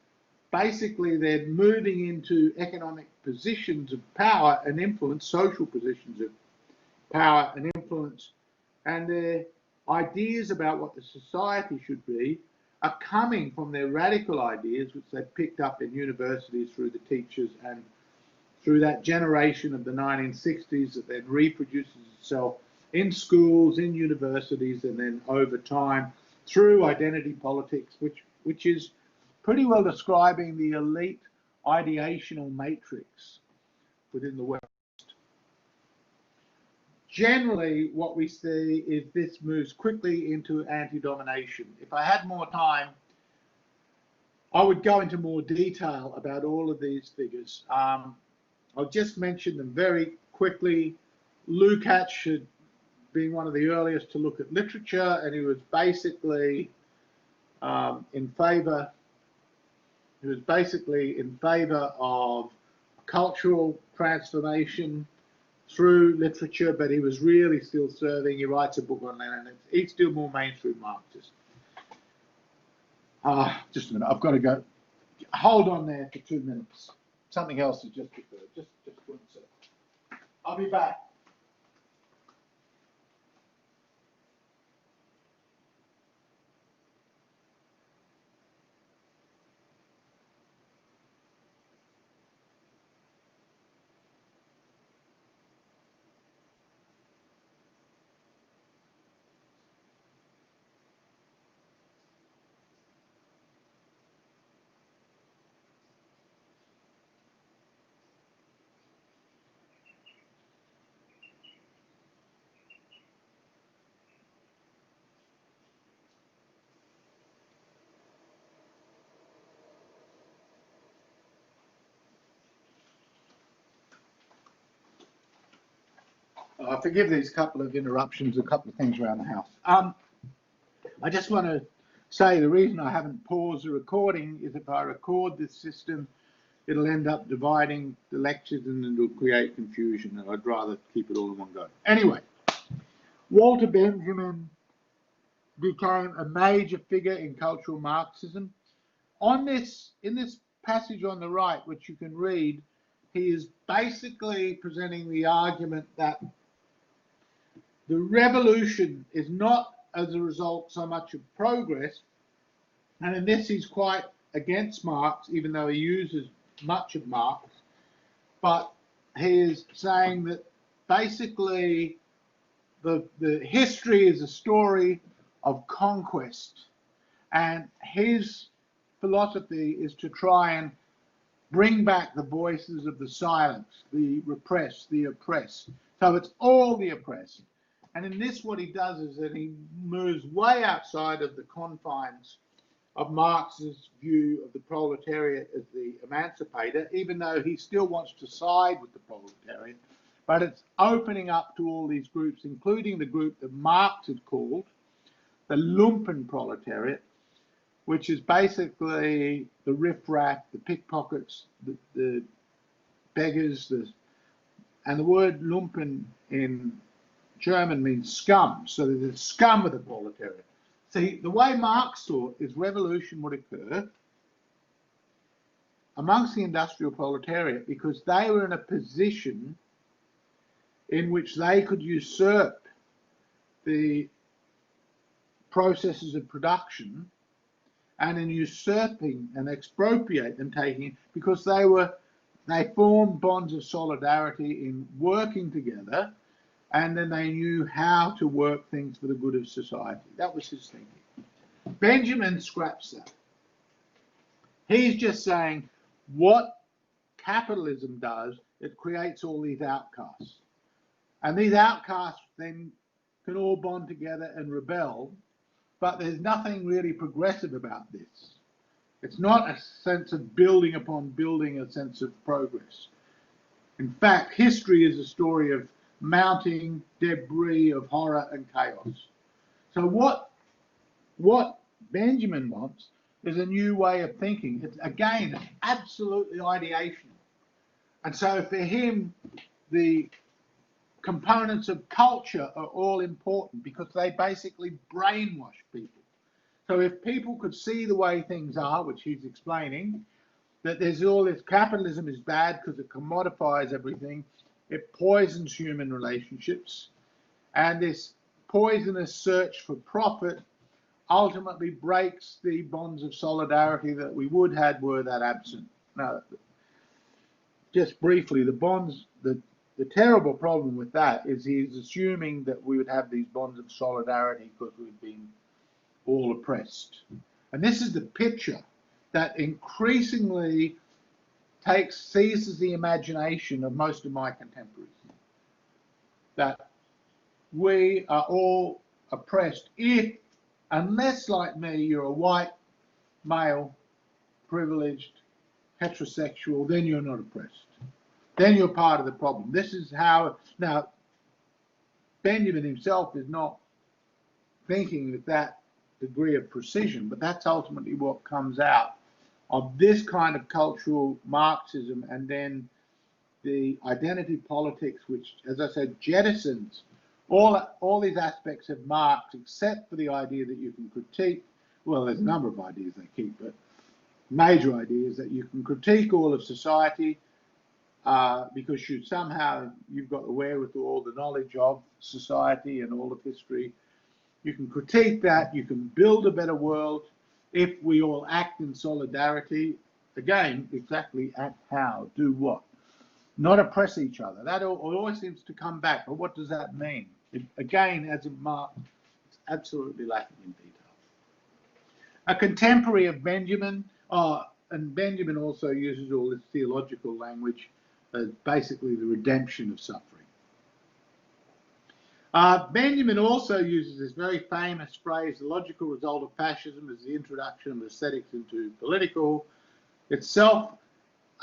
basically they're moving into economic positions of power and influence, social positions of power and influence, and their ideas about what the society should be are coming from their radical ideas, which they've picked up in universities through the teachers and through that generation of the 1960s that then reproduces itself in schools, in universities, and then over time through identity politics, which is pretty well describing the elite ideational matrix within the West. Generally, what we see is this moves quickly into anti-domination. If I had more time, I would go into more detail about all of these figures. I'll just mention them very quickly. Lukács had been one of the earliest to look at literature, and he was basically in favour of cultural transformation through literature, but he was really still serving. He writes a book on Lenin. He's still more mainstream Marxist. Just a minute, I've got to go. Hold on there for 2 minutes. Something else has just occurred. Just 1 second. I'll be back. Forgive these couple of interruptions, a couple of things around the house. I just want to say the reason I haven't paused the recording is if I record this system, it'll end up dividing the lectures and it'll create confusion, and I'd rather keep it all in one go. Anyway, Walter Benjamin became a major figure in cultural Marxism. In this passage on the right, which you can read, he is basically presenting the argument that the revolution is not as a result so much of progress, and in this he's quite against Marx, even though he uses much of Marx, but he is saying that basically the history is a story of conquest, and his philosophy is to try and bring back the voices of the silenced, the repressed, the oppressed. So it's all the oppressed. And in this, what he does is that he moves way outside of the confines of Marx's view of the proletariat as the emancipator, even though he still wants to side with the proletariat. But it's opening up to all these groups, including the group that Marx had called the lumpen proletariat, which is basically the riffraff, the pickpockets, the beggars, and the word lumpen in German means scum. So there's the scum of the proletariat. See, the way Marx thought is revolution would occur amongst the industrial proletariat because they were in a position in which they could usurp the processes of production, and in usurping and expropriate them, taking because they formed bonds of solidarity in working together, and then they knew how to work things for the good of society. That was his thinking. Benjamin scraps that. He's just saying what capitalism does, it creates all these outcasts. And these outcasts then can all bond together and rebel, but there's nothing really progressive about this. It's not a sense of building upon building a sense of progress. In fact, history is a story of mounting debris of horror and chaos. So what Benjamin wants is a new way of thinking. It's, again, absolutely ideational. And so for him, the components of culture are all important because they basically brainwash people. So if people could see the way things are, which he's explaining, that there's all this capitalism is bad because it commodifies everything, it poisons human relationships, and this poisonous search for profit ultimately breaks the bonds of solidarity that we would have were that absent. Now, just briefly, the bonds, the terrible problem with that is he's assuming that we would have these bonds of solidarity because we've been all oppressed. And this is the picture that increasingly seizes the imagination of most of my contemporaries, that we are all oppressed unless, like me, you're a white, male, privileged, heterosexual, then you're not oppressed. Then you're part of the problem. This is how, now, Benjamin himself is not thinking with that degree of precision, but that's ultimately what comes out of this kind of cultural Marxism, and then the identity politics, which, as I said, jettisons all these aspects of Marx, except for the idea that you can critique, well, there's a number of ideas they keep, but major ideas that you can critique all of society because you've got the wherewithal, the knowledge of society and all of history. You can critique that, you can build a better world if we all act in solidarity. Again, exactly act how, do what? Not oppress each other. That always seems to come back, but what does that mean? Again, as in Marx, it's absolutely lacking in detail. A contemporary of Benjamin, and Benjamin also uses all this theological language, basically the redemption of suffering. Benjamin also uses this very famous phrase, the logical result of fascism is the introduction of aesthetics into political itself.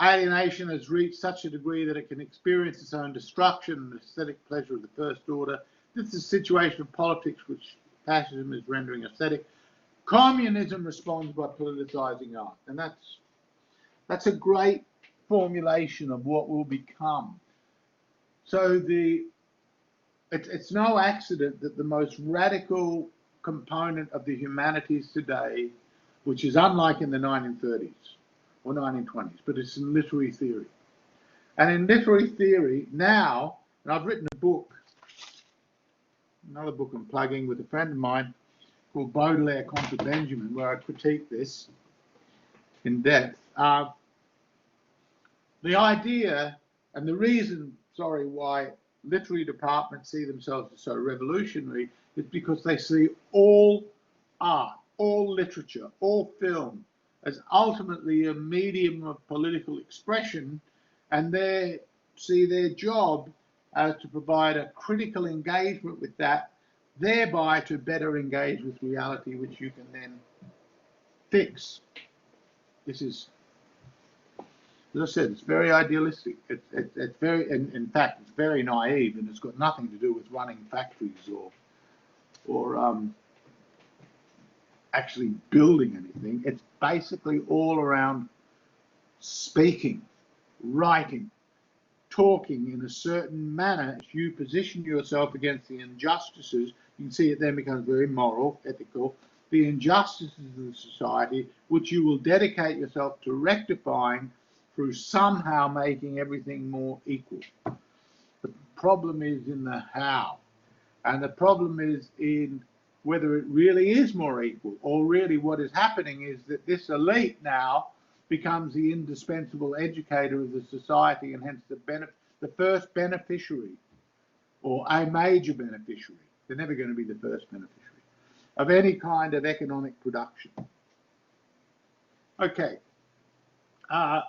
alienation has reached such a degree that it can experience its own destruction and aesthetic pleasure of the first order. This is a situation of politics which fascism is rendering aesthetic. Communism responds by politicizing art, and that's a great formulation of what will become. So it's no accident that the most radical component of the humanities today, which is unlike in the 1930s or 1920s, but it's in literary theory. And in literary theory now, and I've written a book, another book I'm plugging with a friend of mine called Baudelaire Contre Benjamin, where I critique this in depth. The idea and the reason, why literary departments see themselves as so revolutionary is because they see all art, all literature, all film as ultimately a medium of political expression, and they see their job as to provide a critical engagement with that, thereby to better engage with reality, which you can then fix. This is, as I said, it's very idealistic. It's very, in fact, it's very naive, and it's got nothing to do with running factories or actually building anything. It's basically all around speaking, writing, talking in a certain manner. If you position yourself against the injustices, you can see it then becomes very moral, ethical, the injustices of the society, which you will dedicate yourself to rectifying through somehow making everything more equal. The problem is in the how, and the problem is in whether it really is more equal, or really what is happening is that this elite now becomes the indispensable educator of the society, and hence the first beneficiary, or a major beneficiary. They're never going to be the first beneficiary of any kind of economic production. Okay, I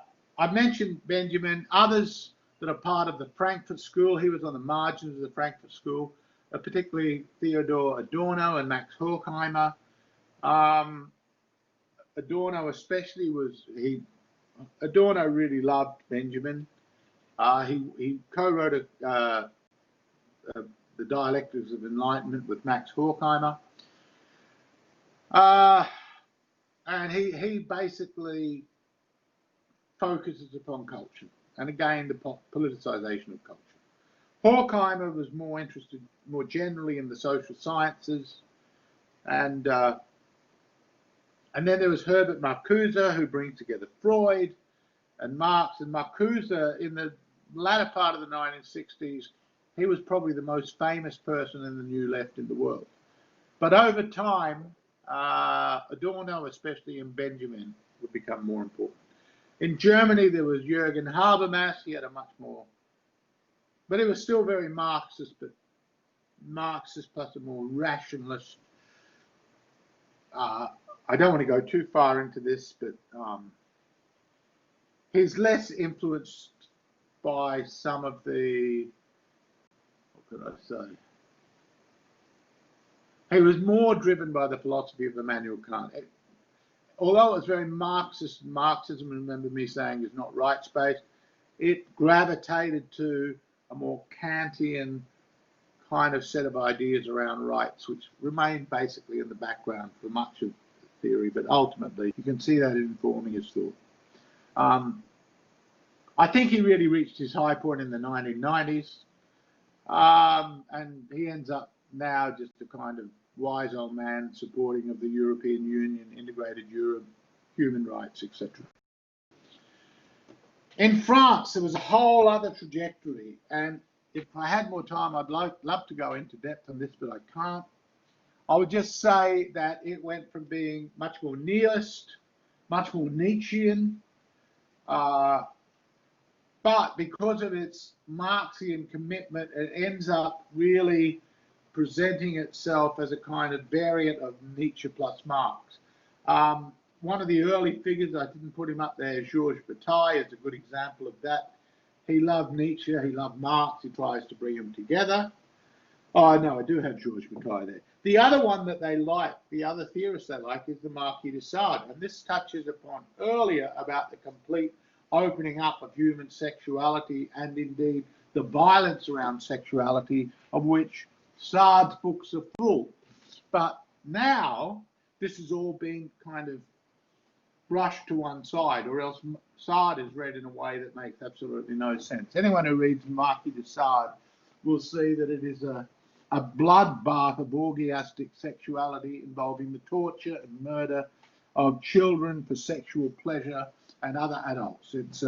mentioned Benjamin. Others that are part of the Frankfurt School, he was on the margins of the Frankfurt School, particularly Theodor Adorno and Max Horkheimer. Adorno especially Adorno really loved Benjamin. He co-wrote the Dialectics of Enlightenment with Max Horkheimer. And he basically focuses upon culture, and again the politicization of culture. Horkheimer was more interested more generally in the social sciences, and then there was Herbert Marcuse, who brings together Freud and Marx. And Marcuse, in the latter part of the 1960s, he was probably the most famous person in the New Left in the world. But over time, Adorno, especially, and Benjamin would become more important. In Germany, there was Jürgen Habermas. He had a much more, but it was still very Marxist, but Marxist plus a more rationalist. I don't want to go too far into this, but he's less influenced by some of the, what could I say? He was more driven by the philosophy of Immanuel Kant. Although it was very Marxist, Marxism, remember me saying, is not rights-based, it gravitated to a more Kantian kind of set of ideas around rights, which remained basically in the background for much of theory, but ultimately you can see that informing his thought. I think he really reached his high point in the 1990s, and he ends up now just a kind of wise old man supporting of the European Union, integrated Europe, human rights, etc. In France, there was a whole other trajectory, and if I had more time, I'd love to go into depth on this, but I can't. I would just say that it went from being much more nihilist, much more Nietzschean, but because of its Marxian commitment, it ends up really presenting itself as a kind of variant of Nietzsche plus Marx. One of the early figures, I didn't put him up there, Georges Bataille is a good example of that. He loved Nietzsche, he loved Marx, he tries to bring them together. Oh, no, I do have Georges Bataille there. The other one that they like, the other theorist they like, is the Marquis de Sade. And this touches upon earlier about the complete opening up of human sexuality and indeed the violence around sexuality, of which Sartre's books are full. But now this is all being kind of brushed to one side, or else Sartre is read in a way that makes absolutely no sense. Anyone who reads Marquis de Sade will see that it is a bloodbath of orgiastic sexuality involving the torture and murder of children for sexual pleasure and other adults. It's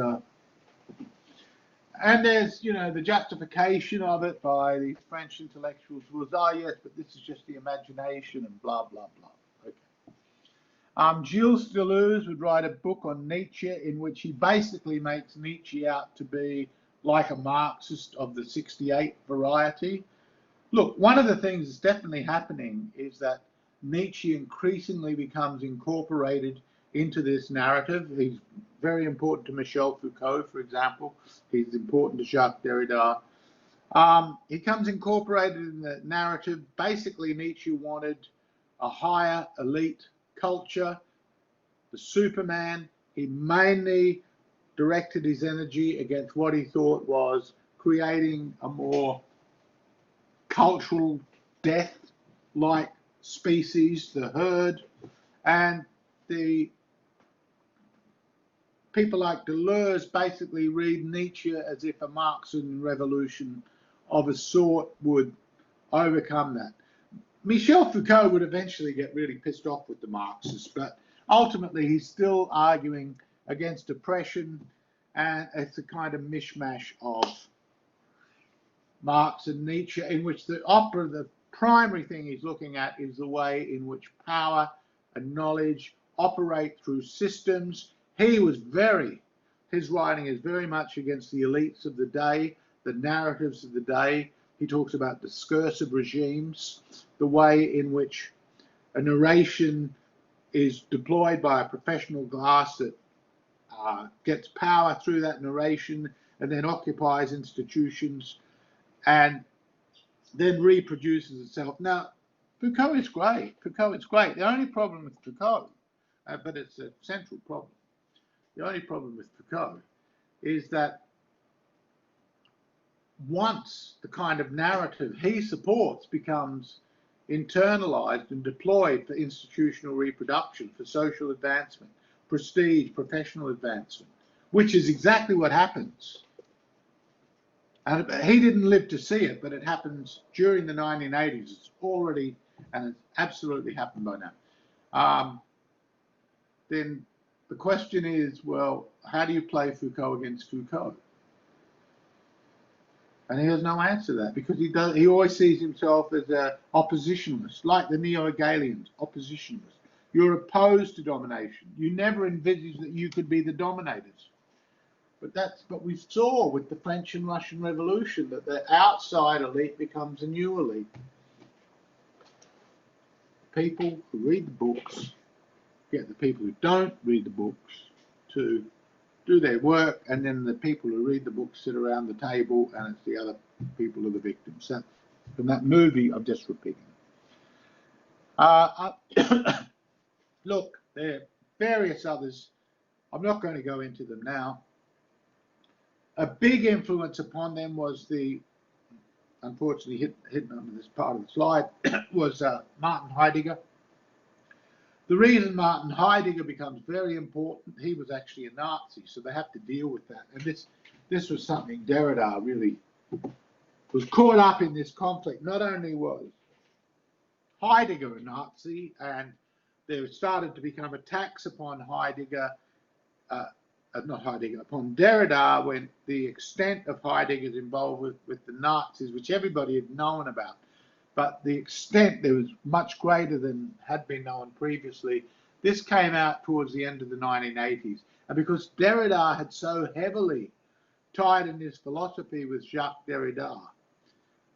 and there's, you know, the justification of it by these French intellectuals was, oh yes, but this is just the imagination and blah, blah, blah. Okay. Gilles Deleuze would write a book on Nietzsche in which he basically makes Nietzsche out to be like a Marxist of the 68 variety. Look, one of the things that's definitely happening is that Nietzsche increasingly becomes incorporated into this narrative. He's very important to Michel Foucault, for example. He's important to Jacques Derrida. He comes incorporated in the narrative. Basically, Nietzsche wanted a higher elite culture, the Superman. He mainly directed his energy against what he thought was creating a more cultural death-like species, the herd, and the people like Deleuze basically read Nietzsche as if a Marxian revolution of a sort would overcome that. Michel Foucault would eventually get really pissed off with the Marxists, but ultimately he's still arguing against oppression, and it's a kind of mishmash of Marx and Nietzsche, in which the primary thing he's looking at is the way in which power and knowledge operate through systems. His writing is very much against the elites of the day, the narratives of the day. He talks about discursive regimes, the way in which a narration is deployed by a professional class that gets power through that narration and then occupies institutions and then reproduces itself. Now, Foucault is great. The only problem with Foucault, but it's a central problem, the only problem with Foucault is that once the kind of narrative he supports becomes internalized and deployed for institutional reproduction, for social advancement, prestige, professional advancement, which is exactly what happens. And he didn't live to see it, but it happens during the 1980s. It's already, and it's absolutely happened by now. Then the question is, well, how do you play Foucault against Foucault? And he has no answer to that, because he always sees himself as an oppositionalist, like the neo-Hegelians, oppositionalist. You're opposed to domination. You never envisaged that you could be the dominators. But we saw with the French and Russian Revolution that the outside elite becomes a new elite. People who read the books get the people who don't read the books to do their work, and then the people who read the books sit around the table, and it's the other people who are the victims. So from that movie, I'm just repeating. Look, there are various others. I'm not going to go into them now. A big influence upon them was unfortunately hidden under this part of the slide, was Martin Heidegger. The reason Martin Heidegger becomes very important, he was actually a Nazi, so they have to deal with that. And this was something Derrida really was caught up in, this conflict. Not only was Heidegger a Nazi, and there started to become attacks upon Heidegger, upon Derrida, when the extent of Heidegger's involvement with the Nazis, which everybody had known about, but the extent there was much greater than had been known previously. This came out towards the end of the 1980s. And because Derrida had so heavily tied in his philosophy with Jacques Derrida,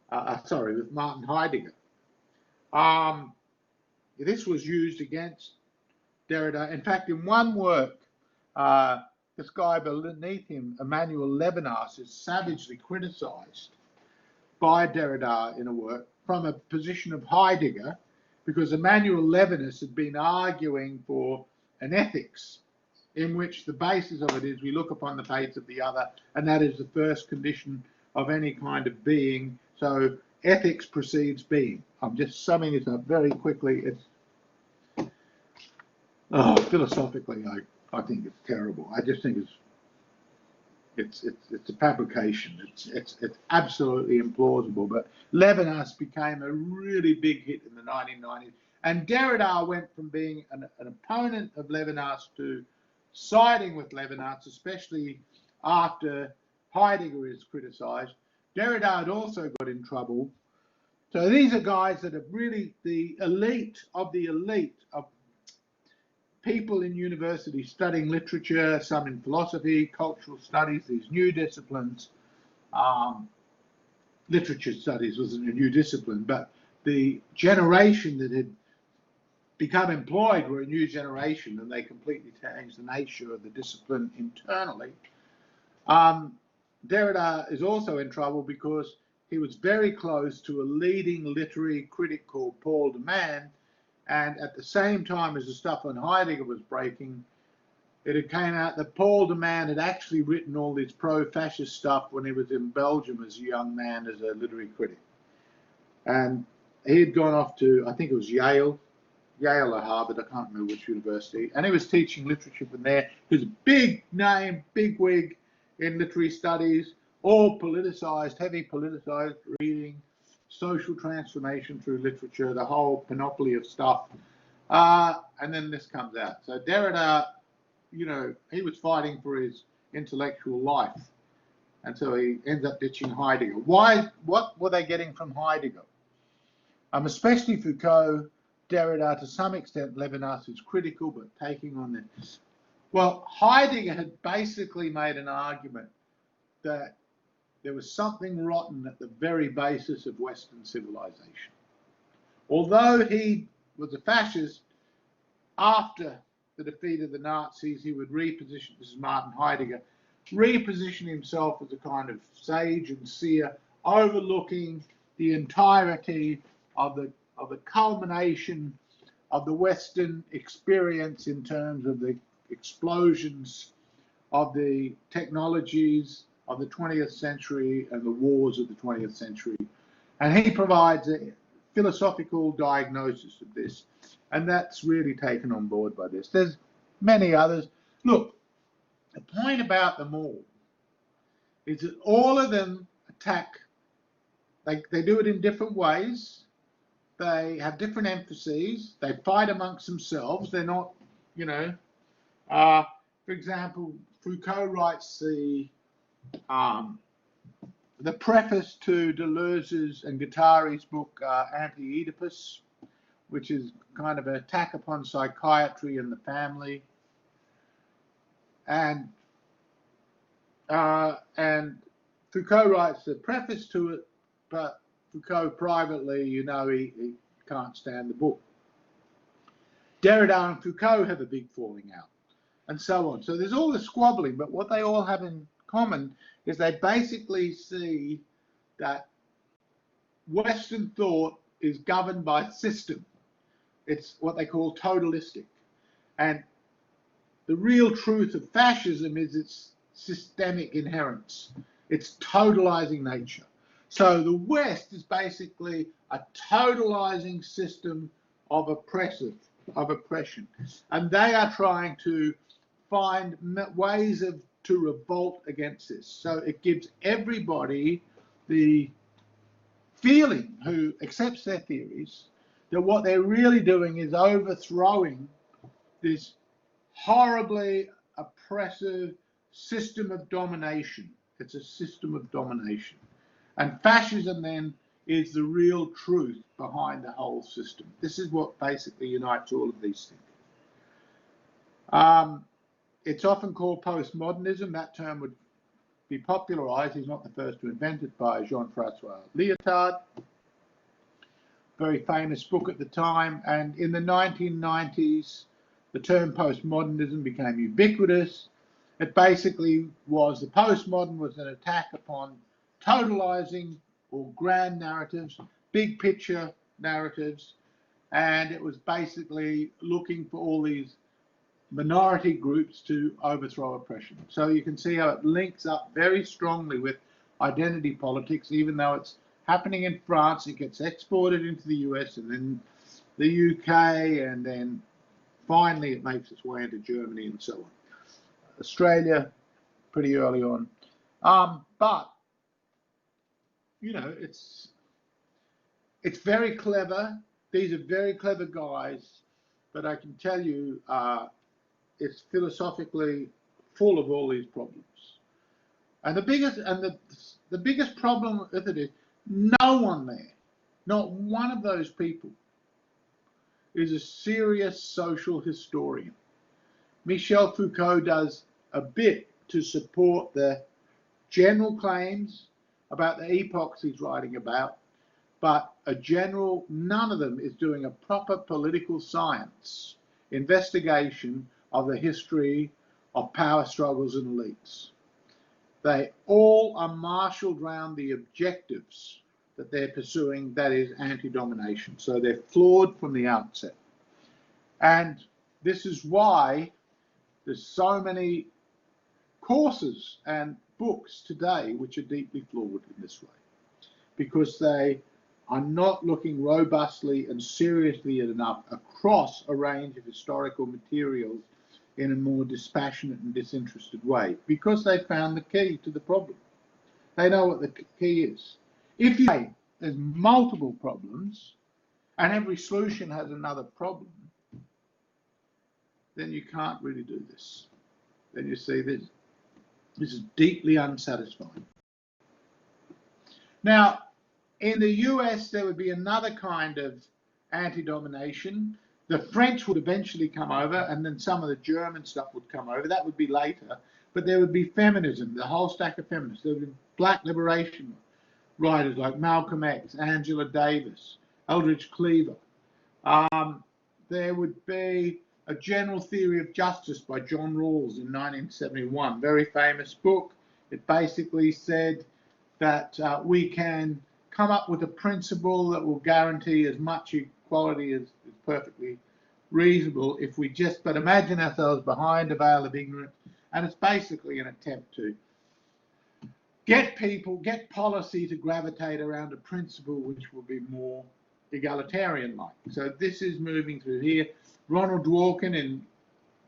with Martin Heidegger, this was used against Derrida. In fact, in one work, this guy beneath him, Emmanuel Levinas, is savagely criticized by Derrida in a work from a position of Heidegger, because Emmanuel Levinas had been arguing for an ethics in which the basis of it is we look upon the face of the other, and that is the first condition of any kind of being. So ethics precedes being. I'm just summing this up very quickly. It's philosophically, I think it's terrible. I just think it's a fabrication. It's absolutely implausible. But Levinas became a really big hit in the 1990s, and Derrida went from being an opponent of Levinas to siding with Levinas, especially after Heidegger is criticised. Derrida had also got in trouble. So these are guys that are really the elite of people in university studying literature, some in philosophy, cultural studies, these new disciplines. Literature studies wasn't a new discipline, but the generation that had become employed were a new generation, and they completely changed the nature of the discipline internally. Derrida is also in trouble because he was very close to a leading literary critic called Paul de Man, and at the same time as the stuff on Heidegger was breaking, it had came out that Paul de Man had actually written all this pro-fascist stuff when he was in Belgium as a young man as a literary critic. And he had gone off to, I think it was Yale or Harvard, I can't remember which university, and he was teaching literature from there. He was a big name, big wig in literary studies, all politicized, heavy politicized reading, social transformation through literature, the whole panoply of stuff. And then this comes out. So Derrida, he was fighting for his intellectual life, and so he ends up ditching Heidegger. Why? What were they getting from Heidegger? Especially Foucault, Derrida, to some extent Levinas is critical, but taking on this. Well, Heidegger had basically made an argument that there was something rotten at the very basis of Western civilization. Although he was a fascist, after the defeat of the Nazis, he would reposition, this is Martin Heidegger, reposition himself as a kind of sage and seer, overlooking the entirety of the culmination of the Western experience in terms of the explosions of the technologies of the 20th century and the wars of the 20th century. And he provides a philosophical diagnosis of this. And that's really taken on board by this. There's many others. Look, the point about them all is that all of them attack, they do it in different ways. They have different emphases. They fight amongst themselves. They're not, for example, Foucault writes the preface to Deleuze's and Guattari's book Anti-Oedipus, which is kind of an attack upon psychiatry and the family. And Foucault writes the preface to it, but Foucault privately, he can't stand the book. Derrida and Foucault have a big falling out, and so on. So there's all this squabbling, but what they all have in common is they basically see that Western thought is governed by system. It's what they call totalistic. And the real truth of fascism is its systemic inherence. It's totalizing nature. So the West is basically a totalizing system of oppression. And they are trying to find ways to revolt against this. So it gives everybody the feeling who accepts their theories that what they're really doing is overthrowing this horribly oppressive system of domination. It's a system of domination. And fascism then is the real truth behind the whole system. This is what basically unites all of these things. It's often called postmodernism. That term would be popularized. He's not the first to invent it, by Jean-Francois Lyotard. Very famous book at the time. And in the 1990s, the term postmodernism became ubiquitous. It basically was, the postmodern was an attack upon totalizing or grand narratives, big picture narratives, and it was basically looking for all these minority groups to overthrow oppression. So you can see how it links up very strongly with identity politics. Even though it's happening in France, it gets exported into the US and then the UK, and then finally it makes its way into Germany and so on. Australia, pretty early on. But, you know, it's very clever. These are very clever guys, but I can tell you it's philosophically full of all these problems. And the biggest problem with it is no one there, not one of those people, is a serious social historian. Michel Foucault does a bit to support the general claims about the epochs he's writing about, but none of them is doing a proper political science investigation of the history of power struggles and elites. They all are marshaled around the objectives that they're pursuing, that is anti-domination. So they're flawed from the outset. And this is why there's so many courses and books today which are deeply flawed in this way, because they are not looking robustly and seriously enough across a range of historical materials in a more dispassionate and disinterested way, because they found the key to the problem. They know what the key is. If you say there's multiple problems and every solution has another problem, then you can't really do this. Then you see this is deeply unsatisfying. Now, in the US, there would be another kind of anti-domination. The French would eventually come over, and then some of the German stuff would come over. That would be later. But there would be feminism, the whole stack of feminists. There would be black liberation writers like Malcolm X, Angela Davis, Eldridge Cleaver. There would be a general theory of justice by John Rawls in 1971, very famous book. It basically said that we can come up with a principle that will guarantee as much equality as is perfectly reasonable if we just but imagine ourselves behind a veil of ignorance. And it's basically an attempt to get policy to gravitate around a principle which will be more egalitarian-like. So this is moving through here. Ronald Dworkin,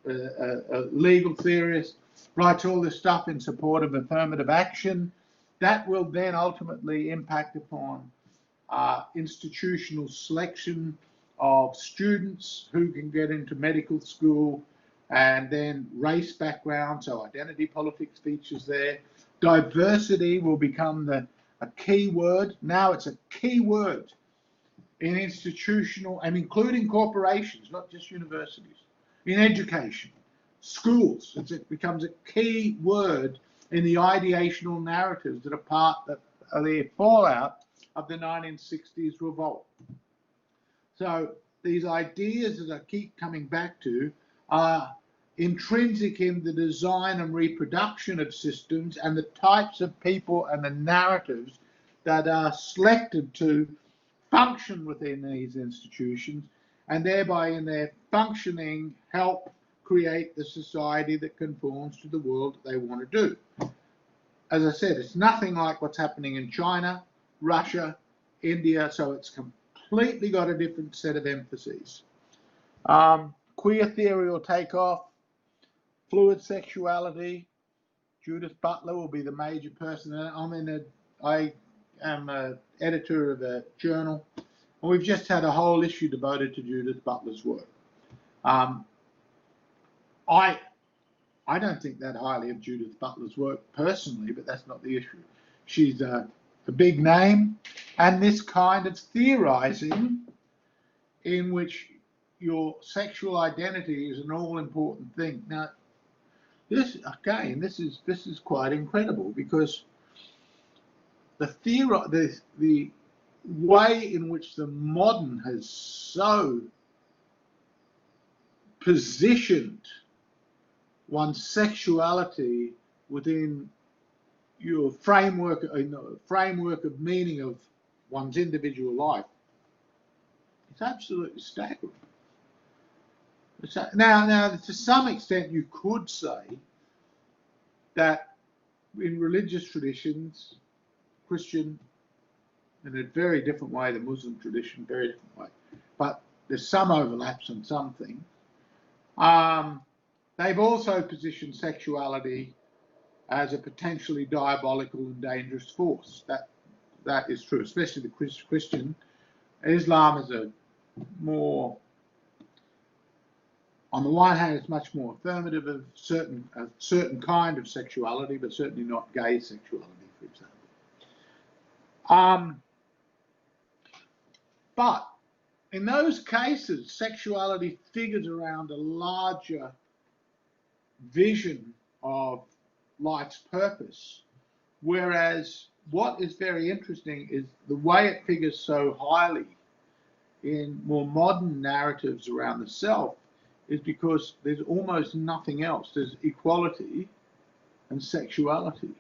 a legal theorist, writes all this stuff in support of affirmative action. That will then ultimately impact upon institutional selection of students who can get into medical school, and then race background, so identity politics features there. Diversity will become a key word. Now it's a key word in institutional, and including corporations, not just universities, in education, schools. It becomes a key word in the ideational narratives that are the fallout of the 1960s revolt. So these ideas that I keep coming back to are intrinsic in the design and reproduction of systems and the types of people and the narratives that are selected to function within these institutions, and thereby in their functioning help create the society that conforms to the world that they want to do. As I said, it's nothing like what's happening in China, Russia, India, so it's completely got a different set of emphases. Queer theory will take off, fluid sexuality. Judith Butler will be the major person. I am an editor of a journal, and we've just had a whole issue devoted to Judith Butler's work. I don't think that highly of Judith Butler's work personally, but that's not the issue. She's a big name, and this kind of theorizing in which your sexual identity is an all-important thing. Now, this is quite incredible, because the way in which the modern has so positioned one's sexuality within your framework of meaning of one's individual life, it's absolutely staggering. So now, to some extent, you could say that in religious traditions, Christian, in a very different way, the Muslim tradition, very different way, but there's some overlaps on some things. They've also positioned sexuality as a potentially diabolical and dangerous force. That is true, especially the Christian. Islam is a more, on the one hand, it's much more affirmative of a certain kind of sexuality, but certainly not gay sexuality, for example. But in those cases, sexuality figures around a larger vision of life's purpose, whereas what is very interesting is the way it figures so highly in more modern narratives around the self is because there's almost nothing else. There's equality and sexuality,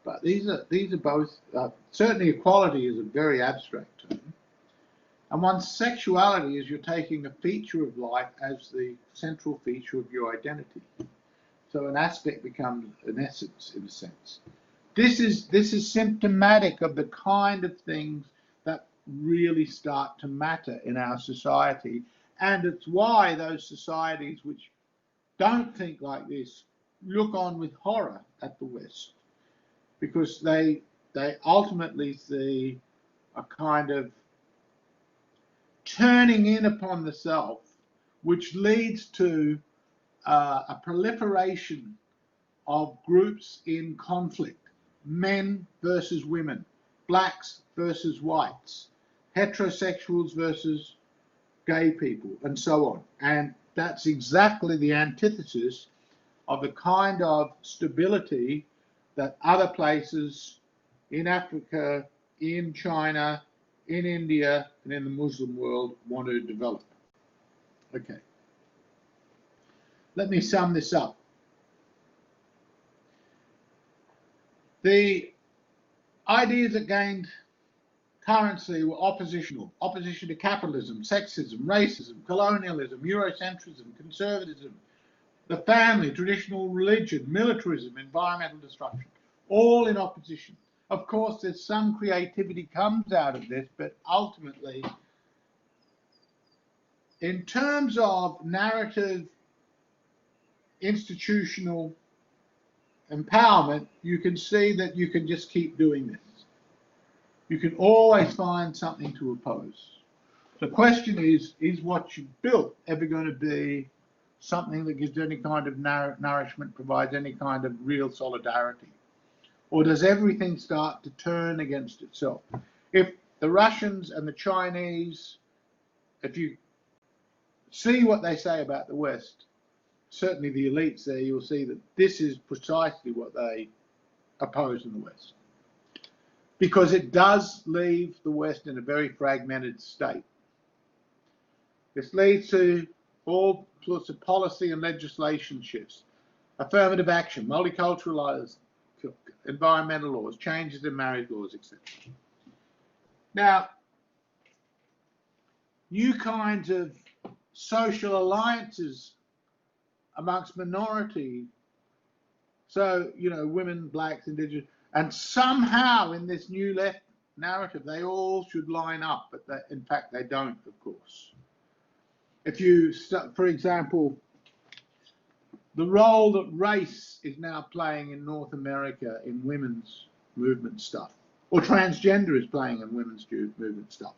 but these are both certainly equality is a very abstract term, and one's sexuality is you're taking a feature of life as the central feature of your identity. So an aspect becomes an essence, in a sense. This is symptomatic of the kind of things that really start to matter in our society, and it's why those societies which don't think like this look on with horror at the West, because they ultimately see a kind of turning in upon the self, which leads to a proliferation of groups in conflict, men versus women, blacks versus whites, heterosexuals versus gay people, and so on. And that's exactly the antithesis of the kind of stability that other places in Africa, in China, in India, and in the Muslim world want to develop. Okay. Let me sum this up. The ideas that gained currency were oppositional. Opposition to capitalism, sexism, racism, colonialism, Eurocentrism, conservatism, the family, traditional religion, militarism, environmental destruction, all in opposition. Of course, there's some creativity comes out of this, but ultimately, in terms of narrative, institutional empowerment, you can see that you can just keep doing this. You can always find something to oppose. The question is what you built ever going to be something that gives any kind of nourishment, provides any kind of real solidarity? Or does everything start to turn against itself? If the Russians and the Chinese, if you see what they say about the West, certainly the elites there, you'll see that this is precisely what they oppose in the West. Because it does leave the West in a very fragmented state. This leads to all sorts of policy and legislation shifts, affirmative action, multicultural laws, environmental laws, changes in marriage laws, etc. Now, new kinds of social alliances amongst minority, so, you know, women, blacks, indigenous, and somehow in this new left narrative, they all should line up, but in fact they don't, of course. If you, for example, the role that race is now playing in North America in women's movement stuff, or transgender is playing in women's movement stuff,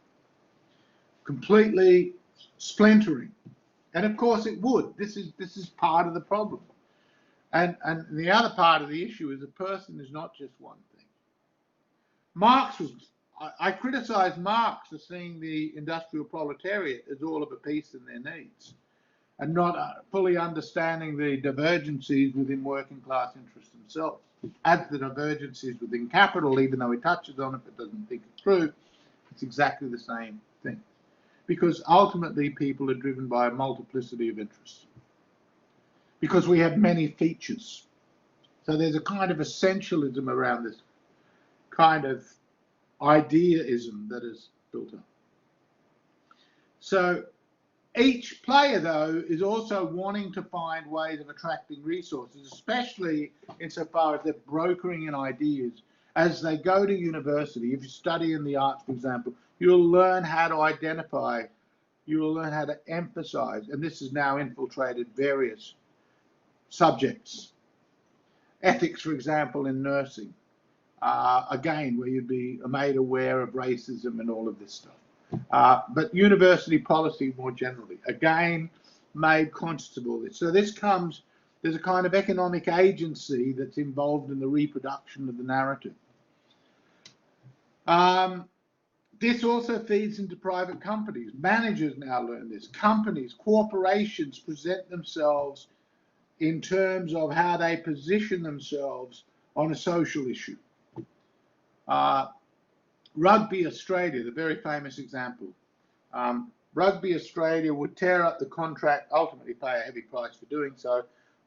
completely splintering. And of course it would. This is part of the problem. And the other part of the issue is a person is not just one thing. Marx was, I criticize Marx for seeing the industrial proletariat as all of a piece in their needs, and not fully understanding the divergencies within working class interests themselves, as the divergencies within capital, even though he touches on it but doesn't think it through. It's exactly the same thing. Because ultimately people are driven by a multiplicity of interests. Because we have many features. So there's a kind of essentialism around this kind of ideaism that is built up. So Each player, though, is also wanting to find ways of attracting resources, especially insofar as they're brokering in ideas. As they go to university, if you study in the arts, for example, you'll learn how to identify, you will learn how to emphasize, and this has now infiltrated various subjects. Ethics, for example, in nursing, again, where you'd be made aware of racism and all of this stuff. But university policy more generally, again, made conscious of all this. So this comes, there's a kind of economic agency that's involved in the reproduction of the narrative. This also feeds into private companies. Managers now learn this. Companies, corporations present themselves in terms of how they position themselves on a social issue. Rugby Australia, the very famous example. Rugby Australia would tear up the contract, ultimately pay a heavy price for doing so,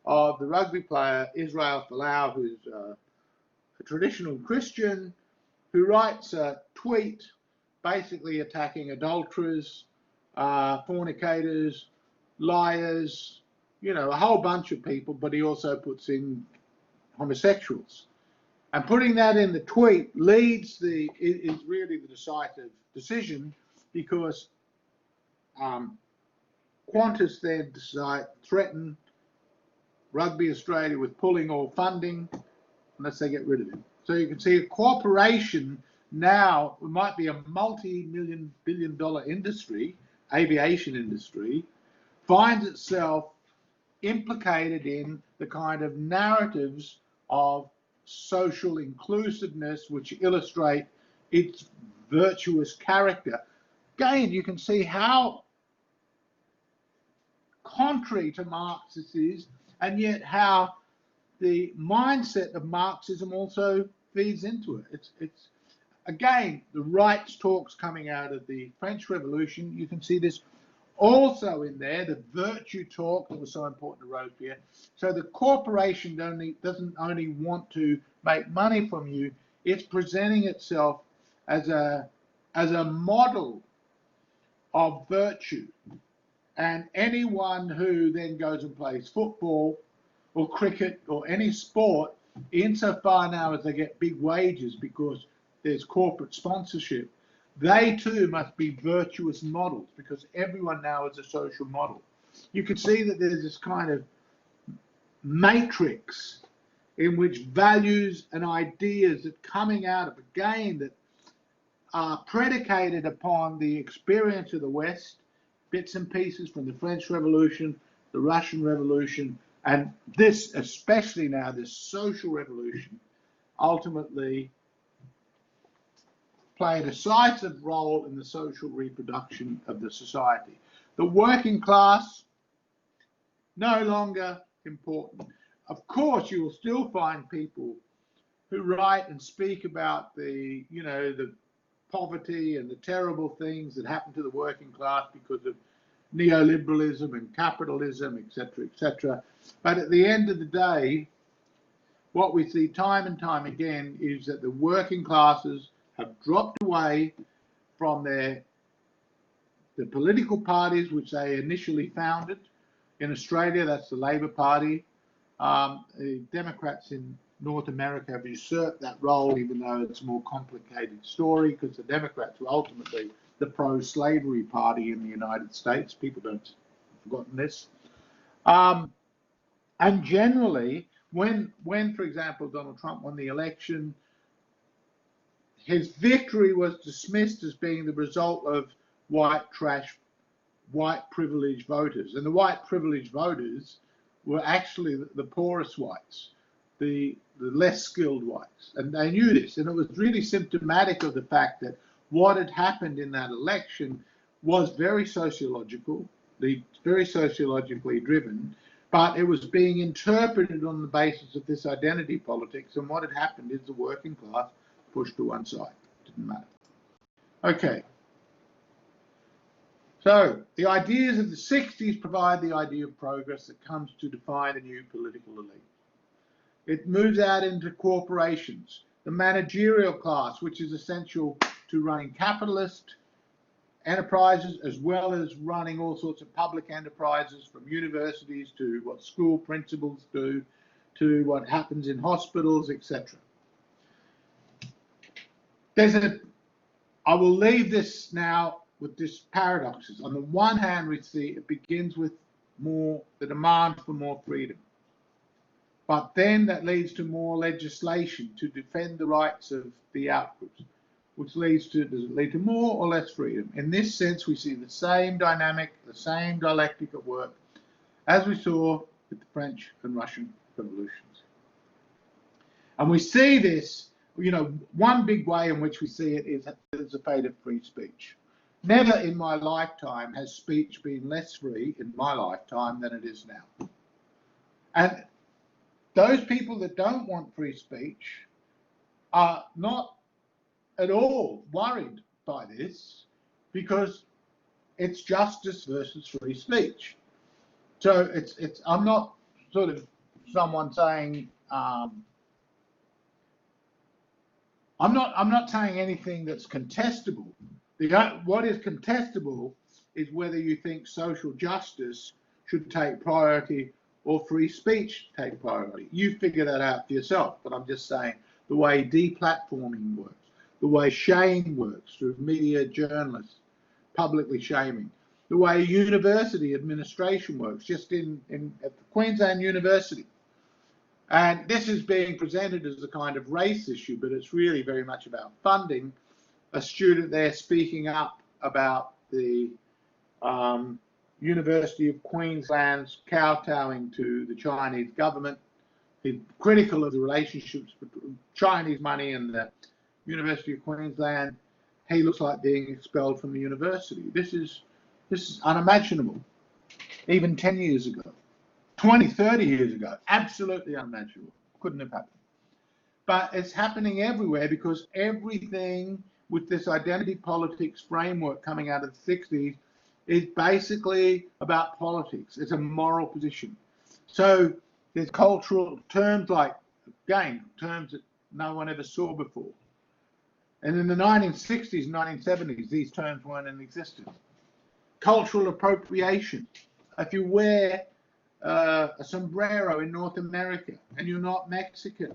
of the rugby player Israel Folau, who's a traditional Christian, who writes a tweet basically attacking adulterers, fornicators, liars, you know, a whole bunch of people, but he also puts in homosexuals. And putting that in the tweet is really the decisive decision, because Qantas then threaten Rugby Australia with pulling all funding unless they get rid of him. So you can see a corporation now, it might be a multi-billion-dollar industry, aviation industry, finds itself implicated in the kind of narratives of social inclusiveness which illustrate its virtuous character. Again, you can see how contrary to Marx this is, and yet how the mindset of Marxism also feeds into it. It's again, the rights talks coming out of the French Revolution. You can see this also in there, the virtue talk that was so important to Robespierre. So the corporation doesn't only want to make money from you, it's presenting itself as a model of virtue. And anyone who then goes and plays football or cricket or any sport, insofar now as they get big wages because there's corporate sponsorship, they too must be virtuous models, because everyone now is a social model. You can see that there's this kind of matrix in which values and ideas are coming out of, again, that are predicated upon the experience of the West, bits and pieces from the French Revolution, the Russian Revolution, and this, especially now, this social revolution, ultimately play a decisive role in the social reproduction of the society. The working class, no longer important. Of course, you will still find people who write and speak about the, you know, the poverty and the terrible things that happen to the working class because of neoliberalism and capitalism, etc., etc. But at the end of the day, what we see time and time again is that the working classes have dropped away from the political parties which they initially founded. In Australia, that's the Labor Party. The Democrats in North America have usurped that role, even though it's a more complicated story, because the Democrats were ultimately the pro-slavery party in the United States. People don't have forgotten this. And generally, when, for example, Donald Trump won the election, his victory was dismissed as being the result of white trash, white privileged voters. And the white privileged voters were actually the poorest whites, the less skilled whites. And they knew this. And it was really symptomatic of the fact that what had happened in that election was very sociological, very sociologically driven, but it was being interpreted on the basis of this identity politics. And what had happened is the working class pushed to one side. Didn't matter. Okay. So the ideas of the 60s provide the idea of progress that comes to define a new political elite. It moves out into corporations, the managerial class, which is essential to running capitalist enterprises, as well as running all sorts of public enterprises, from universities to what school principals do, to what happens in hospitals, etc. I will leave this now with this paradoxes. On the one hand, we see it begins with the demand for more freedom. But then that leads to more legislation to defend the rights of the outgroups, which leads to, does it lead to more or less freedom? In this sense, we see the same dynamic, the same dialectic at work as we saw with the French and Russian revolutions. And we see this, one big way in which we see it is the fate of free speech. Never in my lifetime has speech been less free in my lifetime than it is now. And those people that don't want free speech are not at all worried by this, because it's justice versus free speech. So I'm not sort of someone saying I'm not saying anything that's contestable. What is contestable is whether you think social justice should take priority or free speech take priority. You figure that out for yourself, but I'm just saying the way deplatforming works, the way shame works through media journalists publicly shaming, the way university administration works, just at the Queensland University. And this is being presented as a kind of race issue, but it's really very much about funding. A student there speaking up about the University of Queensland's kowtowing to the Chinese government. He's critical of the relationships between Chinese money and the University of Queensland. He looks like being expelled from the university. This is unimaginable, even 10 years ago, 20, 30 years ago, absolutely unimaginable. Couldn't have happened. But it's happening everywhere, because everything with this identity politics framework coming out of the 60s is basically about politics. It's a moral position. So there's cultural terms like, again, terms that no one ever saw before. And in the 1960s, 1970s, these terms weren't in existence. Cultural appropriation. If you wear a sombrero in North America and you're not Mexican,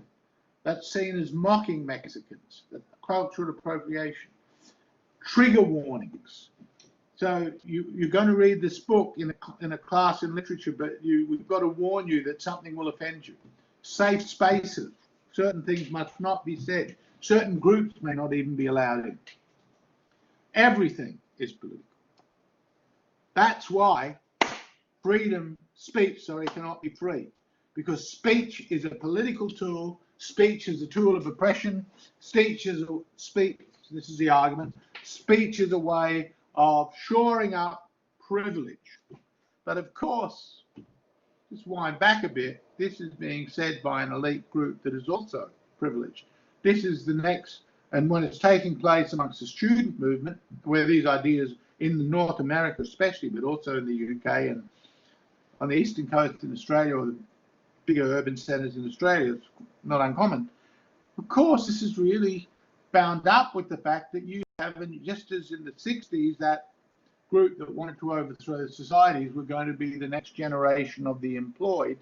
that's seen as mocking Mexicans. Cultural appropriation. Trigger warnings. So you're going to read this book in a class in literature, but we've got to warn you that something will offend you. Safe spaces. Certain things must not be said. Certain groups may not even be allowed in. Everything is political. That's why speech cannot be free. Because speech is a political tool. Speech is a tool of oppression. This is the argument. Speech is a way of shoring up privilege. But of course, just wind back a bit, this is being said by an elite group that is also privileged. This is the next, and when it's taking place amongst the student movement, where these ideas in North America especially, but also in the UK and on the eastern coast in Australia, or the bigger urban centres in Australia, it's not uncommon. Of course, this is really bound up with the fact that you have, just as in the 60s, that group that wanted to overthrow the societies were going to be the next generation of the employed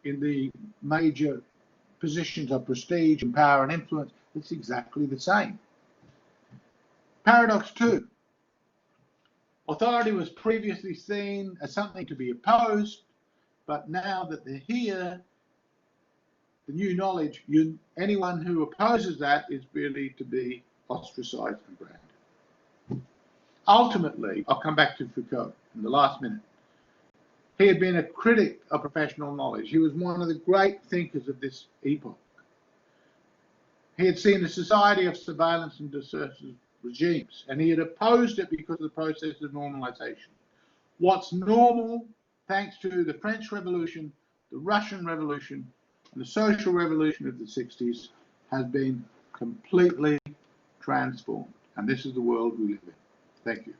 in the major positions of prestige and power and influence. It's exactly the same. Paradox 2. Authority was previously seen as something to be opposed, but now that they're here, the new knowledge, anyone who opposes that is really to be ostracized and branded. Ultimately, I'll come back to Foucault in the last minute. He had been a critic of professional knowledge. He was one of the great thinkers of this epoch. He had seen a society of surveillance and discursive regimes, and he had opposed it because of the process of normalization. What's normal, thanks to the French Revolution, the Russian Revolution, and the social revolution of the 60s, has been completely transformed. And this is the world we live in. Thank you.